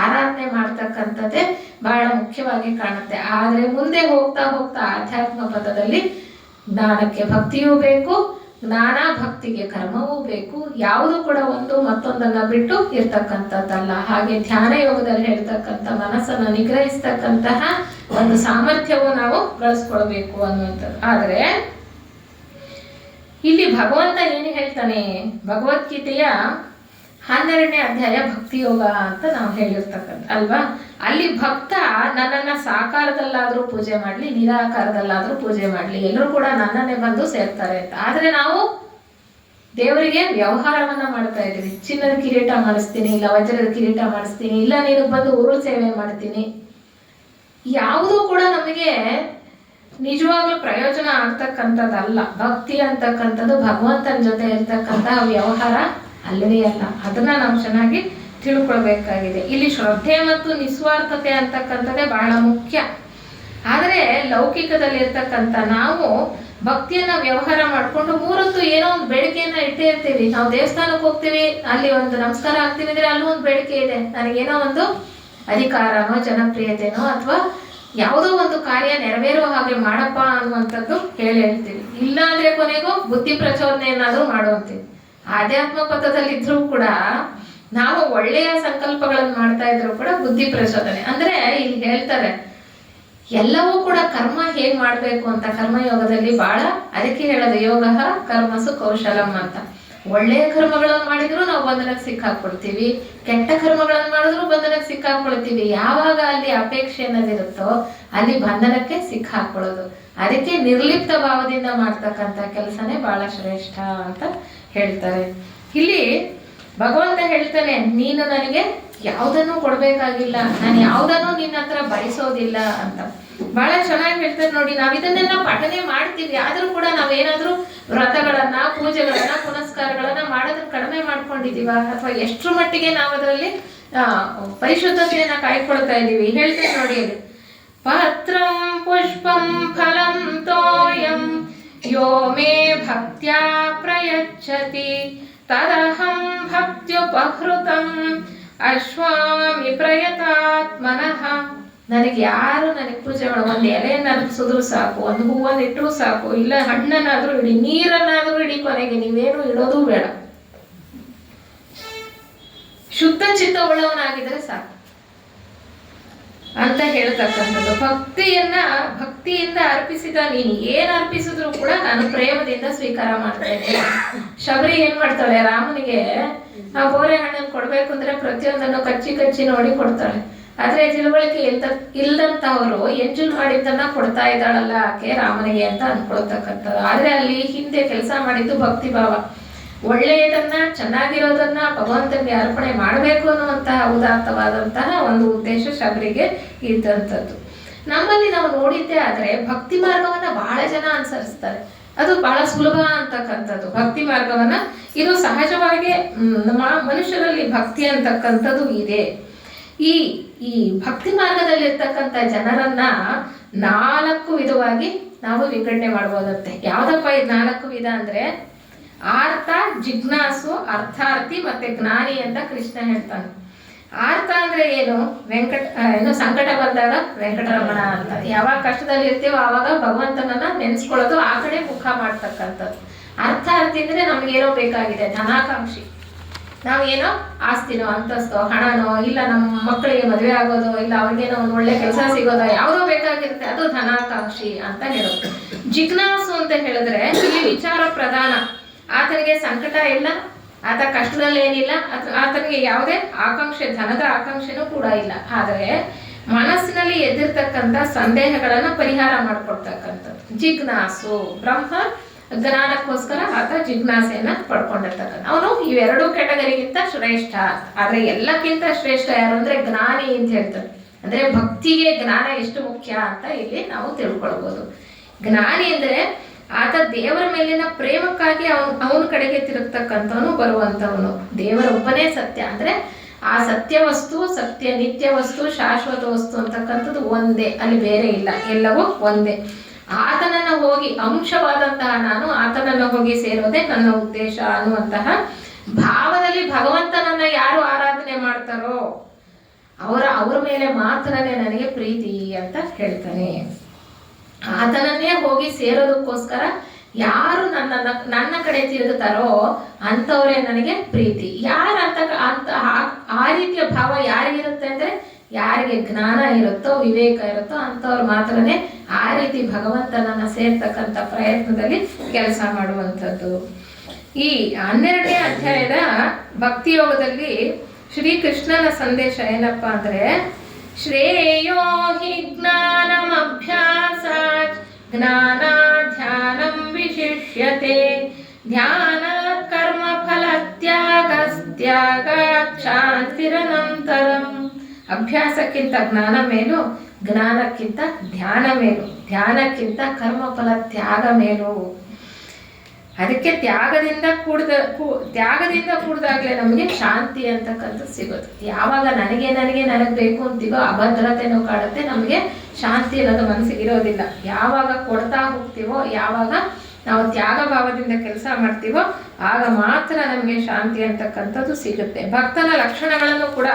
ಆರಾಧನೆ ಮಾಡ್ತಕ್ಕಂಥದ್ದೇ ಬಹಳ ಮುಖ್ಯವಾಗಿ ಕಾಣುತ್ತೆ. ಆದ್ರೆ ಮುಂದೆ ಹೋಗ್ತಾ ಹೋಗ್ತಾ ಆಧ್ಯಾತ್ಮ ಪಥದಲ್ಲಿ ಜ್ಞಾನಕ್ಕೆ ಭಕ್ತಿಯೂ ಬೇಕು, ಜ್ಞಾನ ಭಕ್ತಿಗೆ ಕರ್ಮವೂ ಬೇಕು. ಯಾವುದು ಕೂಡ ಒಂದು ಮತ್ತೊಂದನ್ನ ಬಿಟ್ಟು ಇರ್ತಕ್ಕಂಥದ್ದಲ್ಲ. ಹಾಗೆ ಧ್ಯಾನ ಯೋಗದಲ್ಲಿ ಹೇಳ್ತಕ್ಕಂಥ ಮನಸ್ಸನ್ನು ನಿಗ್ರಹಿಸ್ತಕ್ಕಂತಹ ಒಂದು ಸಾಮರ್ಥ್ಯವು ನಾವು ಗಳಿಸ್ಕೊಳ್ಬೇಕು ಅನ್ನುವಂಥದ್ದು. ಆದ್ರೆ ಇಲ್ಲಿ ಭಗವಂತ ಏನು ಹೇಳ್ತಾನೆ? ಭಗವದ್ಗೀತೆಯ 12ನೇ ಅಧ್ಯಾಯ ಭಕ್ತಿ ಯೋಗ ಅಂತ ನಾವು ಹೇಳಿರ್ತಕ್ಕಂಥ ಅಲ್ವಾ? ಅಲ್ಲಿ ಭಕ್ತ ನನ್ನನ್ನ ಸಾಕಾರದಲ್ಲಾದ್ರೂ ಪೂಜೆ ಮಾಡ್ಲಿ, ನಿರಾಕಾರದಲ್ಲಾದ್ರೂ ಪೂಜೆ ಮಾಡ್ಲಿ, ಎಲ್ಲರೂ ಕೂಡ ನನ್ನನ್ನೇ ಬಂದು ಸೇರ್ತಾರೆ ಅಂತ. ಆದ್ರೆ ನಾವು ದೇವರಿಗೆ ವ್ಯವಹಾರವನ್ನ ಮಾಡ್ತಾ ಇದ್ದೀವಿ. ಚಿನ್ನದ ಕಿರೀಟ ಮಾಡಿಸ್ತೀನಿ, ಇಲ್ಲ ವಜ್ರದ ಕಿರೀಟ ಮಾಡಿಸ್ತೀನಿ, ಇಲ್ಲ ನೀನು ಬಂದು ಉರುಳು ಸೇವೆ ಮಾಡ್ತೀನಿ. ಯಾವುದೂ ಕೂಡ ನಮಗೆ ನಿಜವಾಗ್ಲೂ ಪ್ರಯೋಜನ ಆಗ್ತಕ್ಕಂಥದ್ದಲ್ಲ. ಭಕ್ತಿ ಅಂತಕ್ಕಂಥದ್ದು ಭಗವಂತನ ಜೊತೆ ಇರ್ತಕ್ಕಂತಹ ವ್ಯವಹಾರ ಅಲ್ಲವೇ ಅಲ್ಲ. ಅದನ್ನ ನಾವು ಚೆನ್ನಾಗಿ ತಿಳ್ಕೊಳ್ಬೇಕಾಗಿದೆ. ಇಲ್ಲಿ ಶ್ರದ್ಧೆ ಮತ್ತು ನಿಸ್ವಾರ್ಥತೆ ಅಂತಕ್ಕಂಥದ್ದೇ ಬಹಳ ಮುಖ್ಯ. ಆದರೆ ಲೌಕಿಕದಲ್ಲಿ ಇರ್ತಕ್ಕಂಥ ನಾವು ಭಕ್ತಿಯನ್ನ ವ್ಯವಹಾರ ಮಾಡ್ಕೊಂಡು ಮೂರೊತ್ತು ಏನೋ ಒಂದು ಬೇಡಿಕೆಯನ್ನ ಇಟ್ಟೇ ಇರ್ತೀವಿ. ನಾವು ದೇವಸ್ಥಾನಕ್ಕೆ ಹೋಗ್ತೀವಿ, ಅಲ್ಲಿ ಒಂದು ನಮಸ್ಕಾರ ಆಗ್ತೀವಿ ಅಂದ್ರೆ ಅಲ್ಲೂ ಒಂದು ಬೇಡಿಕೆ ಇದೆ, ನನಗೇನೋ ಒಂದು ಅಧಿಕಾರನೋ ಜನಪ್ರಿಯತೆನೋ ಅಥವಾ ಯಾವುದೋ ಒಂದು ಕಾರ್ಯ ನೆರವೇರೋ ಹಾಗೆ ಮಾಡಪ್ಪ ಅನ್ನುವಂಥದ್ದು ಹೇಳ್ತೀವಿ. ಇಲ್ಲ ಅಂದ್ರೆ ಕೊನೆಗೂ ಬುದ್ಧಿ ಪ್ರಚೋದನೆಯನ್ನಾದ್ರೂ ಮಾಡುವಂತೀವಿ. ಆಧ್ಯಾತ್ಮ ಪಥದಲ್ಲಿ ಇದ್ರೂ ಕೂಡ ನಾವು ಒಳ್ಳೆಯ ಸಂಕಲ್ಪಗಳನ್ನು ಮಾಡ್ತಾ ಇದ್ರು ಕೂಡ ಬುದ್ಧಿ ಪ್ರಚೋದನೆ. ಅಂದ್ರೆ ಇಲ್ಲಿ ಹೇಳ್ತಾರೆ ಎಲ್ಲವೂ ಕೂಡ ಕರ್ಮ ಹೇಗ್ ಮಾಡ್ಬೇಕು ಅಂತ ಕರ್ಮಯೋಗದಲ್ಲಿ ಬಹಳ, ಅದಕ್ಕೆ ಹೇಳೋದು ಯೋಗ ಕರ್ಮಸು ಕೌಶಲಂ ಅಂತ. ಒಳ್ಳೆಯ ಕರ್ಮಗಳನ್ನು ಮಾಡಿದ್ರು ನಾವು ಬಂಧನಕ್ಕೆ ಸಿಕ್ಕಾಕೊಳ್ತೀವಿ, ಕೆಟ್ಟ ಕರ್ಮಗಳನ್ನು ಮಾಡಿದ್ರು ಬಂಧನಕ್ಕೆ ಸಿಕ್ಕಾಕೊಳ್ತೀವಿ. ಯಾವಾಗ ಅಲ್ಲಿ ಅಪೇಕ್ಷೆ ಅನ್ನೋದಿರುತ್ತೋ ಅಲ್ಲಿ ಬಂಧನಕ್ಕೆ ಸಿಕ್ಕಾಕೊಳ್ಳೋದು. ಅದಕ್ಕೆ ನಿರ್ಲಿಪ್ತ ಭಾವದಿಂದ ಮಾಡ್ತಕ್ಕಂಥ ಕೆಲಸನೇ ಬಹಳ ಶ್ರೇಷ್ಠ ಅಂತ ಹೇಳ್ತಾರೆ. ಇಲ್ಲಿ ಭಗವಂತ ಹೇಳ್ತಾನೆ, ನೀನು ನನಗೆ ಯಾವುದನ್ನು ಕೊಡ್ಬೇಕಾಗಿಲ್ಲ, ನಾನು ಯಾವುದನ್ನು ನಿನ್ನ ಹತ್ರ ಬಯಸೋದಿಲ್ಲ ಅಂತ ಬಹಳ ಚೆನ್ನಾಗಿ ಹೇಳ್ತಾರೆ ನೋಡಿ. ನಾವ್ ಇದನ್ನೆಲ್ಲ ಪಠನೆ ಮಾಡ್ತೀವಿ, ಆದ್ರೂ ಕೂಡ ನಾವೇನಾದ್ರೂ ವ್ರತಗಳನ್ನ, ಪೂಜೆಗಳನ್ನ, ಪುನಸ್ಕಾರಗಳನ್ನ ಮಾಡೋದನ್ನ ಕಡಿಮೆ ಮಾಡ್ಕೊಂಡಿದೀವ ಅಥವಾ ಎಷ್ಟರ ಮಟ್ಟಿಗೆ ನಾವು ಅದರಲ್ಲಿ ಪರಿಶುದ್ಧತೆಯನ್ನ ಕಾಯ್ಕೊಳ್ತಾ ಇದೀವಿ? ಹೇಳ್ತೇನೆ ನೋಡಿ. ಅದು ಪತ್ರಂ ಪುಷ್ಪಂ ಫಲಂ ತೋಯಂ ಯೋ ಮೇ ಭಕ್ತ್ಯಾ ಪ್ರಯಚ್ಛತಿ ತದಹಂ ಭಕ್ತ್ಯುಪಹೃತಂ ಅಶ್ವಾಮಿ ಪ್ರಯತಾತ್ಮನಃ. ನನಗೆ ಯಾರು ನನಗೆ ಪೂಜೆ ಮಾಡೋ, ಒಂದು ಎಲೆಯನ್ನಾದ್ರೂ ಸುದ್ರು ಸಾಕು, ಒಂದು ಹೂವನ್ನು ಇಟ್ಟರು ಸಾಕು, ಇಲ್ಲ ಹಣ್ಣನ್ನಾದ್ರೂ ಇಡಿ, ನೀರನ್ನಾದ್ರೂ ಇಡಿ, ಕೊನೆಗೆ ನೀವೇನು ಇಡೋದು ಬೇಡ. ಶುದ್ಧ ಚಿತ್ತವುಳ್ಳವನಾಗಿದ್ರೆ ಸಾಕು ಅಂತ ಹೇಳ್ತಕ್ಕಂಥದ್ದು. ಭಕ್ತಿಯಿಂದ ಅರ್ಪಿಸಿದ ನೀನು ಏನ್ ಅರ್ಪಿಸಿದ್ರು ಕೂಡ ನಾನು ಪ್ರೇಮದಿಂದ ಸ್ವೀಕಾರ ಮಾಡ್ತೇನೆ. ಶಬರಿ ಏನ್ ಮಾಡ್ತಾಳೆ, ರಾಮನಿಗೆ ಆ ಬೋರೆ ಹಣ್ಣನ್ನು ಕೊಡ್ಬೇಕು ಅಂದ್ರೆ ಪ್ರತಿಯೊಂದನ್ನು ಕಚ್ಚಿ ನೋಡಿ ಕೊಡ್ತಾಳೆ. ಆದ್ರೆ ತಿಳುವಳಿಕೆ ಇಲ್ದಂತವರು ಎಂಜಲ್ ಮಾಡಿದ್ದನ್ನ ಕೊಡ್ತಾ ಇದ್ದಾಳಲ್ಲ ಆಕೆ ರಾಮನಿಗೆ ಅಂತ ಅನ್ಕೊಳ್ತಕ್ಕಂಥದ್ದು. ಆದ್ರೆ ಅಲ್ಲಿ ಹಿಂದೆ ಕೆಲಸ ಮಾಡಿದ್ದು ಭಕ್ತಿ ಭಾವ, ಒಳ್ಳೆಯದನ್ನ ಚೆನ್ನಾಗಿರೋದನ್ನ ಭಗವಂತನಿಗೆ ಅರ್ಪಣೆ ಮಾಡಬೇಕು ಅನ್ನುವಂತಹ ಉದಾತ್ತವಾದಂತಹ ಒಂದು ಉದ್ದೇಶ ಶಬರಿಗೆ ಇದ್ದಂಥದ್ದು. ನಮ್ಮಲ್ಲಿ ನಾವು ನೋಡಿದ್ದೇ ಆದ್ರೆ ಭಕ್ತಿ ಮಾರ್ಗವನ್ನ ಬಹಳ ಜನ ಅನುಸರಿಸ್ತಾರೆ. ಅದು ಬಹಳ ಸುಲಭ ಅಂತಕ್ಕಂಥದ್ದು ಭಕ್ತಿ ಮಾರ್ಗವನ್ನ. ಇದು ಸಹಜವಾಗಿ ಮನುಷ್ಯರಲ್ಲಿ ಭಕ್ತಿ ಅಂತಕ್ಕಂಥದ್ದು ಇದೆ. ಈ ಭಕ್ತಿ ಮಾರ್ಗದಲ್ಲಿರ್ತಕ್ಕಂಥ ಜನರನ್ನ 4 ವಿಧವಾಗಿ ನಾವು ವಿಂಗಡಣೆ ಮಾಡ್ಬೋದಂತೆ. ಯಾವ್ದಪ್ಪ ಇದು 4 ವಿಧ ಅಂದ್ರೆ ಆರ್ತ, ಜಿಜ್ಞಾಸು, ಅರ್ಥಾರ್ಥಿ ಮತ್ತೆ ಜ್ಞಾನಿ ಅಂತ ಕೃಷ್ಣ ಹೇಳ್ತಾನೆ. ಆರ್ತ ಅಂದ್ರೆ ಏನು ಸಂಕಟ ಬಂದಾಗ ವೆಂಕಟರಮಣ ಅಂತ. ಯಾವಾಗ ಕಷ್ಟದಲ್ಲಿ ಇರ್ತೀವೋ ಆವಾಗ ಭಗವಂತನನ್ನ ನೆನ್ಸ್ಕೊಳ್ಳೋದು, ಆ ಕಡೆ ಮುಖ ಮಾಡ್ತಕ್ಕಂಥದ್ದು. ಅರ್ಥಾರ್ಥಿ ಅಂದ್ರೆ ನಮ್ಗೇನೋ ಬೇಕಾಗಿದೆ, ಧನಾಕಾಂಕ್ಷಿ. ನಾವೇನೋ ಆಸ್ತಿನೋ ಅಂತಸ್ತೋ ಹಣನೋ ಇಲ್ಲ ನಮ್ಮ ಮಕ್ಕಳಿಗೆ ಮದುವೆ ಆಗೋದು ಇಲ್ಲ ಅವ್ರಿಗೇನೋ ಒಂದು ಒಳ್ಳೆ ಕೆಲಸ ಸಿಗೋದೋ ಯಾವುದೋ ಬೇಕಾಗಿರುತ್ತೆ, ಅದು ಧನಾಕಾಂಕ್ಷಿ ಅಂತ ಹೇಳೋದು. ಜಿಜ್ಞಾಸು ಅಂತ ಹೇಳಿದ್ರೆ ಇಲ್ಲಿ ವಿಚಾರ ಪ್ರಧಾನ. ಆತನಿಗೆ ಸಂಕಟ ಇಲ್ಲ, ಆತ ಕಷ್ಟದಲ್ಲಿ ಏನಿಲ್ಲ, ಆತನಿಗೆ ಯಾವುದೇ ಆಕಾಂಕ್ಷೆ, ಧನದ ಆಕಾಂಕ್ಷೆನೂ ಕೂಡ ಇಲ್ಲ. ಆದರೆ ಮನಸ್ಸಿನಲ್ಲಿ ಎದ್ದಿರ್ತಕ್ಕಂಥ ಸಂದೇಹಗಳನ್ನ ಪರಿಹಾರ ಮಾಡ್ಕೊಡ್ತಕ್ಕಂಥದ್ದು ಜಿಜ್ಞಾಸು. ಬ್ರಹ್ಮ ಜ್ಞಾನಕ್ಕೋಸ್ಕರ ಆತ ಜಿಜ್ಞಾಸೆಯನ್ನ ಪಡ್ಕೊಂಡಿರ್ತಕ್ಕಂಥ ಅವನು ಇವೆರಡೂ ಕೆಟಗರಿಗಿಂತ ಶ್ರೇಷ್ಠ. ಆದ್ರೆ ಎಲ್ಲಕ್ಕಿಂತ ಶ್ರೇಷ್ಠ ಯಾರು ಅಂದ್ರೆ ಜ್ಞಾನಿ ಅಂತ ಹೇಳ್ತಾರೆ. ಅಂದ್ರೆ ಭಕ್ತಿಗೆ ಜ್ಞಾನ ಎಷ್ಟು ಮುಖ್ಯ ಅಂತ ಇಲ್ಲಿ ನಾವು ತಿಳ್ಕೊಳ್ಬಹುದು. ಜ್ಞಾನಿ ಅಂದ್ರೆ ಆತ ದೇವರ ಮೇಲಿನ ಪ್ರೇಮಕ್ಕಾಗಿ ಅವನ ಕಡೆಗೆ ತಿರುಗ್ತಕ್ಕಂಥವನು, ಬರುವಂತವನು. ದೇವರ ಒಬ್ಬನೇ ಸತ್ಯ ಅಂದ್ರೆ ಆ ಸತ್ಯ ವಸ್ತು, ಸತ್ಯ ನಿತ್ಯ ವಸ್ತು, ಶಾಶ್ವತ ವಸ್ತು ಅಂತಕ್ಕಂಥದ್ದು ಒಂದೇ, ಅಲ್ಲಿ ಬೇರೆ ಇಲ್ಲ, ಎಲ್ಲವೂ ಒಂದೇ. ಆತನನ್ನ ಹೋಗಿ ಅಂಶವಾದಂತಹ ನಾನು ಆತನನ್ನ ಹೋಗಿ ಸೇರೋದೇ ನನ್ನ ಉದ್ದೇಶ ಅನ್ನುವಂತಹ ಭಾವದಲ್ಲಿ ಭಗವಂತನನ್ನ ಯಾರು ಆರಾಧನೆ ಮಾಡ್ತಾರೋ ಅವರ ಮೇಲೆ ಮಾತ್ರನೇ ನನಗೆ ಪ್ರೀತಿ ಅಂತ ಹೇಳ್ತಾನೆ. ಆತನನ್ನೇ ಹೋಗಿ ಸೇರೋದಕ್ಕೋಸ್ಕರ ಯಾರು ನನ್ನ ಕಡೆ ತಿರುಗುತ್ತಾರೋ ಅಂತವರೇ ನನಗೆ ಪ್ರೀತಿ. ಅಂತ ಆ ರೀತಿಯ ಭಾವ ಯಾರಿಗಿರುತ್ತೆ ಅಂದ್ರೆ ಯಾರಿಗೆ ಜ್ಞಾನ ಇರುತ್ತೋ, ವಿವೇಕ ಇರುತ್ತೋ ಅಂತವ್ರು ಮಾತ್ರನೇ ಆ ರೀತಿ ಭಗವಂತನನ್ನ ಸೇರ್ತಕ್ಕಂಥ ಪ್ರಯತ್ನದಲ್ಲಿ ಕೆಲಸ ಮಾಡುವಂಥದ್ದು. ಈ 12ನೇ ಅಧ್ಯಾಯದ ಭಕ್ತಿ ಯೋಗದಲ್ಲಿ ಶ್ರೀಕೃಷ್ಣನ ಸಂದೇಶ ಏನಪ್ಪಾ ಅಂದ್ರೆ, ಶ್ರೇಯೋ ಹಿ ಜ್ಞಾನಮಭ್ಯಾಸಾತ್ ಜ್ಞಾನಾಧ್ಯಾನಂ ವಿಶಿಷ್ಯತೆ ಧ್ಯಾನಾತ್ ಕರ್ಮ ಫಲ ತ್ಯಾಗಾತ್ ಶಾಂತಿರನಂತರಂ. ಅಭ್ಯಾಸಕ್ಕಿಂತ ಜ್ಞಾನ ಮೇಲು, ಜ್ಞಾನಕ್ಕಿಂತ ಧ್ಯಾನ ಮೇಲು, ಧ್ಯಾನಕ್ಕಿಂತ ಕರ್ಮಫಲ ತ್ಯಾಗ ಮೇಲು. ಅದಕ್ಕೆ ತ್ಯಾಗದಿಂದ ಕೂಡಿದಾಗಲೇ ನಮಗೆ ಶಾಂತಿ ಅಂತಕ್ಕಂಥದ್ದು ಸಿಗೋದು. ಯಾವಾಗ ನನಗೆ ಬೇಕು ಅಂತೀವೋ ಅಭದ್ರತೆನೂ ಕಾಡುತ್ತೆ, ನಮಗೆ ಶಾಂತಿ ಅನ್ನೋದು ಮನಸ್ಸಿಗೆ ಇರೋದಿಲ್ಲ. ಯಾವಾಗ ಕೊಡ್ತಾ ಹೋಗ್ತೀವೋ, ಯಾವಾಗ ನಾವು ತ್ಯಾಗ ಭಾವದಿಂದ ಕೆಲಸ ಮಾಡ್ತೀವೋ ಆಗ ಮಾತ್ರ ನಮಗೆ ಶಾಂತಿ ಅಂತಕ್ಕಂಥದ್ದು ಸಿಗುತ್ತೆ. ಭಕ್ತನ ಲಕ್ಷಣಗಳನ್ನು ಕೂಡ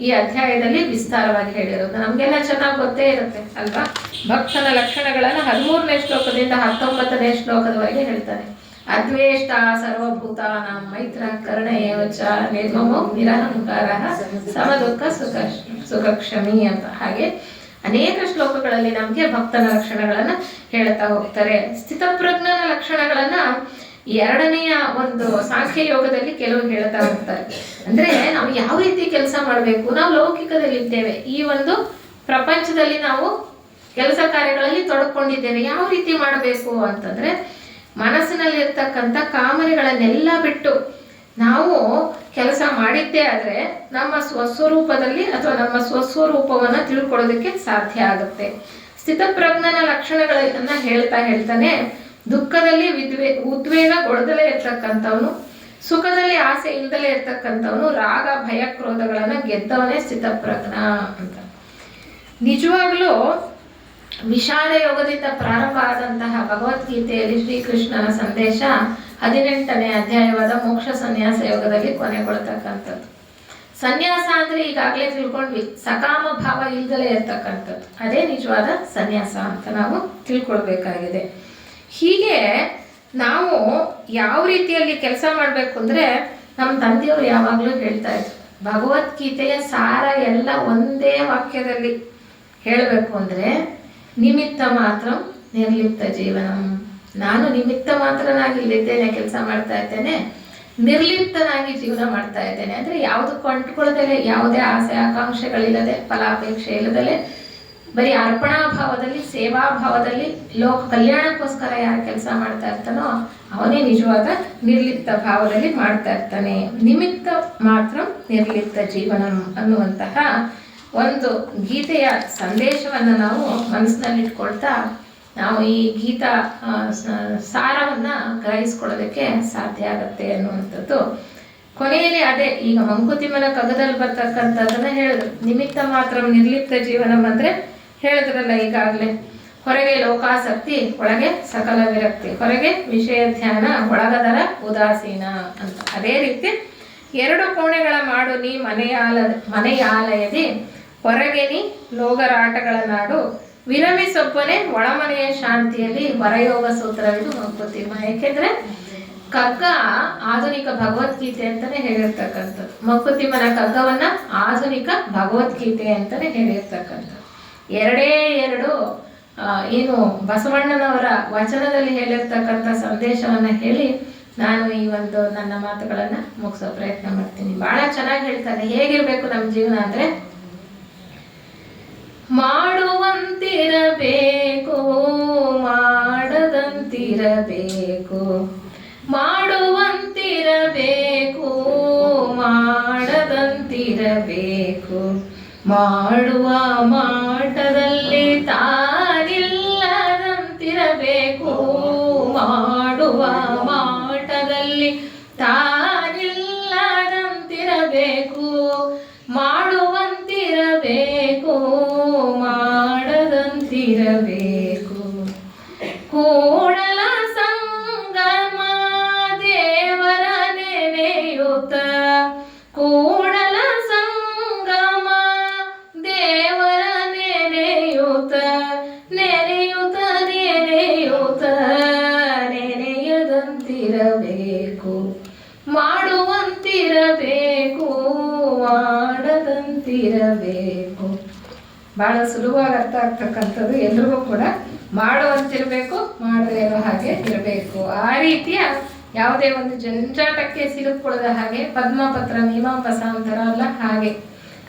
ಈ ಅಧ್ಯಾಯದಲ್ಲಿ ವಿಸ್ತಾರವಾಗಿ ಹೇಳಿರೋದು ನಮ್ಗೆಲ್ಲ ಚೆನ್ನಾಗಿ ಗೊತ್ತೇ ಇರುತ್ತೆ ಅಲ್ವಾ. ಭಕ್ತನ ಲಕ್ಷಣಗಳನ್ನು 13ನೇ ಶ್ಲೋಕದಿಂದ 19ನೇ ಶ್ಲೋಕದವರೆಗೆ ಹೇಳ್ತಾನೆ. ಅದ್ವೇಷ್ಟ ಸರ್ವಭೂತಾನಾಂ ಮೈತ್ರ ಕರ್ಣ ಏವಚ ನಿರ್ಮಮೋ ನಿರಹಂಕಾರ ಸಮದುಃಖ ಸುಖಕ್ಷಮಿ ಅಂತ. ಹಾಗೆ ಅನೇಕ ಶ್ಲೋಕಗಳಲ್ಲಿ ನಮಗೆ ಭಕ್ತನ ಲಕ್ಷಣಗಳನ್ನ ಹೇಳ್ತಾ ಹೋಗ್ತಾರೆ. ಸ್ಥಿತಪ್ರಜ್ಞನ ಲಕ್ಷಣಗಳನ್ನ 2ನೆಯ ಒಂದು ಸಾಂಖ್ಯ ಯೋಗದಲ್ಲಿ ಕೆಲವು ಹೇಳ್ತಾ ಹೋಗ್ತಾರೆ. ಅಂದ್ರೆ ನಾವು ಯಾವ ರೀತಿ ಕೆಲಸ ಮಾಡಬೇಕು, ನಾವು ಲೌಕಿಕದಲ್ಲಿ ಇದ್ದೇವೆ, ಈ ಒಂದು ಪ್ರಪಂಚದಲ್ಲಿ ನಾವು ಕೆಲಸ ಕಾರ್ಯಗಳಲ್ಲಿ ತೊಡಕೊಂಡಿದ್ದೇವೆ, ಯಾವ ರೀತಿ ಮಾಡಬೇಕು ಅಂತಂದ್ರೆ ಮನಸ್ಸಿನಲ್ಲಿ ಇರ್ತಕ್ಕಂಥ ಕಾಮನೆಗಳನ್ನೆಲ್ಲ ಬಿಟ್ಟು ನಾವು ಕೆಲಸ ಮಾಡಿದ್ದೇ ಆದ್ರೆ ನಮ್ಮ ಸ್ವಸ್ವರೂಪದಲ್ಲಿ ಅಥವಾ ನಮ್ಮ ಸ್ವಸ್ವರೂಪವನ್ನ ತಿಳ್ಕೊಳ್ಳೋದಕ್ಕೆ ಸಾಧ್ಯ ಆಗುತ್ತೆ. ಸ್ಥಿತಪ್ರಜ್ಞನ ಲಕ್ಷಣಗಳನ್ನ ಹೇಳ್ತಾನೆ, ದುಃಖದಲ್ಲಿ ಉದ್ವೇಗಗೊಳ್ಳದಲೇ ಇರ್ತಕ್ಕಂಥವನು, ಸುಖದಲ್ಲಿ ಆಸೆ ಇಲ್ದಲೇ ಇರ್ತಕ್ಕಂಥವನು, ರಾಗ ಭಯ ಕ್ರೋಧಗಳನ್ನ ಗೆದ್ದವನೇ ಸ್ಥಿತಪ್ರಜ್ಞ ಅಂತ. ನಿಜವಾಗ್ಲೂ ವಿಷಾದ ಯೋಗದಿಂದ ಪ್ರಾರಂಭ ಆದಂತಹ ಭಗವದ್ಗೀತೆಯಲ್ಲಿ ಶ್ರೀಕೃಷ್ಣನ ಸಂದೇಶ 18ನೇ ಅಧ್ಯಾಯವಾದ ಮೋಕ್ಷ ಸನ್ಯಾಸ ಯೋಗದಲ್ಲಿ ಕೊನೆಗೊಳ್ತಕ್ಕಂಥದ್ದು. ಸನ್ಯಾಸ ಅಂದ್ರೆ ಈಗಾಗಲೇ ತಿಳ್ಕೊಂಡ್ವಿ, ಸಕಾಮ ಭಾವ ಇಲ್ದಲೇ ಇರ್ತಕ್ಕಂಥದ್ದು, ಅದೇ ನಿಜವಾದ ಸನ್ಯಾಸ ಅಂತ ನಾವು ತಿಳ್ಕೊಳ್ಬೇಕಾಗಿದೆ. ಹೀಗೆ ನಾವು ಯಾವ ರೀತಿಯಲ್ಲಿ ಕೆಲಸ ಮಾಡಬೇಕು ಅಂದ್ರೆ ನಮ್ಮ ತಂದೆಯವರು ಯಾವಾಗಲೂ ಹೇಳ್ತಾ ಇದ್ರು, ಭಗವದ್ಗೀತೆಯ ಸಾರ ಎಲ್ಲ ಒಂದೇ ವಾಕ್ಯದಲ್ಲಿ ಹೇಳಬೇಕು ಅಂದರೆ ನಿಮಿತ್ತ ಮಾತ್ರ ನಿರ್ಲಿಪ್ತ ಜೀವನಂ. ನಾನು ನಿಮಿತ್ತ ಮಾತ್ರನಾಗಿ ಇಲ್ಲಿದ್ದೇನೆ, ಕೆಲಸ ಮಾಡ್ತಾ ಇದ್ದೇನೆ, ನಿರ್ಲಿಪ್ತನಾಗಿ ಜೀವನ ಮಾಡ್ತಾ ಇದ್ದೇನೆ. ಅಂದರೆ ಯಾವುದಕ್ಕೂ ಅಂಟ್ಕೊಳ್ಳದಲೆ, ಯಾವುದೇ ಆಸೆ ಆಕಾಂಕ್ಷೆಗಳಿಲ್ಲದೆ, ಫಲಾಪೇಕ್ಷೆ ಇಲ್ಲದಲೆ, ಬರೀ ಅರ್ಪಣಾ ಭಾವದಲ್ಲಿ, ಸೇವಾ ಭಾವದಲ್ಲಿ, ಲೋಕ ಕಲ್ಯಾಣಕ್ಕೋಸ್ಕರ ಯಾರು ಕೆಲಸ ಮಾಡ್ತಾ ಇರ್ತಾನೋ ಅವನೇ ನಿಜವಾದ ನಿರ್ಲಿಪ್ತ ಭಾವದಲ್ಲಿ ಮಾಡ್ತಾ ಇರ್ತಾನೆ. ನಿಮಿತ್ತ ಮಾತ್ರ ನಿರ್ಲಿಪ್ತ ಜೀವನಂ ಅನ್ನುವಂತಹ ಒಂದು ಗೀತೆಯ ಸಂದೇಶವನ್ನು ನಾವು ಮನಸ್ಸಿನಲ್ಲಿಟ್ಕೊಳ್ತಾ ನಾವು ಈ ಗೀತಾ ಸಾರವನ್ನು ಗ್ರಹಿಸ್ಕೊಳ್ಳೋದಕ್ಕೆ ಸಾಧ್ಯ ಆಗತ್ತೆ ಅನ್ನುವಂಥದ್ದು. ಕೊನೆಯಲ್ಲಿ ಅದೇ ಈಗ ಮಂಕುತಿಮ್ಮನ ಕಗ್ಗದಲ್ಲಿ ಬರ್ತಕ್ಕಂಥದ್ದನ್ನು ಹೇಳಿದ್ರು. ನಿಮಿತ್ತ ಮಾತ್ರ ನಿರ್ಲಿಪ್ತ ಜೀವನಂ ಅಂದರೆ ಹೇಳಿದ್ರಲ್ಲ ಈಗಾಗಲೇ, ಹೊರಗೆ ಲೋಕಾಸಕ್ತಿ, ಒಳಗೆ ಸಕಲ ವಿರಕ್ತಿ, ಹೊರಗೆ ವಿಷಯ ಧ್ಯಾನ, ಒಳಗದರ ಉದಾಸೀನ ಅಂತ. ಅದೇ ರೀತಿ 2 ಕೋಣೆಗಳ ಮಾಡು ನೀ ಮನೆಯಾಲಯದಿ, ಹೊರಗೆ ನೀ ಲೋಗರಾಟಗಳ ನಾಡು, ವಿರಮಿಸೊಬ್ಬನೇ ಒಳಮನೆಯ ಶಾಂತಿಯಲ್ಲಿ, ವರಯೋಗ ಸೂತ್ರವಿದು ಮಂಕುತಿಮ್ಮ. ಏಕೆಂದ್ರೆ ಕಗ್ಗ ಆಧುನಿಕ ಭಗವದ್ಗೀತೆ ಅಂತಾನೆ ಹೇಳಿರ್ತಕ್ಕಂಥದ್ದು. ಮಂಕುತಿಮ್ಮನ ಕಗ್ಗವನ್ನ ಆಧುನಿಕ ಭಗವದ್ಗೀತೆ ಅಂತಾನೆ ಹೇಳಿರ್ತಕ್ಕಂಥದ್ದು. 2 ಏನು ಬಸವಣ್ಣನವರ ವಚನದಲ್ಲಿ ಹೇಳಿರ್ತಕ್ಕಂಥ ಸಂದೇಶವನ್ನ ಹೇಳಿ ನಾನು ಈ ಒಂದು ನನ್ನ ಮಾತುಗಳನ್ನ ಮುಗಿಸೋ ಪ್ರಯತ್ನ ಮಾಡ್ತೀನಿ. ಬಹಳ ಚೆನ್ನಾಗಿ ಹೇಳ್ತಾರೆ ಹೇಗಿರ್ಬೇಕು ನಮ್ಮ ಜೀವನ ಅಂದ್ರೆ, ಮಾಡುವಂತಿರಬೇಕು ಮಾಡದಂತಿರಬೇಕು, ಮಾಡುವಂತಿರಬೇಕು ಮಾಡದಂತಿರಬೇಕು, ಮಾಡುವ ಮಾಟದಲ್ಲಿ ತಾನಿಲ್ಲದಂತಿರಬೇಕು, ಮಾಡುವ ಮಾಟದಲ್ಲಿ ತಾನಿಲ್ಲದಂತಿರಬೇಕು, ಮಾಡುವಂತಿರಬೇಕು ಮಾಡದಂತಿರಬೇಕು. ಕೂಡಲ ಸಂಗಮ ದೇವರ ನೆನೆಯುತ್ತ, ಕೂಡಲ ಸಂಗಮ ದೇವರ ನೆನೆಯುತ್ತ, ನೆನೆಯುತ್ತ ನೆನೆಯುತ್ತ ನೆನೆಯದಂತಿರಬೇಕು, ಮಾಡುವಂತಿರಬೇಕು ಮಾಡದಂತಿರಬೇಕು. ಬಹಳ ಸುಲಭವಾಗಿ ಅರ್ಥ ಆಗ್ತಕ್ಕಂಥದ್ದು. ಎಲ್ರಿಗೂ ಕೂಡ ಮಾಡುವಂತಿರಬೇಕು, ಮಾಡದೇ ಇರೋ ಹಾಗೆ ಇರಬೇಕು. ಆ ರೀತಿಯ ಯಾವುದೇ ಒಂದು ಜಂಜಾಟಕ್ಕೆ ಸಿಲುಕೊಳ್ಳದ ಹಾಗೆ, ಪದ್ಮಪತ್ರ ಮೀಮಾಂಬಸ ಅಂತಾರ ಅಲ್ಲ ಹಾಗೆ,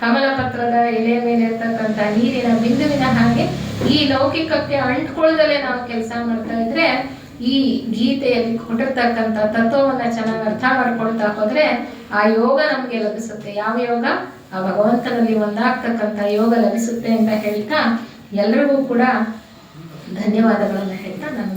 ಕಮಲಪತ್ರದ ಎಲೆ ಮೇಲೆ ಇರ್ತಕ್ಕಂಥ ನೀರಿನ ಬಿಂದುವಿನ ಹಾಗೆ ಈ ಲೌಕಿಕಕ್ಕೆ ಅಂಟ್ಕೊಳ್ಳದಲ್ಲೇ ನಾವು ಕೆಲಸ ಮಾಡ್ತಾ ಇದ್ರೆ, ಈ ಗೀತೆಯಲ್ಲಿ ಕೊಟ್ಟಿರ್ತಕ್ಕಂಥ ತತ್ವವನ್ನ ಚೆನ್ನಾಗಿ ಅರ್ಥ ಮಾಡ್ಕೊಳ್ತಾ ಹೋದ್ರೆ ಆ ಯೋಗ ನಮ್ಗೆ ಲಭಿಸುತ್ತೆ. ಯಾವ ಯೋಗ? ಆ ಭಗವಂತನಲ್ಲಿ ಒಂದಾಗ್ತಕ್ಕಂಥ ಯೋಗ ಲಭಿಸುತ್ತೆ ಅಂತ ಹೇಳ್ತಾ ಎಲ್ರಿಗೂ ಕೂಡ ಧನ್ಯವಾದಗಳನ್ನ ಹೇಳ್ತಾ ನನ್ನ